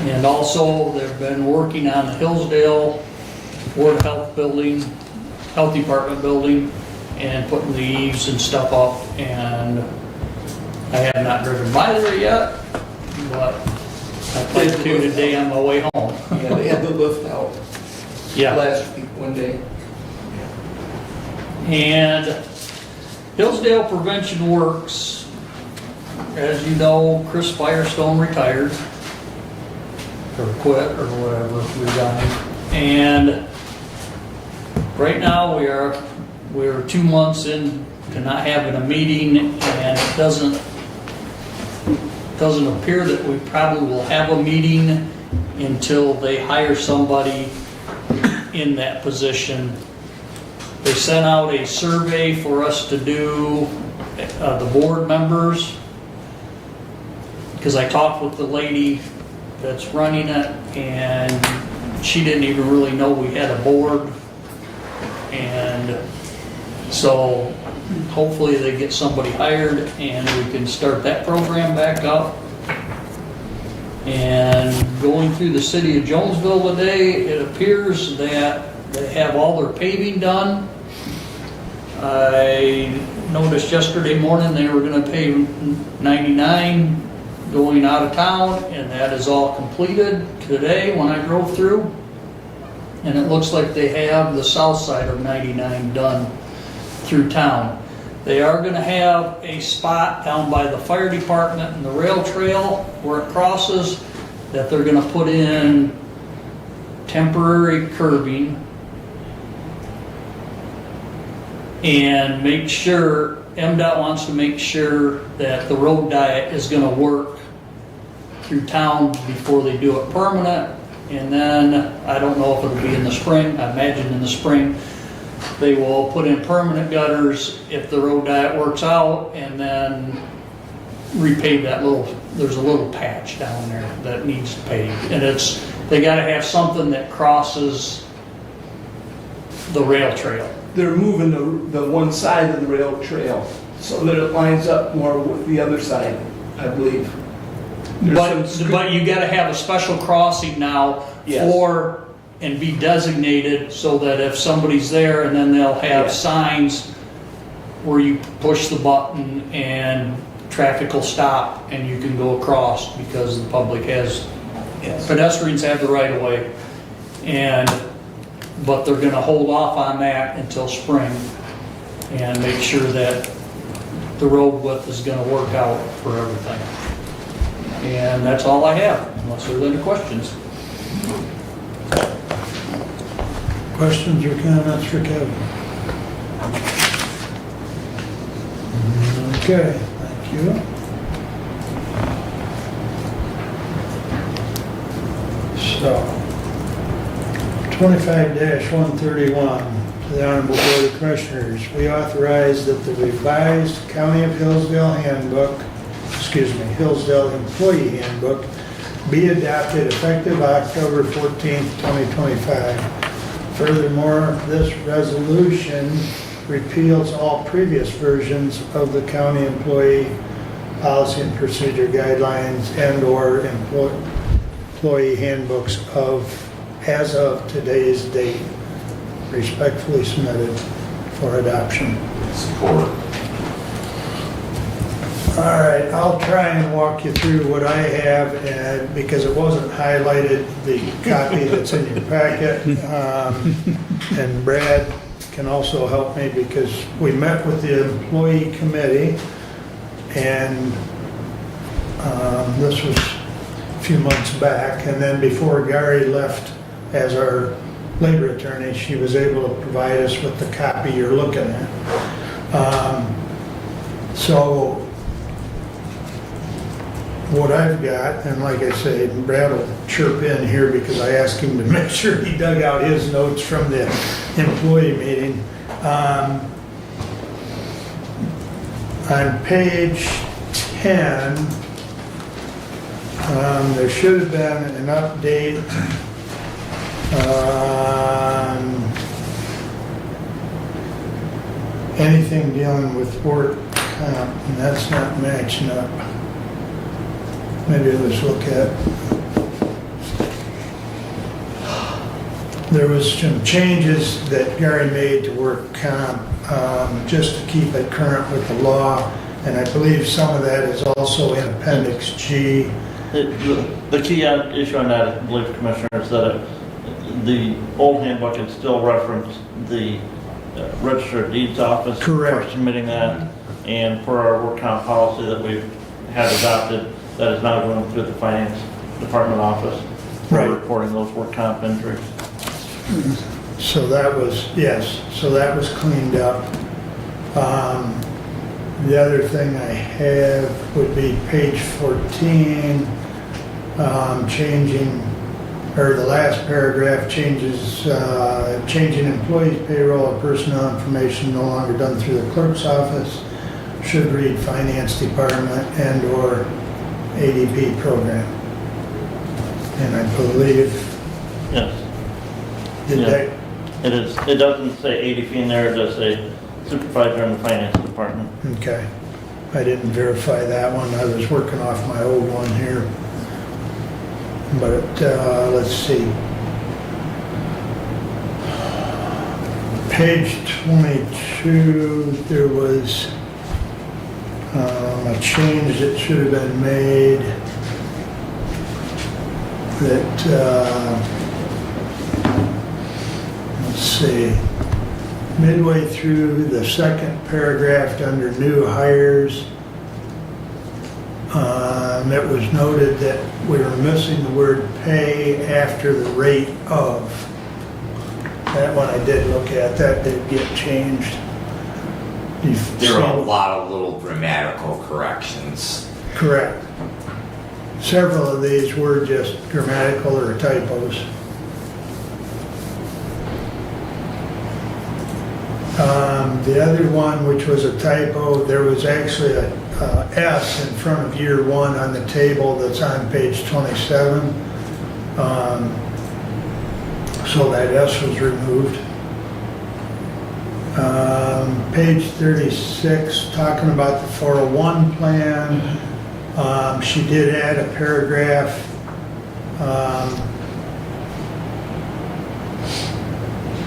Speaker 6: And also, they've been working on the Hillsdale Board of Health building, Health Department building, and putting the eaves and stuff up. And I have not driven by there yet, but I plan to today on my way home.
Speaker 7: Yeah, they had the lift out
Speaker 6: Yeah.
Speaker 7: last week. one day.
Speaker 6: And Hillsdale Prevention Works, as you know, Chris Firestone retired, or quit, or whatever, resigned. And right now, we're 2 months in to not having a meeting, and it doesn't appear that we probably will have a meeting until they hire somebody in that position. They sent out a survey for us to do, the board members, because I talked with the lady that's running it, and she didn't even really know we had a board. And so hopefully they get somebody hired and we can start that program back up. And going through the city of Jonesville today, it appears that they have all their paving done. I noticed yesterday morning they were gonna pay 99 going out of town, and that is all completed today when I drove through. And it looks like they have the south side of 99 done through town. They are gonna have a spot down by the fire department and the rail trail where it crosses that they're gonna put in temporary curbing and make sure, MDOT wants to make sure that the road diet is gonna work through town before they do it permanent. And then, I don't know if it'll be in the spring, I imagine in the spring, they will put in permanent gutters if the road diet works out, and then repave that there's a little patch down there that needs paved. And they gotta have something that crosses the rail trail.
Speaker 7: They're moving the one side of the rail trail so that it lines up more with the other side, I believe.
Speaker 6: But you gotta have a special crossing now
Speaker 7: Yes.
Speaker 6: and be designated so that if somebody's there, and then they'll have
Speaker 7: Yes.
Speaker 6: signs where you push the button and traffic will stop and you can go across because the public pedestrians have the right of way. But they're gonna hold off on that until spring and make sure that the road width is gonna work out for everything. And that's all I have, unless there's any questions.
Speaker 2: Questions or comments for Kevin? Okay, thank you. So, 25-131, to the Honorable Board of Commissioners, we authorize that the revised County of Hillsdale Hillsdale Employee Handbook be adopted effective October 14th, 2025. Furthermore, this resolution repeals all previous versions of the county employee policy and procedure guidelines and/or employee handbooks as of today's date. Respectfully submitted for adoption.
Speaker 8: Support.
Speaker 2: All right, I'll try and walk you through what I have, and because it wasn't highlighted, the copy that's in your packet. And Brad can also help me because we met with the employee committee, and this was a few months back. And then before Gary left as our labor attorney, she was able to provide us with the copy you're looking at. So what I've got, and like I say, Brad will chirp in here because I asked him to make sure he dug out his notes from the employee meeting. On page 10, there should have been an update on anything dealing with work comp, and that's not matching up. Maybe let's look at, there was some changes that Gary made to work comp, just to keep it current with the law, and I believe some of that is also in Appendix G.
Speaker 5: The key issue on that, I believe, Commissioner, is that the old handbook, it still referenced the Register of Deeds office.
Speaker 2: Correct.
Speaker 5: For submitting that, and for our work comp policy that we've had adopted, that is now going through the finance department office for
Speaker 2: Right.
Speaker 5: reporting those work comp injuries.
Speaker 2: So that was, yes, so that was cleaned up. The other thing I have would be page 14, changing, or the last paragraph changes, changing employees' payroll or personnel information no longer done through the clerk's office, should read finance department and/or ADP program. And I believe,
Speaker 5: Yes,
Speaker 2: did
Speaker 5: Yeah.
Speaker 2: that,
Speaker 5: it is. It doesn't say ADP in there, it does say supervisor in the finance department.
Speaker 2: okay. I didn't verify that one. I was working off my old one here. But, let's see. Page 22, there was a change that should have been made that, let's see, midway through the second paragraph under new hires, it was noted that we were missing the word pay after the rate of. That one I did look at, that did get changed.
Speaker 1: There are a lot of little grammatical corrections.
Speaker 2: Correct. Several of these were just grammatical or typos. The other one, which was a typo, there was actually a S in front of year one on the table that's on page 27. So that S was removed. Page 36, talking about the 401 plan. She did add a paragraph.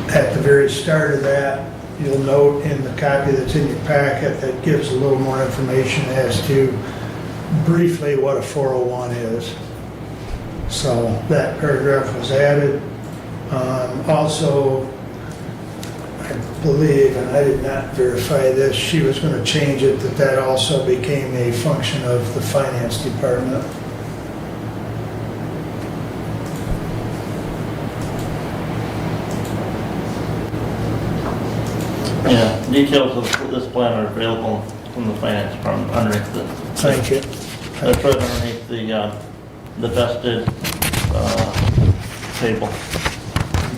Speaker 2: At the very start of that, you'll note in the copy that's in your packet that gives a little more information as to briefly what a 401 is. So that paragraph was added. Also, I believe, and I did not verify this, she was going to change it, that also became a function of the finance department.
Speaker 5: Yeah, details of this plan are available from the finance department underneath the.
Speaker 2: Thank you.
Speaker 5: That's right underneath the vested table.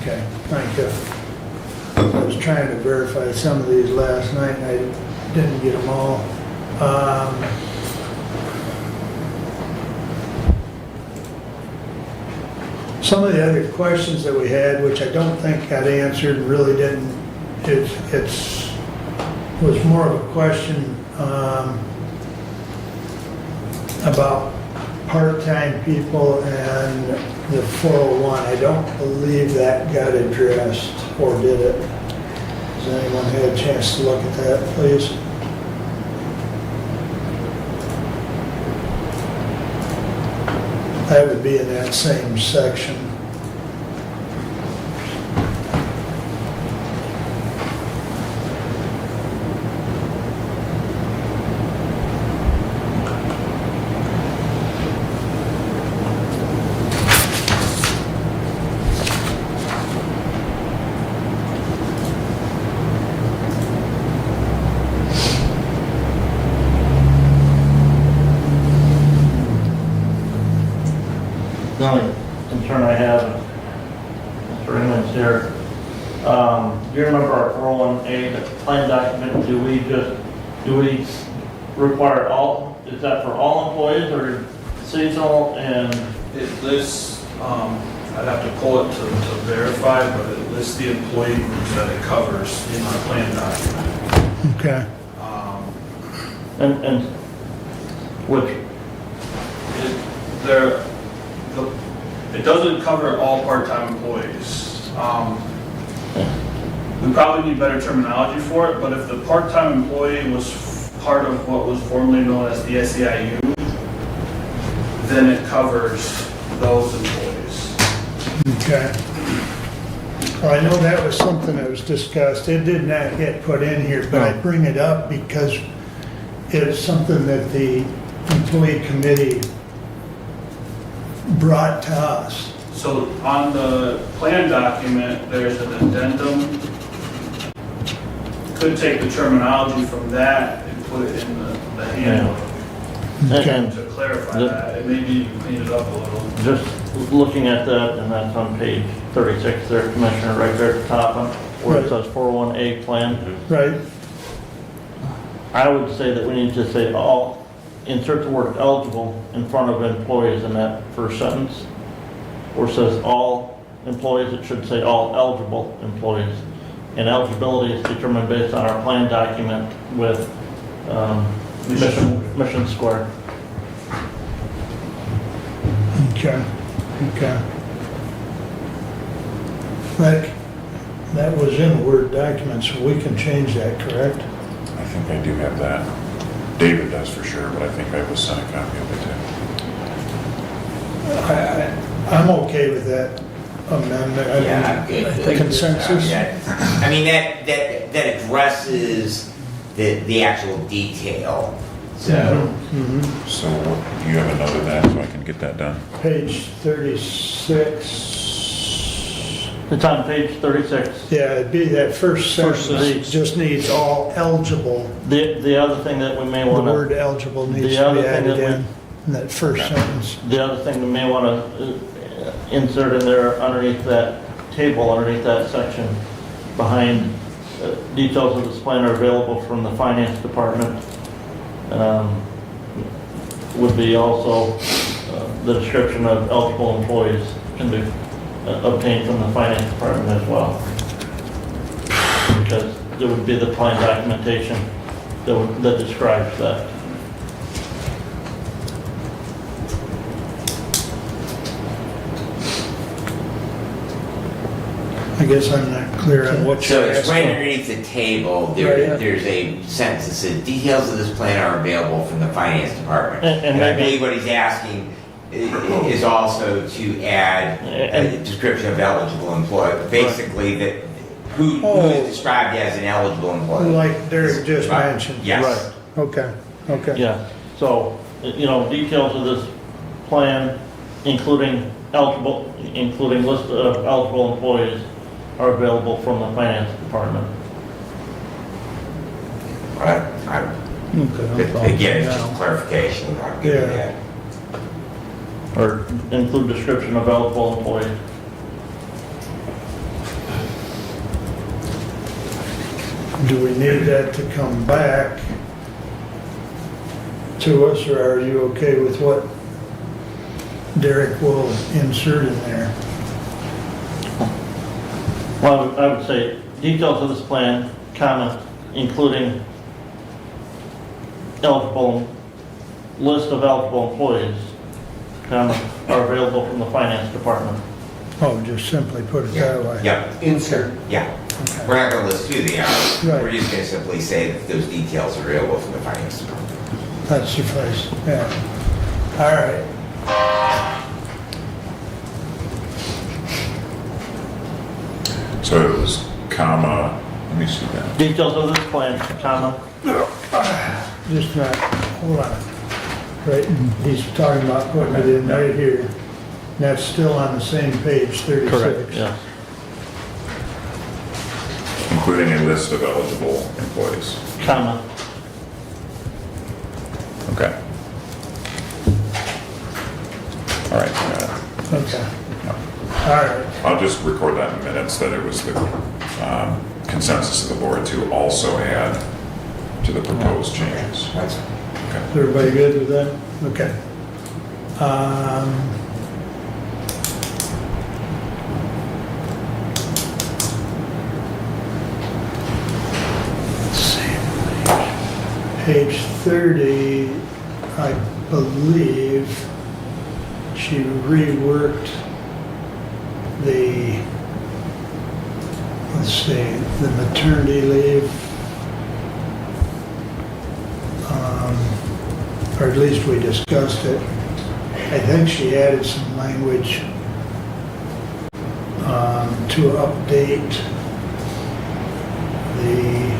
Speaker 2: Okay, thank you. I was trying to verify some of these last night and I didn't get them all. Some of the other questions that we had, which I don't think got answered, really didn't, it's was more of a question about part-time people and the 401. I don't believe that got addressed, or did it? Has anyone had a chance to look at that, please? That would be in that same section.
Speaker 5: The only concern I have, Mr. Raymond's here, do you remember our 401A, the plan document, do we require all, is that for all employees or seasonal and?
Speaker 14: It lists, I'd have to pull it to verify, but it lists the employee groups that it covers in our plan document.
Speaker 2: Okay.
Speaker 5: And which?
Speaker 14: It doesn't cover all part-time employees. We probably need better terminology for it, but if the part-time employee was part of what was formerly known as the SEIU, then it covers those employees.
Speaker 2: Okay. Well, I know that was something that was discussed. It did not get put in here, but I bring it up because it's something that the employee committee brought to us.
Speaker 14: So on the plan document, there's an addendum. Could take the terminology from that and put it in the handbook
Speaker 5: And
Speaker 14: to clarify that. And maybe you can clean it up a little.
Speaker 5: just looking at that, and that's on page 36 there, Commissioner, right there at the top, where it says 401A plan.
Speaker 2: Right?
Speaker 5: I would say that we need to say all, insert the word eligible in front of employees in that first sentence. Where it says all employees, it should say all eligible employees. And eligibility is determined based on our plan document with Mission Square.
Speaker 2: Okay. That was in the Word document, so we can change that, correct?
Speaker 8: I think I do have that. David does for sure, but I think I was sent a copy of it too.
Speaker 2: I'm okay with that amendment. I
Speaker 1: Yeah,
Speaker 2: mean,
Speaker 1: I'm good with it.
Speaker 2: Consensus?
Speaker 1: Yeah. I mean, that addresses the actual detail, so.
Speaker 2: Mhm.
Speaker 8: So you have another that, so I can get that done?
Speaker 2: Page 36.
Speaker 5: It's on page 36.
Speaker 2: Yeah, it'd be that first
Speaker 5: First
Speaker 2: sentence,
Speaker 5: sentence.
Speaker 2: just needs all eligible.
Speaker 5: The other thing that we may
Speaker 2: The
Speaker 5: want to,
Speaker 2: word eligible needs
Speaker 5: The
Speaker 2: to
Speaker 5: other
Speaker 2: be
Speaker 5: thing
Speaker 2: added
Speaker 5: that we-
Speaker 2: in that first sentence.
Speaker 5: the other thing we may want to insert in there underneath that table, underneath that section, behind details of this plan are available from the finance department, would be also the description of eligible employees can be obtained from the finance department as well. Because there would be the plan documentation that describes that.
Speaker 2: I guess I'm not clear on what
Speaker 1: So
Speaker 2: you're
Speaker 1: it's right
Speaker 2: asking.
Speaker 1: underneath the table,
Speaker 2: Right.
Speaker 1: there's a sentence that says, details of this plan are available from the finance department.
Speaker 5: And
Speaker 1: And I
Speaker 5: maybe-
Speaker 1: believe what he's asking is also to add a description of eligible employee, basically that, who is described as an eligible employee.
Speaker 2: Like Derek just
Speaker 1: Right.
Speaker 2: mentioned.
Speaker 1: Yes.
Speaker 2: Okay.
Speaker 5: Yeah, so, details of this plan, including list of eligible employees are available from the finance department.
Speaker 1: Again, it's just clarification, I'll give you
Speaker 2: Yeah.
Speaker 1: that.
Speaker 5: Or include description of eligible employees.
Speaker 2: Do we need that to come back to us, or are you okay with what Derek will insert in there?
Speaker 5: Well, I would say details of this plan, comma, including list of eligible employees, comma, are available from the finance department.
Speaker 2: Oh, just simply put it that way.
Speaker 1: Yep,
Speaker 7: Insert.
Speaker 1: yeah. We're not gonna list who they are.
Speaker 2: Right.
Speaker 1: We're just gonna simply say that those details are available from the finance department.
Speaker 2: That suffices, yeah. All right.
Speaker 8: So it was comma, let me see that.
Speaker 5: Details of this plan, comma,
Speaker 2: Just not, hold on. Right, he's talking about putting it in right here. And that's still on the same page, 36.
Speaker 5: yeah.
Speaker 8: Including a list of eligible employees.
Speaker 5: Comma,
Speaker 8: Okay. All right, got it.
Speaker 2: Okay. All right.
Speaker 8: I'll just record that in minutes, that it was the consensus of the board to also add to the proposed changes.
Speaker 1: That's
Speaker 8: Okay.
Speaker 2: Is everybody good with that? Okay. Let's see. Page 30, I believe she reworked the, let's see, the maternity leave. Or at least we discussed it. I think she added some language to update the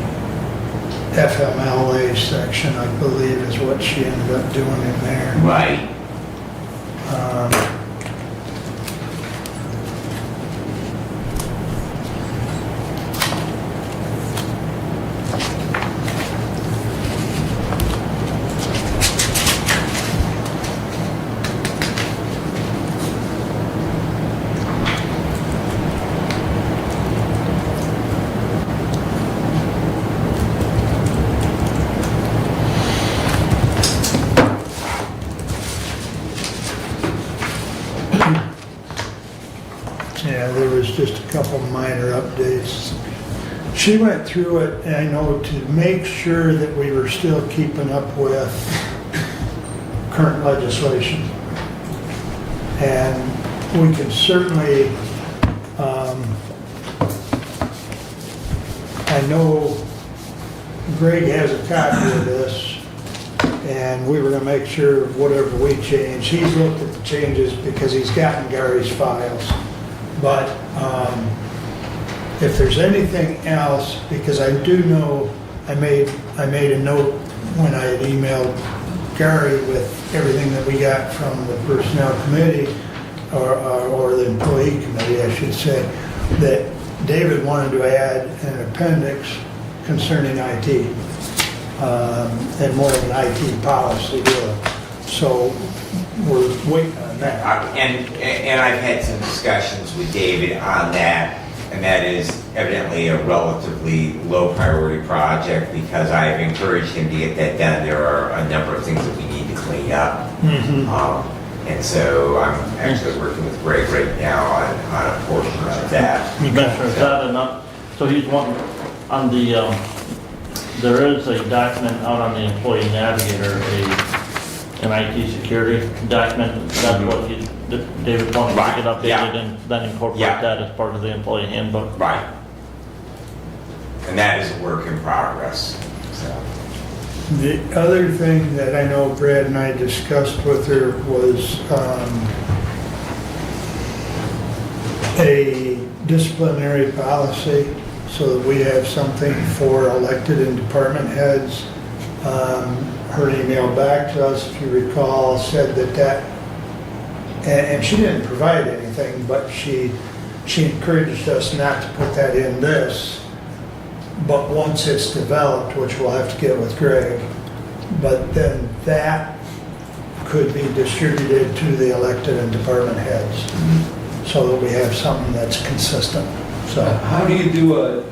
Speaker 2: FMLA section, I believe is what she ended up doing in there.
Speaker 1: Right.
Speaker 2: Yeah, there was just a couple minor updates. She went through it, and I know to make sure that we were still keeping up with current legislation. And we can certainly, I know Greg has a copy of this, and we were gonna make sure whatever we change, he's looked at the changes because he's gotten Gary's files. But if there's anything else, because I do know, I made a note when I had emailed Gary with everything that we got from the personnel committee, or the employee committee, I should say, that David wanted to add an appendix concerning IT, and more of an IT policy deal. So we're waiting on that.
Speaker 1: And I've had some discussions with David on that, and that is evidently a relatively low priority project because I've encouraged him to get that done. There are a number of things that we need to clean up. And so I'm actually working with Greg right now on a portion of that.
Speaker 5: Commissioner, is that enough? So he's wanting, on the, there is a document out on the Employee Navigator, an IT security document. That's what David wanted to get updated and then incorporate that as part of the employee handbook.
Speaker 1: Right. And that is a work in progress, so.
Speaker 2: The other thing that I know Brad and I discussed with her was a disciplinary policy so that we have something for elected and department heads. Her email back to us, if you recall, said that, and she didn't provide anything, but she encouraged us not to put that in this. But once it's developed, which we'll have to get with Greg, but then that could be distributed to the elected and department heads so that we have something that's consistent. So
Speaker 7: How do you do a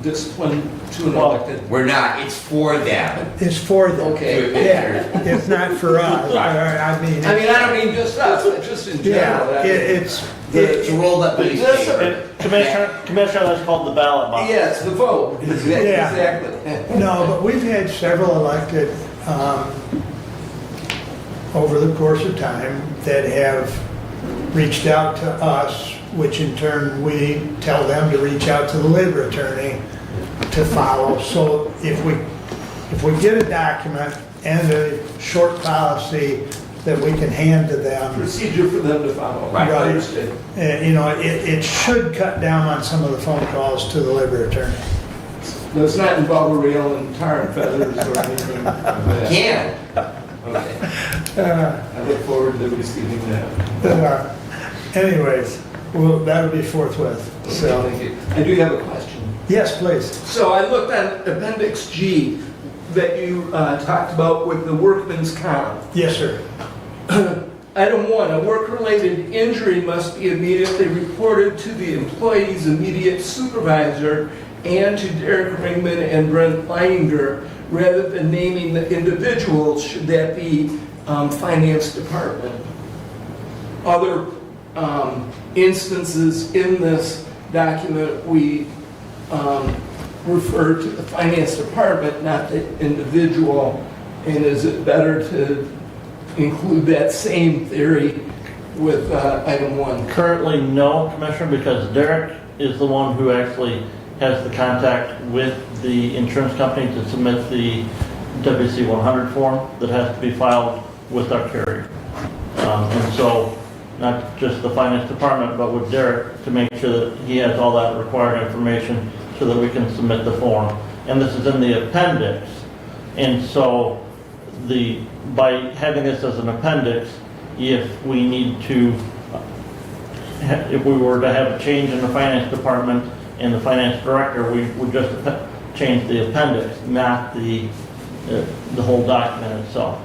Speaker 7: discipline to an elected?
Speaker 1: We're not, it's for them.
Speaker 2: it's for them.
Speaker 7: Okay.
Speaker 2: Yeah, it's not for us. I mean,
Speaker 7: I don't mean just us, but just in general.
Speaker 2: yeah, it's
Speaker 1: It's rolled up in
Speaker 5: Commissioner, that's called the ballot box.
Speaker 7: Yes, the vote.
Speaker 2: Yeah.
Speaker 7: Exactly.
Speaker 2: No, but we've had several elected over the course of time that have reached out to us, which in turn we tell them to reach out to the labor attorney to follow. So if we get a document and a short policy that we can hand to them,
Speaker 7: Procedure for them to follow.
Speaker 1: Right.
Speaker 7: I understand.
Speaker 2: it should cut down on some of the phone calls to the labor attorney.
Speaker 7: Does not involve a rail and tar and feathers or anything like that.
Speaker 1: Can.
Speaker 7: Okay. I look forward to receiving that.
Speaker 2: Anyways, well, that'll be forthwith. So,
Speaker 7: Thank you. I do have a question.
Speaker 2: yes, please.
Speaker 7: So I looked at Appendix G that you talked about with the workman's comp.
Speaker 2: Yes, sir.
Speaker 7: Item 1, a work-related injury must be immediately reported to the employee's immediate supervisor and to Derek Ringman and Brent Leininger, rather than naming the individuals, should that be finance department. Other instances in this document, we refer to the finance department, not the individual. And is it better to include that same theory with item 1?
Speaker 5: Currently, no, Commissioner, because Derek is the one who actually has the contact with the insurance company to submit the WC 100 form that has to be filed with our carrier. And so not just the finance department, but with Derek to make sure that he has all that required information so that we can submit the form. And this is in the appendix. And so by having this as an appendix, if we need to, if we were to have a change in the finance department and the finance director, we would just change the appendix, not the whole document itself.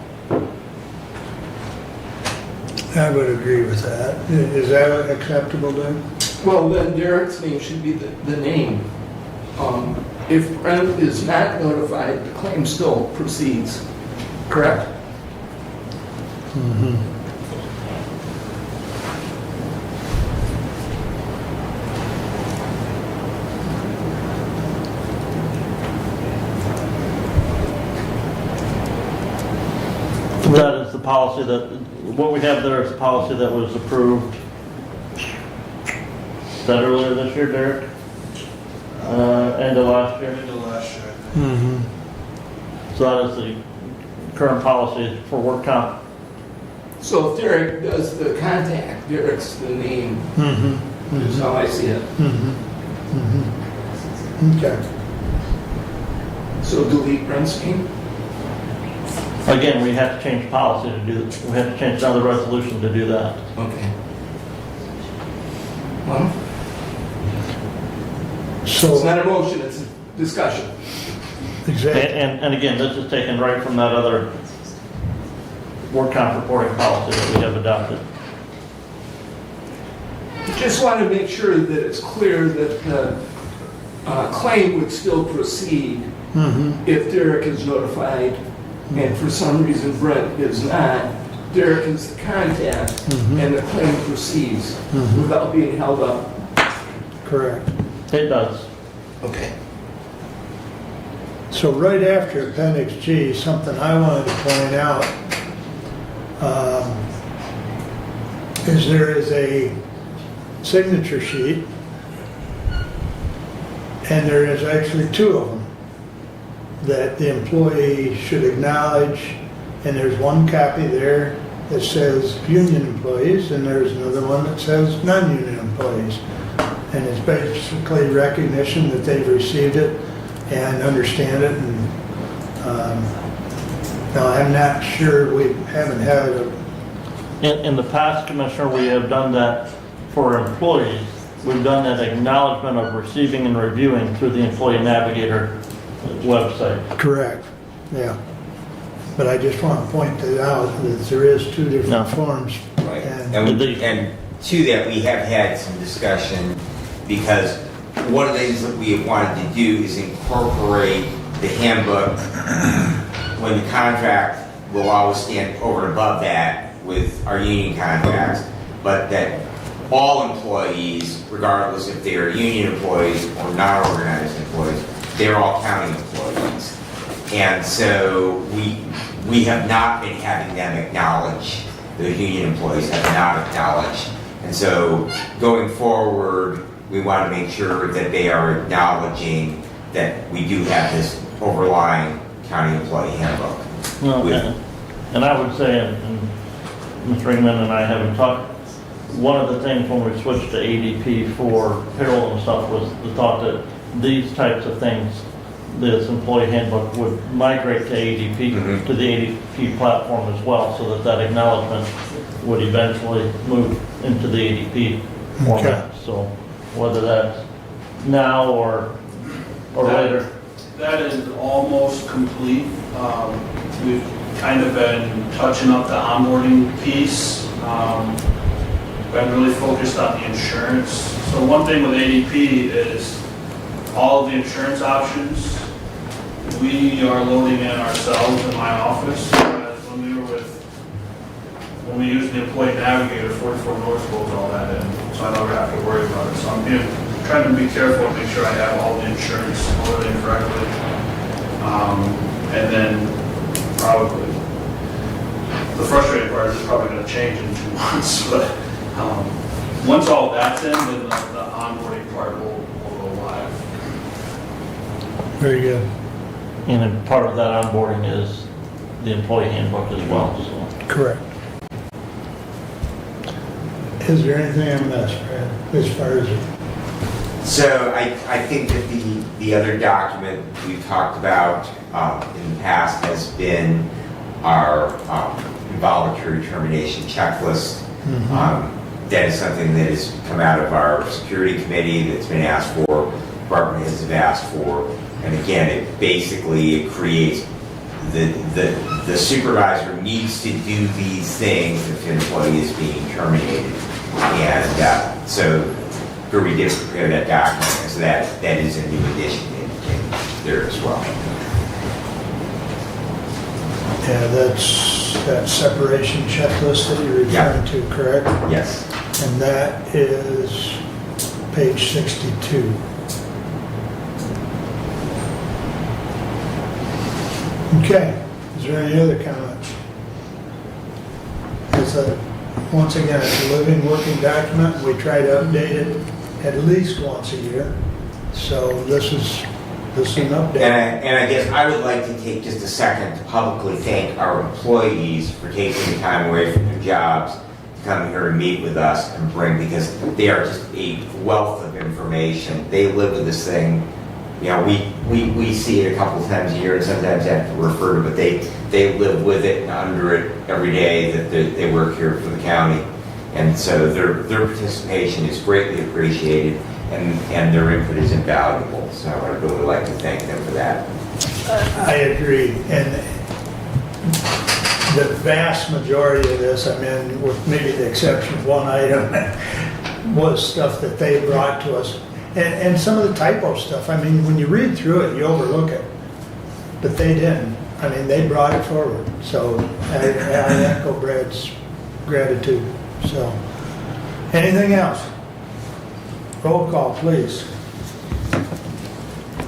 Speaker 2: I would agree with that. Is that acceptable then?
Speaker 7: Well, then Derek's name should be the name. If Brent is not notified, the claim still proceeds, correct?
Speaker 2: Mm-hmm.
Speaker 5: That is the policy what we have there is a policy that was approved. Is that earlier this year, Derek? End of last year?
Speaker 14: End of last year.
Speaker 2: Mm-hmm.
Speaker 5: So that is the current policy for work comp.
Speaker 7: So if Derek does the contact, Derek's the name,
Speaker 2: Mm-hmm.
Speaker 7: is how I see it.
Speaker 2: Mm-hmm. Mm-hmm. Okay.
Speaker 7: So delete Brent's name?
Speaker 5: Again, we have to change policy to do, we have to change another resolution to do that.
Speaker 7: Okay. Well, it's
Speaker 2: So,
Speaker 7: not a motion, it's a discussion.
Speaker 2: exactly.
Speaker 5: And again, this is taken right from that other work comp reporting policy that we have adopted.
Speaker 7: Just want to make sure that it's clear that the claim would still proceed
Speaker 2: Mm-hmm.
Speaker 7: if Derek is notified, and for some reason Brent is not. Derek is the contact,
Speaker 2: Mhm.
Speaker 7: and the claim proceeds
Speaker 2: Mhm.
Speaker 7: without being held up.
Speaker 2: Correct.
Speaker 5: It does.
Speaker 7: Okay.
Speaker 2: So right after Appendix G, something I wanted to point out is there is a signature sheet, and there is actually two of them that the employee should acknowledge, and there's one copy there that says union employees, and there's another one that says non-union employees. And it's basically recognition that they've received it and understand it. And now I'm not sure, we haven't had a,
Speaker 5: In the past, Commissioner, we have done that for employees. We've done that acknowledgement of receiving and reviewing through the Employee Navigator website.
Speaker 2: correct, yeah. But I just want to point that out, that there is two
Speaker 5: No.
Speaker 2: different forms.
Speaker 1: Right.
Speaker 2: And-
Speaker 1: And to that, we have had some discussion, because one of the things that we have wanted to do is incorporate the handbook when the contract will always stand over and above that with our union contracts, but that all employees, regardless if they are union employees or non-organized employees, they're all county employees. And so we have not been having them acknowledge, the union employees have not acknowledged. And so going forward, we want to make sure that they are acknowledging that we do have this overlying county employee handbook.
Speaker 5: Well,
Speaker 1: With-
Speaker 5: and I would say, and Ms. Ringman and I haven't talked, one of the things when we switched to ADP for payroll and stuff was the thought that these types of things, this employee handbook would migrate to ADP,
Speaker 1: Mhm.
Speaker 5: to the ADP platform as well, so that that acknowledgement would eventually move into the ADP format. So whether that's now or later.
Speaker 14: That is almost complete. We've kind of been touching up the onboarding piece. Been really focused on the insurance. So one thing with ADP is all of the insurance options, we are loading in ourselves in my office. Whereas when we use the Employee Navigator, 44 North loads all that in, so I never have to worry about it. So I'm trying to be careful and make sure I have all the insurance loaded in correctly. And then probably, the frustrating part is it's probably going to change in 2 months, but once all that's in, then the onboarding part will go live.
Speaker 2: Very good,
Speaker 5: And then part of that onboarding is the employee handbook as well, so.
Speaker 2: correct. Is there anything I missed, Brad, as far as,
Speaker 1: So I think that the other document we've talked about in the past has been our voluntary termination checklist. That is something that has come out of our security committee that's been asked for, department heads have asked for. And again, it basically creates, the supervisor needs to do these things if an employee is being terminated. And so we did prepare that document, so that is a new addition in there as well.
Speaker 2: yeah, that's that separation checklist that you're referring to, correct?
Speaker 1: Yes.
Speaker 2: And that is page 62. Okay, is there any other comments? It's once again, it's a living, working document. We try to update it at least once a year. So this is an update.
Speaker 1: And I guess I would like to take just a second to publicly thank our employees for taking the time away from their jobs to come here and meet with us and bring, because they are just a wealth of information. They live with this thing. You know, we see it a couple times a year and sometimes have to refer to, but they live with it and under it every day that they work here for the county. And so their participation is greatly appreciated, and their input is invaluable. So I'd really like to thank them for that.
Speaker 2: I agree. And the vast majority of this, I mean, with maybe the exception of one item, was stuff that they brought to us. And some of the typo stuff, I mean, when you read through it, you overlook it. But they didn't. I mean, they brought it forward. So I echo Brad's gratitude. So, anything else? Roll call, please.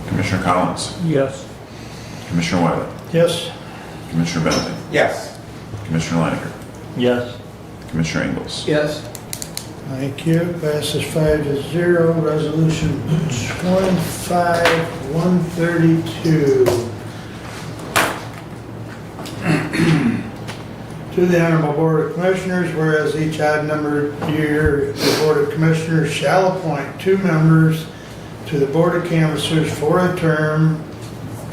Speaker 8: Commissioner Collins,
Speaker 6: Yes.
Speaker 8: Commissioner Wiley,
Speaker 2: Yes?
Speaker 8: Commissioner Bentley,
Speaker 1: Yes.
Speaker 8: Commissioner Leininger,
Speaker 5: Yes.
Speaker 8: Commissioner Ingles.
Speaker 7: Yes.
Speaker 2: Thank you. Passes 5-0. Resolution 25-132. To the Honorable Board of Commissioners, whereas each odd-numbered year, the Board of Commissioners shall appoint 2 members to the Board of Canvassers for a term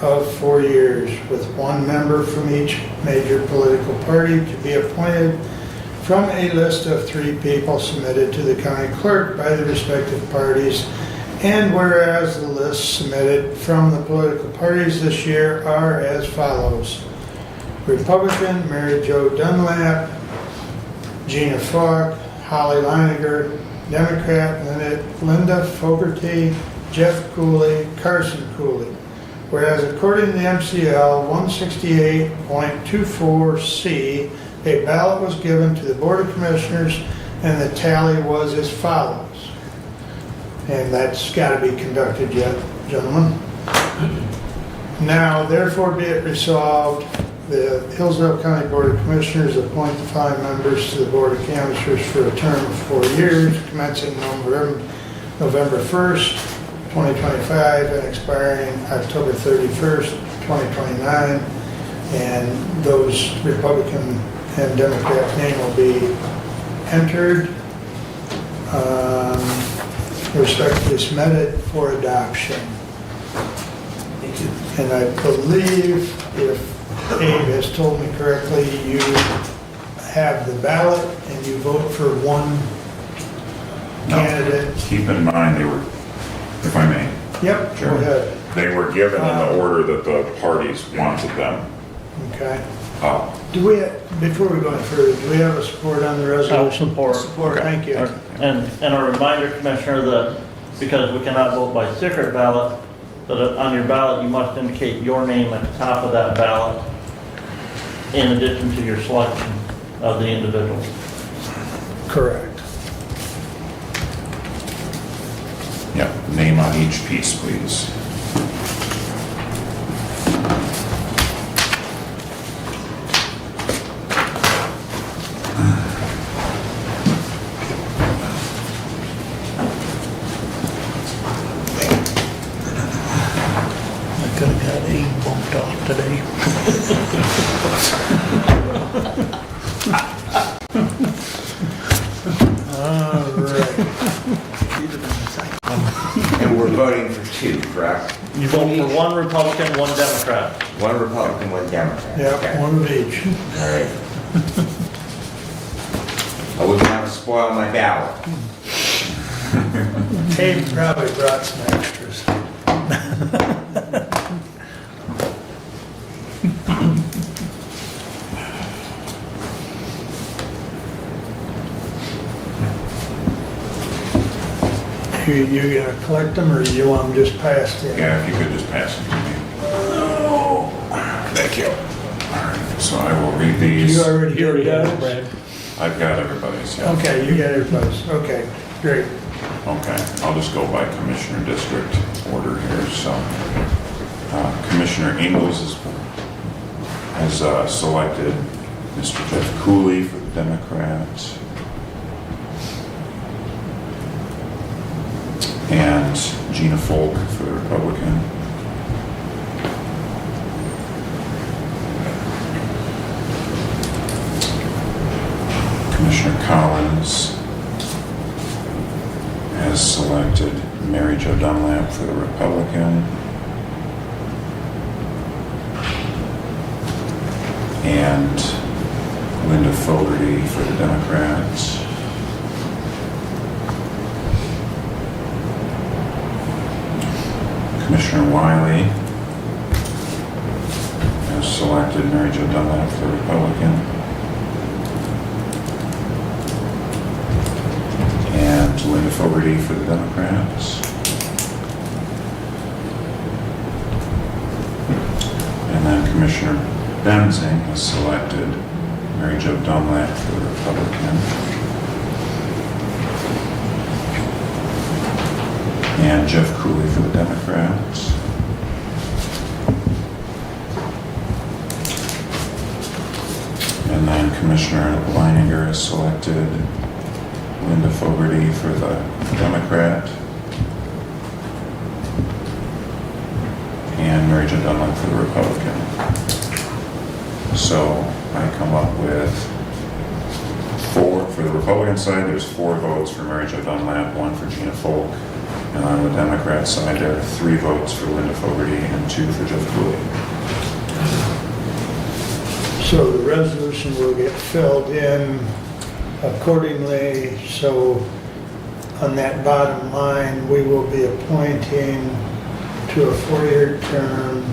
Speaker 2: of 4 years, with 1 member from each major political party to be appointed from a list of 3 people submitted to the county clerk by the respective parties. And whereas the lists submitted from the political parties this year are as follows: Republican, Mary Jo Dunlap, Gina Falk, Holly Leininger; Democrat, Linda Fogarty, Jeff Cooley, Carson Cooley. Whereas according to the MCL 168.24C, a ballot was given to the Board of Commissioners and the tally was as follows. And that's got to be conducted yet, gentlemen. Now, therefore be it resolved, the Hillsdale County Board of Commissioners appoint the 5 members to the Board of Canvassers for a term of 4 years, commencing November 1st, 2025, and expiring October 31st, 2029. And those Republican and Democrat name will be entered, respectively submitted for adoption. And I believe, if Abe has told me correctly, you have the ballot and you vote for one candidate.
Speaker 8: Keep in mind, they were, if I may,
Speaker 2: Yep, go ahead.
Speaker 8: they were given in the order that the parties wanted them.
Speaker 2: Okay.
Speaker 8: Oh,
Speaker 2: Do we, before we go any further, do we have a support on the resolution?
Speaker 5: support.
Speaker 2: Support, thank you.
Speaker 5: And a reminder, Commissioner, that because we cannot vote by secret ballot, that on your ballot, you must indicate your name at the top of that ballot in addition to your selection of the individual.
Speaker 2: Correct.
Speaker 8: yeah, name on each piece, please.
Speaker 6: I could have got Abe bumped off today.
Speaker 5: for one Republican, one Democrat.
Speaker 1: One Republican, one Democrat.
Speaker 2: Yeah,
Speaker 1: Okay.
Speaker 2: one of each.
Speaker 1: All right. I wouldn't want to spoil my ballot.
Speaker 2: Dave probably brought some extras. You gonna collect them, or you want them just passed in?
Speaker 8: Yeah, if you could just pass it to me. Thank you. All right, so I will read these.
Speaker 2: You already did those?
Speaker 8: I've got everybody's, yeah.
Speaker 2: Okay, you got everybody's, okay, great.
Speaker 8: Okay, I'll just go by Commissioner District order here, so. Commissioner Ingalls has selected Mr. Jeff Cooley for the Democrats. And Gina Folk for the Republican. Commissioner Collins has selected Mary Jo Dunlap for the Republican. And Linda Fogarty for the Democrats. Commissioner Wiley has selected Mary Jo Dunlap for the Republican. And Linda Fogarty for the Democrats. And then Commissioner Benzing has selected Mary Jo Dunlap for the Republican. And Jeff Cooley for the Democrats. And then Commissioner Leininger has selected Linda Fogarty for the Democrat. And Mary Jo Dunlap for the Republican. So I come up with 4 for the Republican side. There's 4 votes for Mary Jo Dunlap, 1 for Gina Folk. And on the Democrat side, there are 3 votes for Linda Fogarty and 2 for Jeff Cooley.
Speaker 2: So the resolution will get filled in accordingly, so on that bottom line, we will be appointing to a 4-year term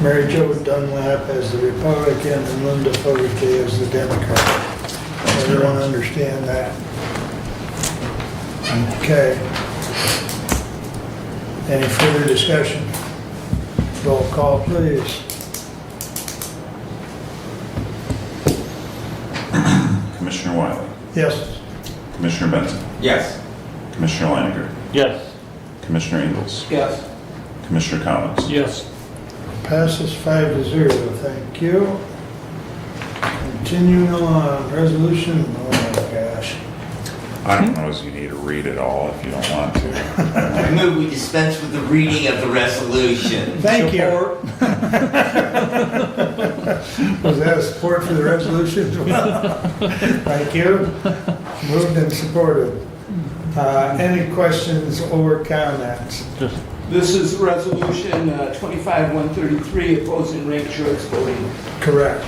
Speaker 2: Mary Jo Dunlap as the Republican and Linda Fogarty as the Democrat. Everyone understand that? Okay. Any further discussion? Roll call, please.
Speaker 8: Commissioner Wiley,
Speaker 2: Yes.
Speaker 8: Commissioner Benson,
Speaker 1: Yes.
Speaker 8: Commissioner Leininger,
Speaker 5: Yes.
Speaker 8: Commissioner Ingalls,
Speaker 7: Yes.
Speaker 8: Commissioner Collins.
Speaker 5: Yes.
Speaker 2: Passes 5-0, thank you. Continuing on, resolution, oh my gosh.
Speaker 8: I don't know if you need to read it all if you don't want to.
Speaker 1: I move we dispense with the reading of the resolution.
Speaker 2: Thank you. Was that a support for the resolution as well? Thank you. Moved and supported. Any questions or comments?
Speaker 7: This is resolution 25-133, opposing ranked choice voting.
Speaker 2: Correct.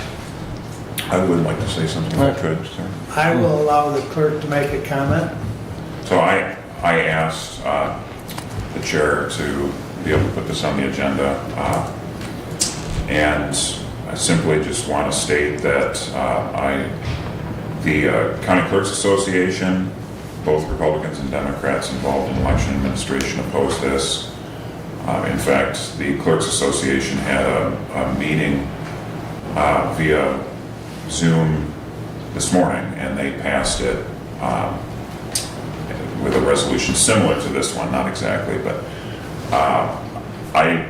Speaker 8: I would like to say something if I could, sir.
Speaker 2: I will allow the clerk to make a comment.
Speaker 8: So I asked the chair to be able to put this on the agenda, and I simply just want to state that the County Clerks Association, both Republicans and Democrats involved in election administration, opposed this. In fact, the Clerks Association had a meeting via Zoom this morning, and they passed it with a resolution similar to this one, not exactly, but I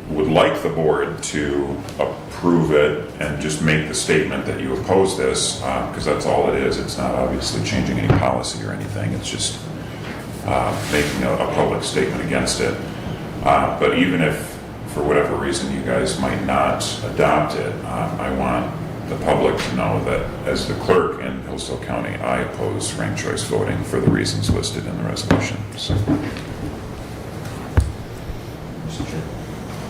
Speaker 8: would like the board to approve it and just make the statement that you oppose this, because that's all it is. It's not obviously changing any policy or anything. It's just making a public statement against it. But even if, for whatever reason, you guys might not adopt it, I want the public to know that as the clerk in Hillsdale County, I oppose ranked choice voting for the reasons listed in the resolution. So. procedure.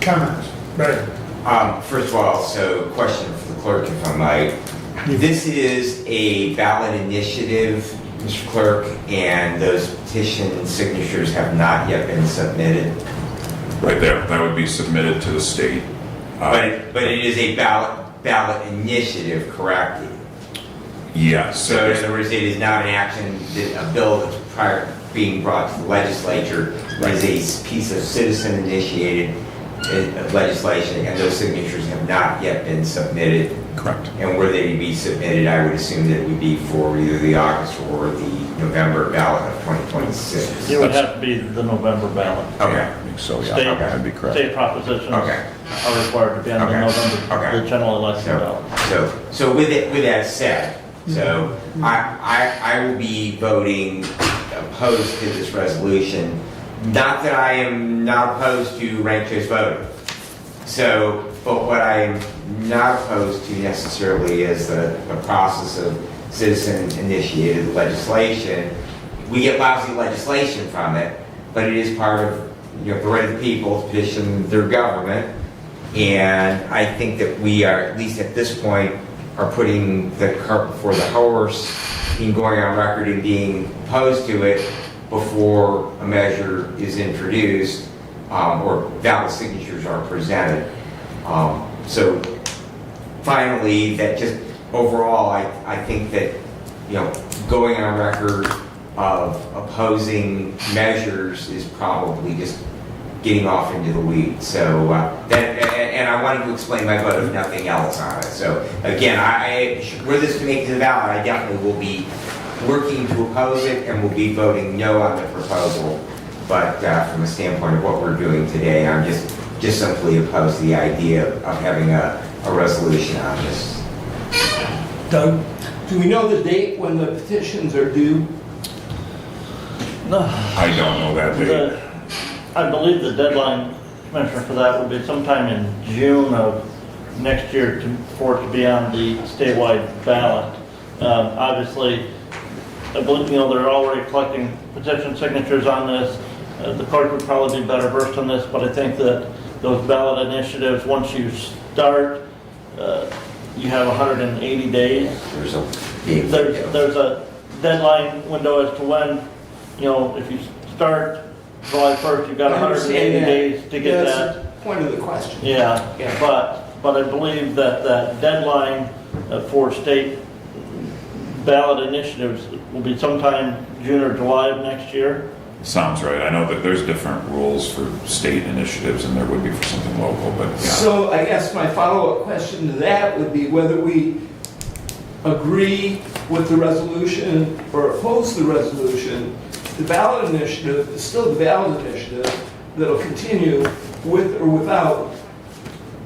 Speaker 2: Comments? Right.
Speaker 1: First of all, so question for the clerk, if I might. This is a ballot initiative, Mr. Clerk, and those petition signatures have not yet been submitted.
Speaker 8: Right there, that would be submitted to the state.
Speaker 1: But it is a ballot initiative, correct?
Speaker 8: Yes.
Speaker 1: So in other words, it is not an action, a bill that's being brought to the legislature. It is a piece of citizen-initiated legislation, and those signatures have not yet been submitted.
Speaker 8: Correct.
Speaker 1: And were they to be submitted, I would assume that it would be for either the August or the November ballot of 2026.
Speaker 5: It would have to be the November ballot.
Speaker 1: Okay.
Speaker 8: I think so, yeah,
Speaker 5: State-
Speaker 8: that'd be correct.
Speaker 5: State propositions
Speaker 1: Okay.
Speaker 5: are required to be on the
Speaker 1: Okay.
Speaker 5: November,
Speaker 1: Okay.
Speaker 5: the general election ballot.
Speaker 1: So with that said, so I will be voting opposed to this resolution. Not that I am not opposed to ranked choice voting. So, but what I am not opposed to necessarily is the process of citizen-initiated legislation. We get lousy legislation from it, but it is part of, the right of the people to petition their government. And I think that we are, at least at this point, are putting the cart before the horse in going on record and being opposed to it before a measure is introduced or valid signatures are presented. So finally, that just overall, I think that, going on record of opposing measures is probably just getting off into the weeds. So, and I wanted to explain my vote if nothing else on it. So again, were this to make it to the ballot, I definitely will be working to oppose it and will be voting no on the proposal. But from a standpoint of what we're doing today, I'm just simply opposed to the idea of having a resolution on this.
Speaker 7: Doug, do we know the date when the petitions are due?
Speaker 8: I don't know that date.
Speaker 5: I believe the deadline, Commissioner, for that would be sometime in June of next year for it to be on the statewide ballot. Obviously, I believe, they're already collecting petition signatures on this. The clerk would probably be better versed on this, but I think that those ballot initiatives, once you start, you have 180 days. There's a deadline window as to when, if you start July 1st, you've got 180 days to get
Speaker 7: That's
Speaker 5: that.
Speaker 7: the point of the question.
Speaker 5: Yeah, but I believe that that deadline for state ballot initiatives will be sometime June or July of next year.
Speaker 8: Sounds right. I know that there's different rules for state initiatives and there would be for something local, but yeah.
Speaker 7: So I guess my follow-up question to that would be whether we agree with the resolution or oppose the resolution. The ballot initiative is still the ballot initiative that'll continue with or without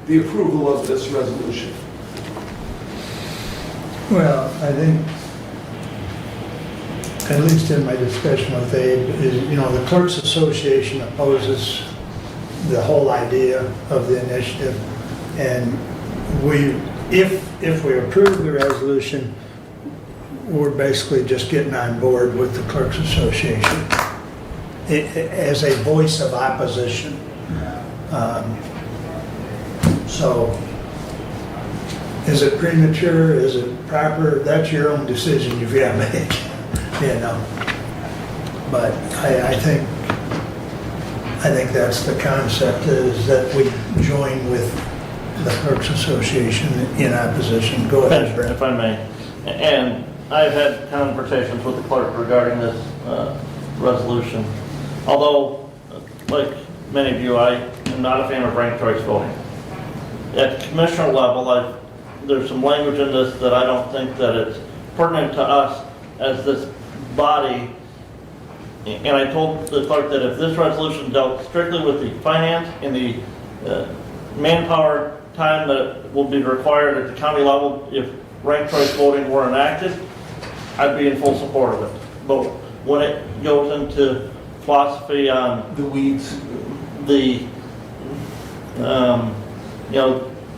Speaker 7: the approval of this resolution.
Speaker 2: Well, I think, at least in my discussion with Abe, is, the Clerks Association opposes the whole idea of the initiative. And if we approve the resolution, we're basically just getting on board with the Clerks Association as a voice of opposition. So, is it premature? Is it proper? That's your own decision you've got to make, But I think that's the concept, is that we join with the Clerks Association in opposition. Go ahead, Brent.
Speaker 5: If I may. And I've had conversations with the clerk regarding this resolution. Although, like many of you, I am not a fan of ranked choice voting. At commissioner level, there's some language in this that I don't think that it's pertinent to us as this body. And I told the clerk that if this resolution dealt strictly with the finance and the manpower time that will be required at the county level if ranked choice voting were enacted, I'd be in full support of it. But when it goes into philosophy on
Speaker 7: The weeds.
Speaker 5: the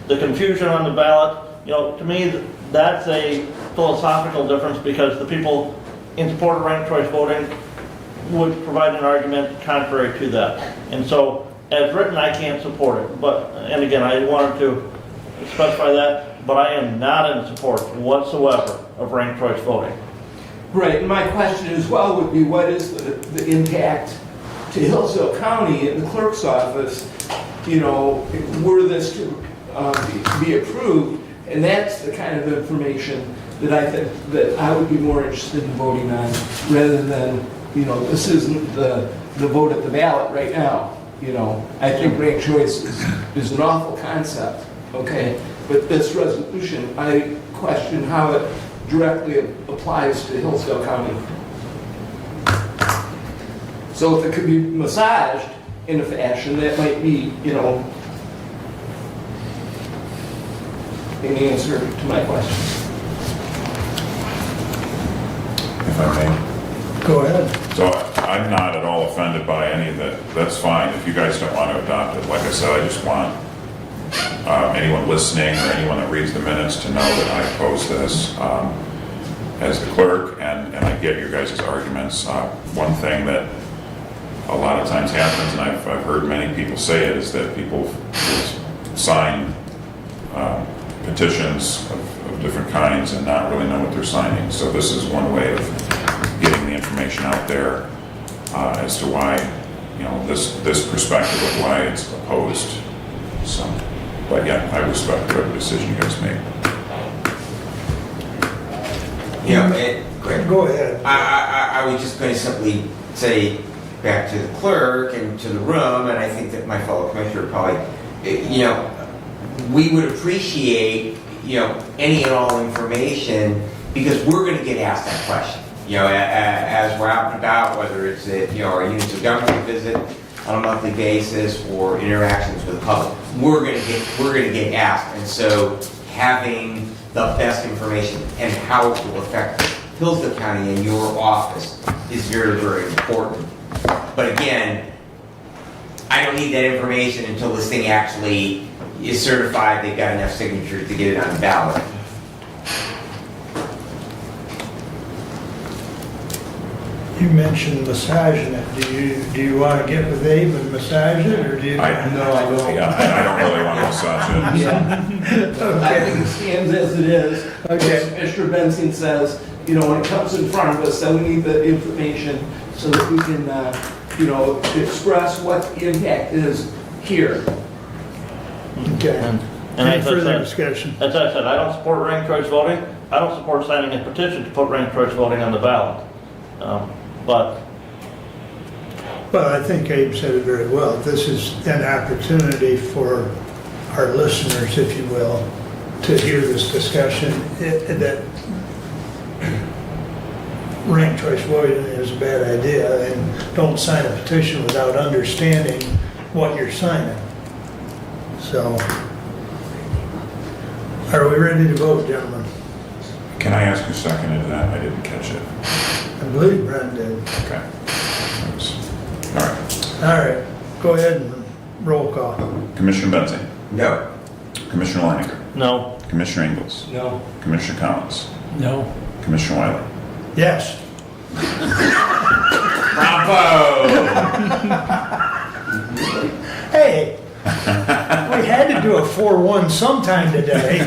Speaker 5: the confusion on the ballot, to me, that's a philosophical difference, because the people in support of ranked choice voting would provide an argument contrary to that. And so as written, I can't support it, but, and again, I wanted to specify that, but I am not in support whatsoever of ranked choice voting.
Speaker 7: Right, and my question as well would be, what is the impact to Hillsdale County and the clerk's office, you know, were this to be approved? And that's the kind of information that I think that I would be more interested in voting on, rather than, you know, this isn't the vote at the ballot right now. You know, I think ranked choice is an awful concept, okay? But this resolution, I question how it directly applies to Hillsdale County. So if it could be massaged in a fashion, that might be, you know, an answer to my question.
Speaker 8: If I may.
Speaker 2: Go ahead.
Speaker 8: So I'm not at all offended by any of that. That's fine. If you guys don't want to adopt it, like I said, I just want anyone listening or anyone that reads the minutes to know that I oppose this as the clerk, and I get your guys' arguments. One thing that a lot of times happens, and I've heard many people say it, is that people sign petitions of different kinds and not really know what they're signing. So this is one way of getting the information out there as to why, you know, this perspective of why it's opposed. So, but yeah, I respect whatever decision you guys make.
Speaker 1: You know,
Speaker 2: Go ahead.
Speaker 1: I was just going to simply say back to the clerk and to the room, and I think that my fellow commissioner probably, you know, we would appreciate, you know, any and all information, because we're going to get asked that question. You know, as we're out and about, whether it's at, you know, our units of government visit on a monthly basis or interactions with the public, we're going to get asked, and so having the best information and how it will affect Hillsdale County and your office is very, very important. But again, I don't need that information until this thing actually is certified, they've got enough signatures to get it on the ballot.
Speaker 2: You mentioned massaging it. Do you want to get with Abe and massage it, or do you?
Speaker 7: No, I don't.
Speaker 8: Yeah, I don't really want to massage it.
Speaker 7: Yeah. I think it stands as it is.
Speaker 2: Okay.
Speaker 7: As Mr. Benson says, you know, when it comes in front of us, then we need the information so that we can, you know, express what the impact is here.
Speaker 2: Okay.
Speaker 5: And
Speaker 2: Any
Speaker 5: as I
Speaker 2: further
Speaker 5: said-
Speaker 2: discussion?
Speaker 5: As I said, I don't support ranked choice voting. I don't support signing a petition to put ranked choice voting on the ballot. But
Speaker 2: Well, I think Abe said it very well. This is an opportunity for our listeners, if you will, to hear this discussion, that ranked choice voting is a bad idea, and don't sign a petition without understanding what you're signing. So, are we ready to vote, gentlemen?
Speaker 8: Can I ask who seconded that? I didn't catch it.
Speaker 2: I believe Brent did.
Speaker 8: Okay. Thanks. All right.
Speaker 2: All right, go ahead and roll call.
Speaker 8: Commissioner Benson.
Speaker 1: No.
Speaker 8: Commissioner Leininger.
Speaker 5: no,
Speaker 8: Commissioner Ingles.
Speaker 7: No.
Speaker 8: Commissioner Collins.
Speaker 6: No.
Speaker 8: Commissioner Wiley.
Speaker 2: Yes.
Speaker 1: Bravo!
Speaker 2: Hey, we had to do a 4-1 sometime today.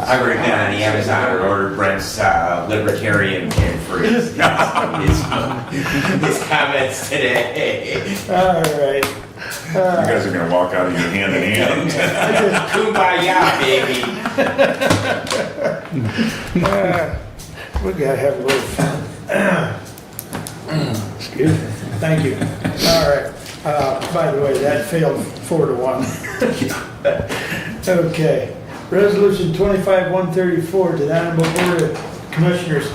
Speaker 1: I've already been on Amazon and ordered Brent's libertarian pin for his comments today.
Speaker 2: All right.
Speaker 8: You guys are gonna walk out of here hand in hand.
Speaker 1: Kumbaya, baby.
Speaker 2: We gotta have a little fun. Excuse me. Thank you. All right. By the way, that failed 4-1. Okay. Resolution 25-134 to the Honorable Board of Commissioners.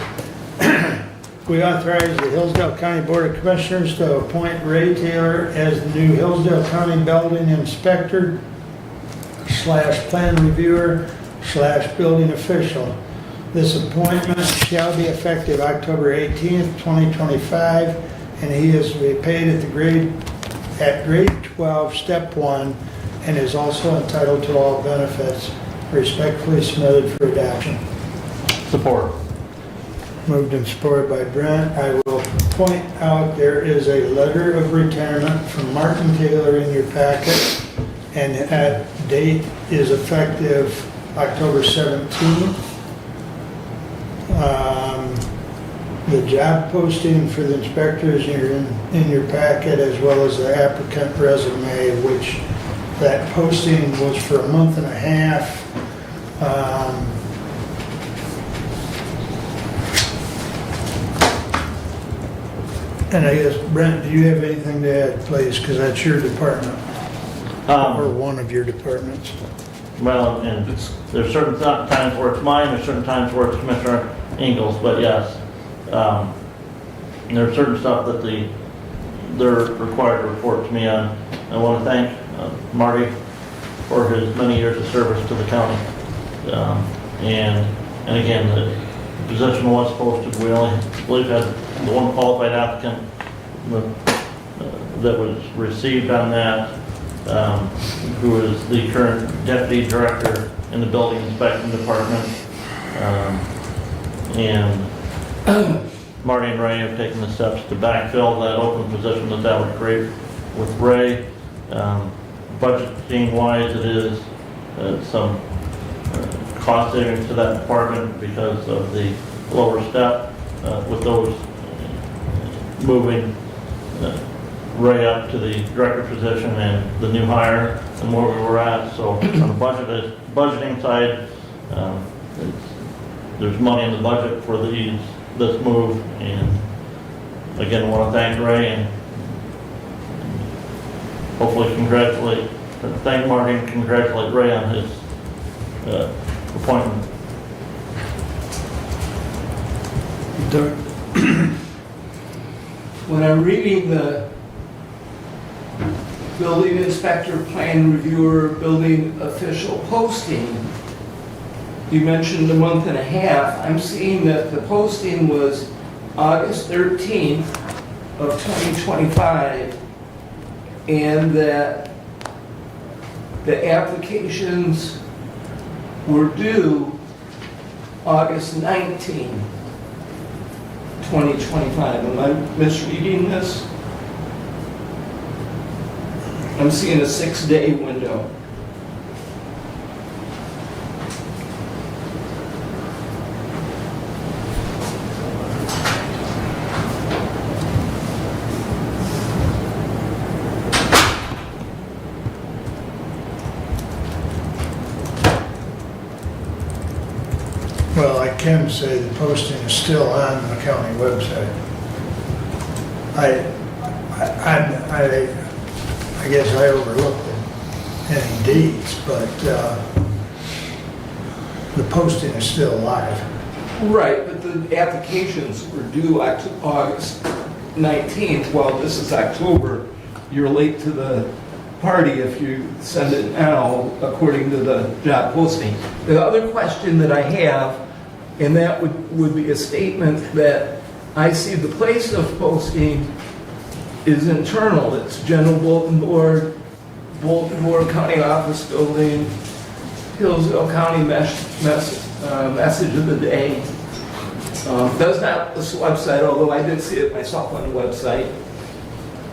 Speaker 2: We authorize the Hillsdale County Board of Commissioners to appoint Ray Taylor as the new Hillsdale County Building Inspector / Plan Reviewer / Building Official. This appointment shall be effective October 18th, 2025, and he is to be paid at grade 12, step 1, and is also entitled to all benefits. Respectfully submitted for adoption.
Speaker 5: support.
Speaker 2: Moved and supported by Brent. I will point out there is a letter of retirement from Martin Taylor in your packet, and that date is effective October 17th. The job posting for the inspectors in your packet, as well as the applicant resume, which that posting was for a month and a half. And I guess, Brent, do you have anything to add, please? Because that's your department, or one of your departments.
Speaker 5: Well, and there's certain times where it's mine, there's certain times where it's Commissioner Ingles, but yes. There's certain stuff that they're required to report to me on. I want to thank Marty for his many years of service to the county. And again, the position was posted. We only, I believe, had the one qualified applicant that was received on that, who is the current deputy director in the building inspection department. And Marty and Ray have taken the steps to backfill that open position that would create with Ray. Budgeting wise, it is some cost savings to that department because of the lower step with those moving Ray up to the director position and the new hire and where we were at. So on the budgeting side, there's money in the budget for this move, and again, I want to thank Ray and hopefully thank Marty and congratulate Ray on his appointment.
Speaker 7: When I'm reading the building inspector, plan reviewer, building official posting, you mentioned a month and a half. I'm seeing that the posting was August 13th of 2025, and that the applications were due August 19, 2025. Am I misreading this? I'm seeing a 6-day window.
Speaker 2: Well, I can say the posting is still on the county website. I guess I overlooked any dates, but the posting is still live.
Speaker 7: Right, but the applications were due August 19th. Well, this is October. You're late to the party if you send it now, according to the job posting. The other question that I have, and that would be a statement that I see the place of posting is internal. It's General Bulletin Board, County Office Building, Hillsdale County Message of the Day. Does not this website, although I did see it myself on the website.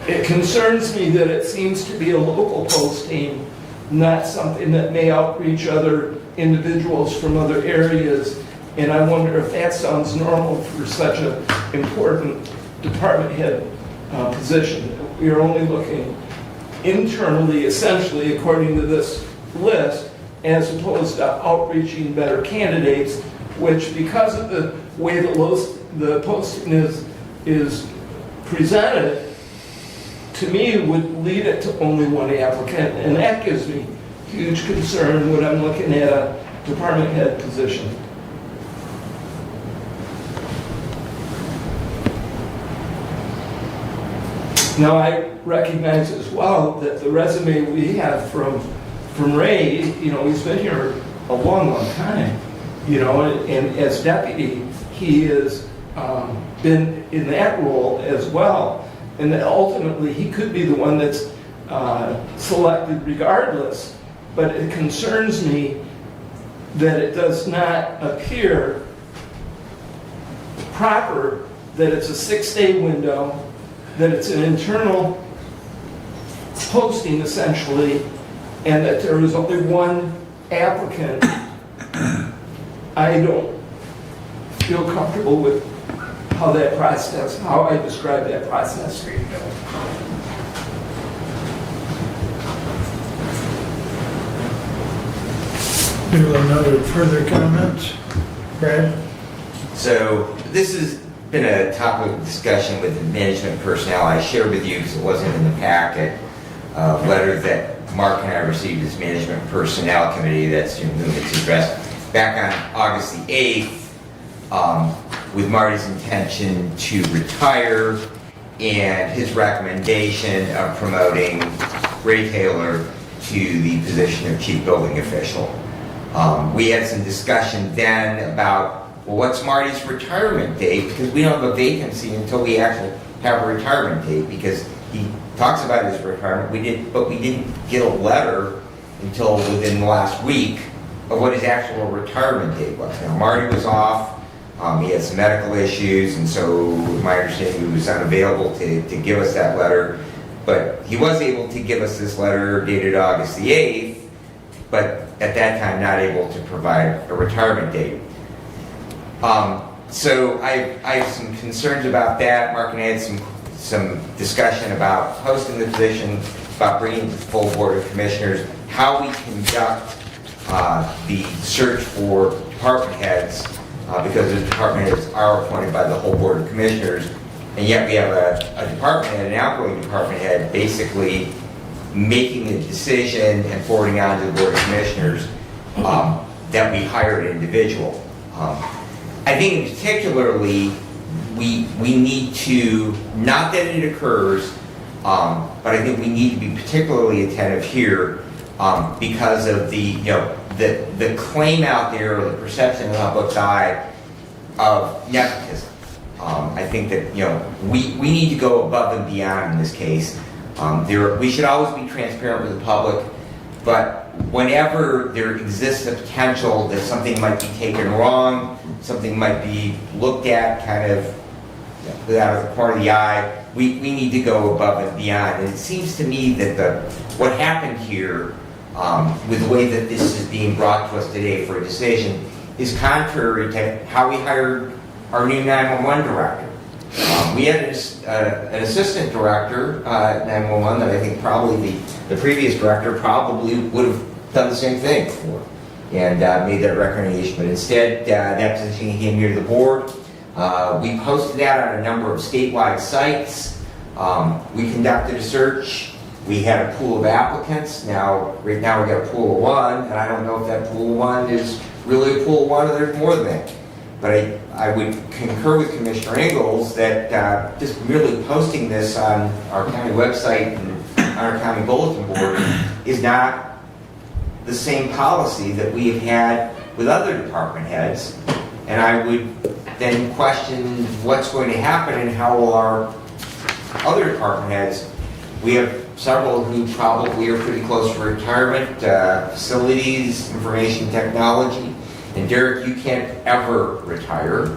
Speaker 7: It concerns me that it seems to be a local posting, not something that may outreach other individuals from other areas. And I wonder if that sounds normal for such an important department head position. We are only looking internally, essentially, according to this list, as opposed to outreaching better candidates, which, because of the way the posting is presented, to me, would lead it to only one applicant, and that gives me huge concern when I'm looking at a department head position. Now, I recognize as well that the resume we have from Ray, he's been here a long, long time, and as deputy, he has been in that role as well. And that ultimately, he could be the one that's selected regardless. But it concerns me that it does not appear proper that it's a 6-day window, that it's an internal posting essentially, and that there is only one applicant. I don't feel comfortable with how that process, how I describe that process.
Speaker 2: Do another further comments? Brad?
Speaker 1: So this has been a topic of discussion with the management personnel. I shared with you, because it wasn't in the packet, a letter that Mark and I received as management personnel committee that's moving to address back on August the 8th, with Marty's intention to retire and his recommendation of promoting Ray Taylor to the position of chief building official. We had some discussion then about, well, what's Marty's retirement date? Because we don't have a vacancy until we actually have a retirement date, because he talks about his retirement, but we didn't get a letter until within the last week of what his actual retirement date was. Now, Marty was off, he had some medical issues, and so my understanding he was unavailable to give us that letter, but he was able to give us this letter dated August the 8th, but at that time not able to provide a retirement date. So I have some concerns about that. Mark and I had some discussion about posting the position, about bringing the full board of commissioners, how we conduct the search for department heads, because the department heads are appointed by the whole board of commissioners, and yet we have a department head, an outgoing department head, basically making the decision and forwarding on to the board of commissioners that we hire an individual. I think particularly we need to, not that it occurs, but I think we need to be particularly attentive here because of the claim out there, or the perception in the public's eye of nepotism. I think that we need to go above and beyond in this case. We should always be transparent with the public, but whenever there exists a potential that something might be taken wrong, something might be looked at kind of without the corner of the eye, we need to go above and beyond. And it seems to me that what happened here, with the way that this is being brought to us today for a decision, is contrary to how we hired our new 911 director. We had an assistant director at 911 that I think probably the previous director probably would have done the same thing for, and made that recommendation. But instead, that position came here to the board. We posted that on a number of statewide sites. We conducted a search. We had a pool of applicants. Right now we got a pool of one, and I don't know if that pool of one is really a pool of one or there's more than that. But I would concur with Commissioner Ingalls that just merely posting this on our county website and on our county bulletin board is not the same policy that we have had with other department heads. And I would then question what's going to happen and how will our other department heads, we have several who probably are pretty close to retirement, facilities, information technology. And Derek, you can't ever retire.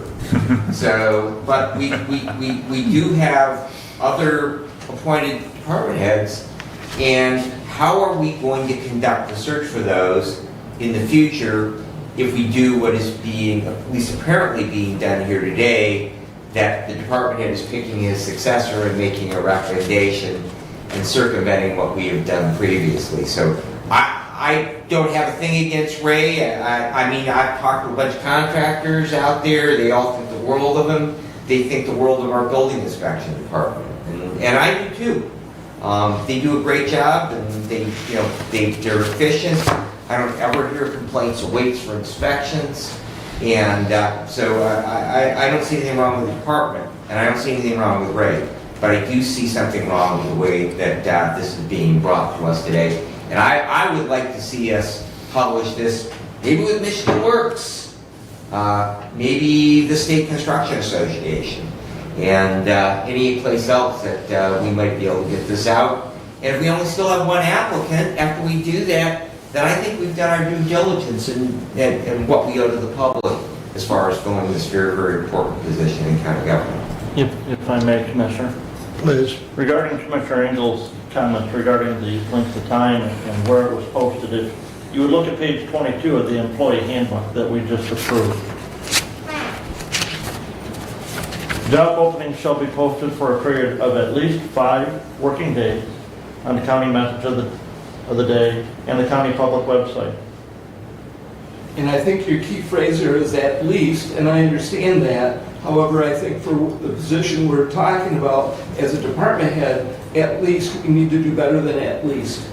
Speaker 1: But we do have other appointed department heads, and how are we going to conduct the search for those in the future if we do what is being, at least apparently being done here today, that the department head is picking his successor and making a recommendation and circumventing what we have done previously. So I don't have a thing against Ray. I mean, I've talked to a bunch of contractors out there. They all think the world of him. They think the world of our building inspection department, and I do too. They do a great job, and they're efficient. I don't ever hear complaints of waits for inspections, and so I don't see anything wrong with the department, and I don't see anything wrong with Ray. But I do see something wrong with the way that this is being brought to us today. And I would like to see us publish this, maybe with Michigan Works, maybe the State Construction Association, and any place else that we might be able to get this out. And if we only still have one applicant, after we do that, then I think we've done our due diligence in what we owe to the public as far as filling this very, very important position in county government.
Speaker 5: If I may, Commissioner.
Speaker 2: Please.
Speaker 5: Regarding Commissioner Engel's comments regarding the length of time and where it was posted, if you would look at page 22 of the employee handbook that we just approved. Job openings shall be posted for a period of at least 5 working days on the county message of the day and the county public website.
Speaker 7: And I think your key phrase there is at least, and I understand that. However, I think for the position we're talking about as a department head, at least, we need to do better than at least.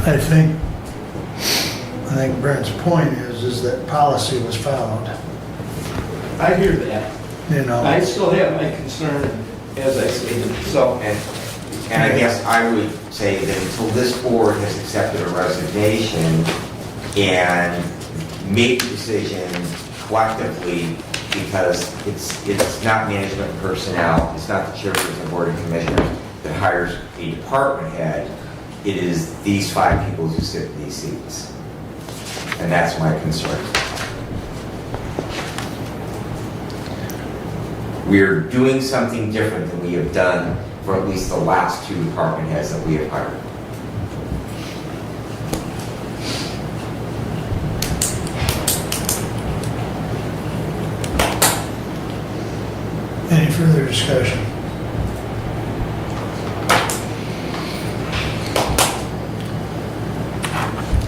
Speaker 2: I think Brent's point is that policy was followed,
Speaker 7: I hear that.
Speaker 2: you know.
Speaker 7: I still have my concern, as I stated, so.
Speaker 1: And I guess I would say that until this board has accepted a resignation and made the decision collectively, because it's not management personnel, it's not the chairperson of the board of commissioners that hires a department head, it is these 5 people who sit in these seats. And that's my concern. We're doing something different than we have done for at least the last 2 department heads that we have hired.
Speaker 2: Any further discussion?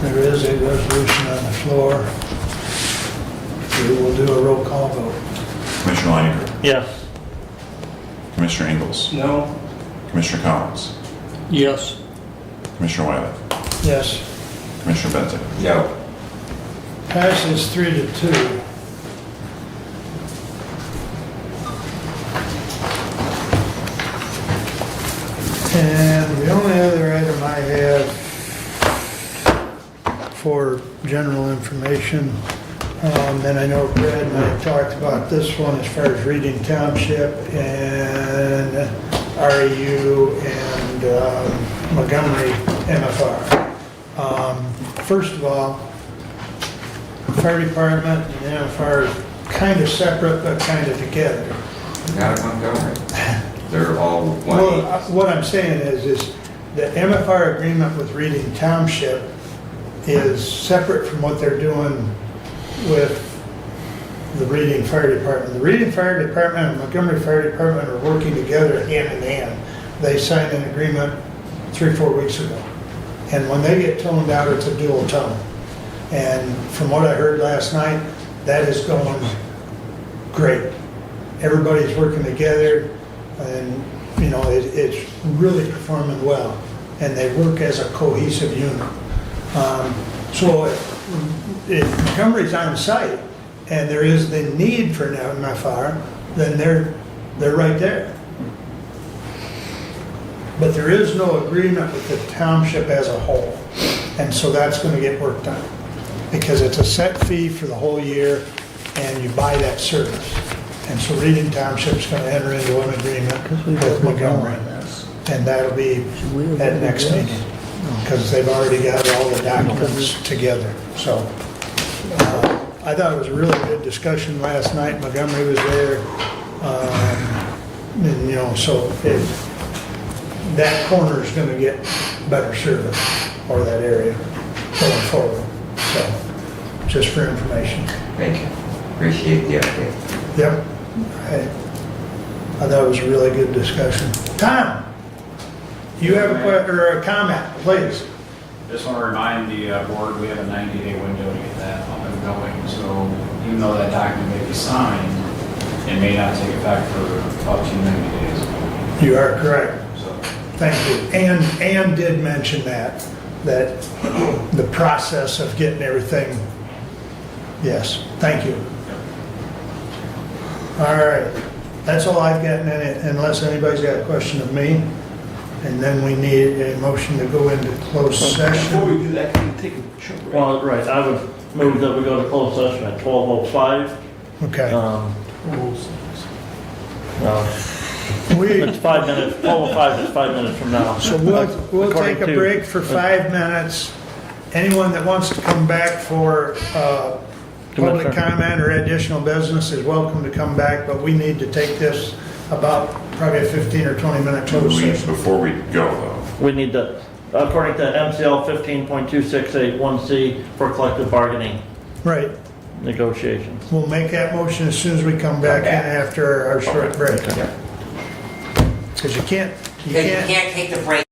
Speaker 2: There is a resolution on the floor. We will do a roll call vote.
Speaker 8: Commissioner Leininger,
Speaker 5: Yes.
Speaker 8: Commissioner Ingalls,
Speaker 7: No,
Speaker 8: Commissioner Collins,
Speaker 6: Yes.
Speaker 8: Commissioner Wiley,
Speaker 2: Yes.
Speaker 8: Commissioner Benton.
Speaker 1: No.
Speaker 2: Passes 3-2. And the only other item I have for general information, and I know Brad and I talked about this one as far as Reading Township and REU and Montgomery MFR. First of all, fire department and MFR are kind of separate but kind of together.
Speaker 1: Not a Montgomery. They're all one.
Speaker 2: Well, what I'm saying is the MFR agreement with Reading Township is separate from what they're doing with the Reading Fire Department. The Reading Fire Department and Montgomery Fire Department are working together hand in hand. They signed an agreement 3-4 weeks ago. And when they get toned out, it's a dual tone. And from what I heard last night, that is going great. Everybody's working together. And, you know, it's really performing well. And they work as a cohesive unit. So if Montgomery's on site and there is the need for an MFR, then they're right there. But there is no agreement with the township as a whole. And so that's going to get worked on. Because it's a set fee for the whole year and you buy that service. And so Reading Township's going to enter into an agreement with Montgomery. And that'll be at next meeting, because they've already got all the documents together. So I thought it was a really good discussion last night. Montgomery was there. And, you know, so that corner is going to get better service, or that area going forward. So just for information.
Speaker 1: Thank you. Appreciate the update.
Speaker 2: Yep. I thought it was a really good discussion. Tom, you have a comment, please.
Speaker 11: Just want to remind the board, we have a 90-day window to get that up and going. So even though that document may be signed, it may not take effect for up to 90 days.
Speaker 2: You are correct.
Speaker 11: So
Speaker 2: Thank you. Ann did mention that the process of getting everything, yes, thank you. All right, that's all I've got in it, unless anybody's got a question of me. And then we need a motion to go into closed
Speaker 7: before
Speaker 2: session.
Speaker 7: we do that, can you take a short break?
Speaker 5: Well, right, I would move that we go to closed session at 12:05.
Speaker 2: Okay.
Speaker 5: It's 5 minutes, 12:05 is 5 minutes from now.
Speaker 2: So we'll take
Speaker 5: According
Speaker 2: a
Speaker 5: to-
Speaker 2: break for 5 minutes, anyone that wants to come back for public
Speaker 5: Commissioner.
Speaker 2: comment or additional business is welcome to come back, but we need to take this about probably a 15 or 20-minute closed session.
Speaker 8: Before we go though,
Speaker 5: We need to, according to MCL 15.2681C for collective bargaining
Speaker 2: Right.
Speaker 5: negotiations.
Speaker 2: We'll make that motion as soon as we come back in after our short break. Because you can't
Speaker 1: take the break.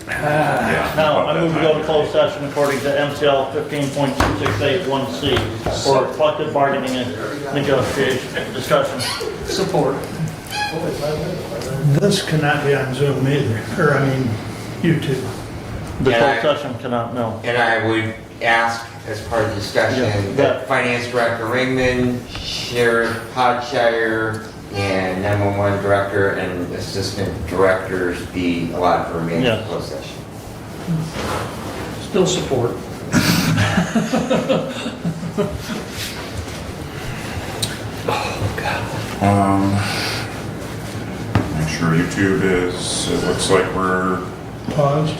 Speaker 8: Yeah.
Speaker 5: Now, I move to go to closed session according to MCL 15.2681C for collective bargaining and negotiation, discussion.
Speaker 6: Support.
Speaker 2: This cannot be on Zoom either, or I mean, YouTube.
Speaker 5: The
Speaker 1: Yeah.
Speaker 5: closed session cannot, no.
Speaker 1: And I would ask, as part of the discussion,
Speaker 5: Yeah.
Speaker 1: that Finance Director Ringman, Sheriff Hodshire, and 911 Director and Assistant Directors be allowed to remain in
Speaker 5: Yes.
Speaker 1: closed session.
Speaker 6: Still support.
Speaker 8: Make sure YouTube is, it looks like we're
Speaker 2: Paused.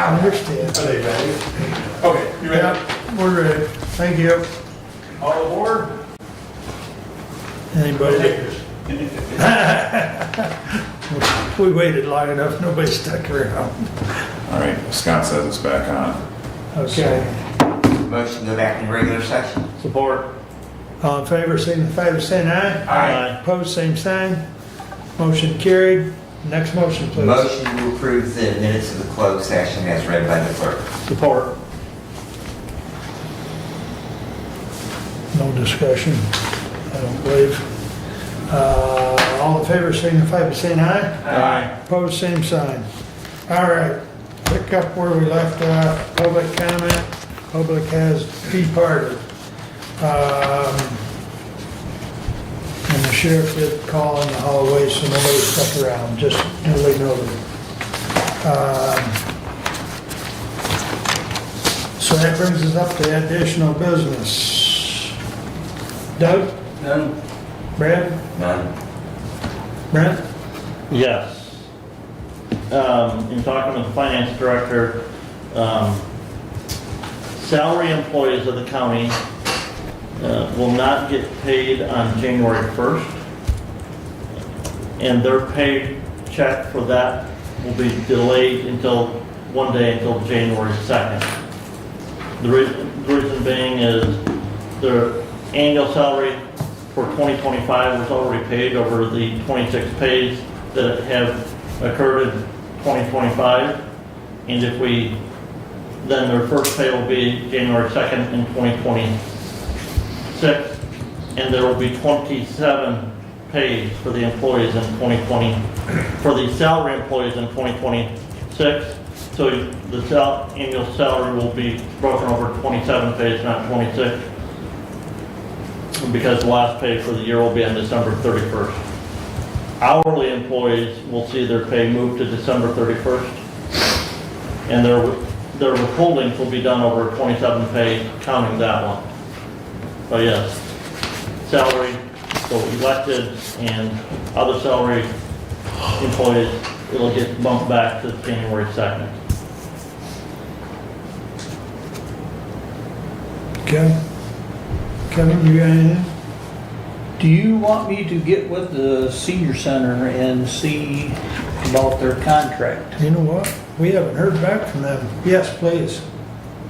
Speaker 2: I understand.
Speaker 9: Are they ready? Okay, you ready?
Speaker 2: Yeah, we're ready. Thank you.
Speaker 9: All aboard?
Speaker 2: Anybody? We waited long enough, nobody stuck around.
Speaker 8: All right, Scott says it's back on.
Speaker 2: Okay.
Speaker 1: Motion to go back in regular session.
Speaker 5: Support.
Speaker 2: All in favor, signify by saying aye.
Speaker 5: Aye.
Speaker 2: Opposed, same sign. Motion carried. Next motion, please.
Speaker 1: Motion to approve the minutes of the closed session as read by the clerk.
Speaker 5: Support.
Speaker 2: No discussion, I don't believe. All in favor, signify by saying aye.
Speaker 5: Aye.
Speaker 2: Opposed, same sign. All right, pick up where we left off, public comment. Public has departed. And the sheriff did call in the hallway, so nobody stuck around, just duly noted. So that brings us up to additional business. Doug?
Speaker 7: None.
Speaker 2: Brad?
Speaker 1: None.
Speaker 2: Brent?
Speaker 5: Yes. In talking with the finance director, salary employees of the county will not get paid on January 1st. And their pay check for that will be delayed until one day until January 2nd. The reason being is their annual salary for 2025 was already paid over the 26 pays that have occurred in 2025. And if we, then their first pay will be January 2nd in 2026. And there will be 27 pays for the employees in 2020, for the salary employees in 2026. So the annual salary will be broken over 27 pays, not 26. Because the last pay for the year will be on December 31st. Hourly employees will see their pay move to December 31st. And their withholdings will be done over 27 pay, counting that one. But yes, salary, so elected and other salary employees, it'll get bumped back to January 2nd.
Speaker 2: Okay. Kevin, you got anything?
Speaker 6: Do you want me to get with the senior center and see about their contract?
Speaker 2: You know what? We haven't heard back from them. Yes, please.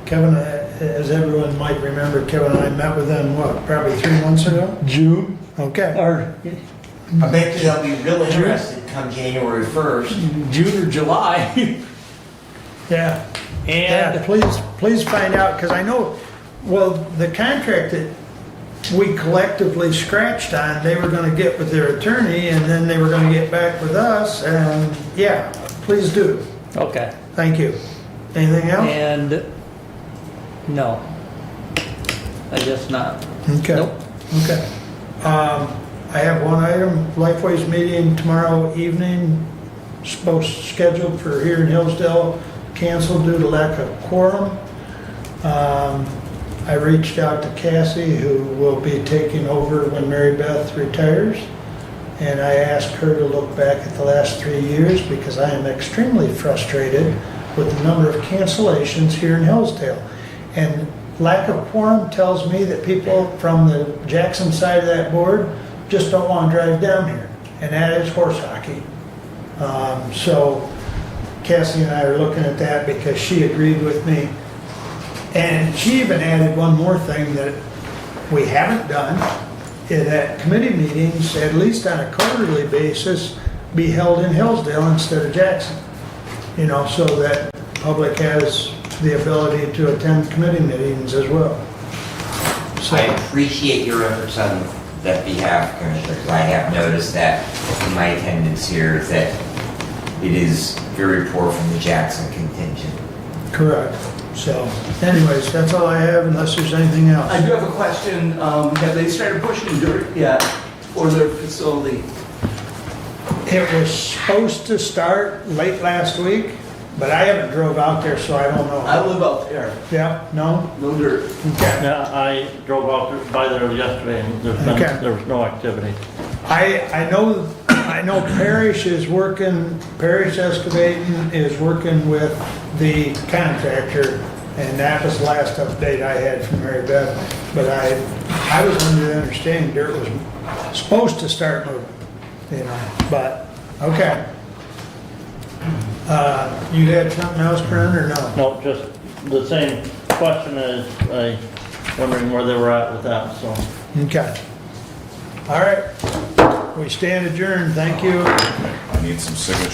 Speaker 2: Kevin, as everyone might remember, Kevin and I met with them, what, probably 3 months ago? June? Okay.
Speaker 6: Or
Speaker 1: I bet you they'll be real interested come January 1st.
Speaker 6: June or July?
Speaker 2: Yeah.
Speaker 6: And
Speaker 2: Yeah, please find out, because I know, well, the contract that we collectively scratched on, they were gonna get with their attorney, and then they were gonna get back with us, and yeah, please do.
Speaker 6: okay.
Speaker 2: Thank you. Anything else?
Speaker 6: And no, I guess not.
Speaker 2: Okay.
Speaker 6: Nope.
Speaker 2: Okay. I have one item, Lifeways meeting tomorrow evening, scheduled for here in Hillsdale, canceled due to lack of quorum. I reached out to Cassie, who will be taking over when Mary Beth retires, and I asked her to look back at the last 3 years because I am extremely frustrated with the number of cancellations here in Hillsdale. And lack of quorum tells me that people from the Jackson side of that board just don't want to drive down here, and that is horse hockey. So Cassie and I are looking at that because she agreed with me. And she even added one more thing that we haven't done, is that committee meetings, at least on a quarterly basis, be held in Hillsdale instead of Jackson. You know, so that the public has the ability to attend committee meetings as well. So,
Speaker 1: I appreciate your efforts on that behalf, Commissioner, because I have noticed that in my attendance here that it is very poor from the Jackson contingent.
Speaker 2: correct. So anyways, that's all I have unless there's anything else.
Speaker 7: I do have a question. Have they started pushing dirt yet for their facility?
Speaker 2: It was supposed to start late last week, but I haven't drove out there, so I don't know.
Speaker 7: I live out there.
Speaker 2: Yeah, no?
Speaker 7: No dirt.
Speaker 2: Okay.
Speaker 5: Yeah, I drove out by there yesterday and
Speaker 2: Okay.
Speaker 5: there was no activity.
Speaker 2: I know I know Parrish Excavating is working with the contractor, and that was the last update I had from Mary Beth. But I was under the understanding dirt was supposed to start moving, you know, but, okay. You had something else, Brent, or no?
Speaker 5: No, just the same question as I wondering where they were at with that, so.
Speaker 2: Okay. All right. We stand adjourned. Thank you.
Speaker 8: I need some signatures.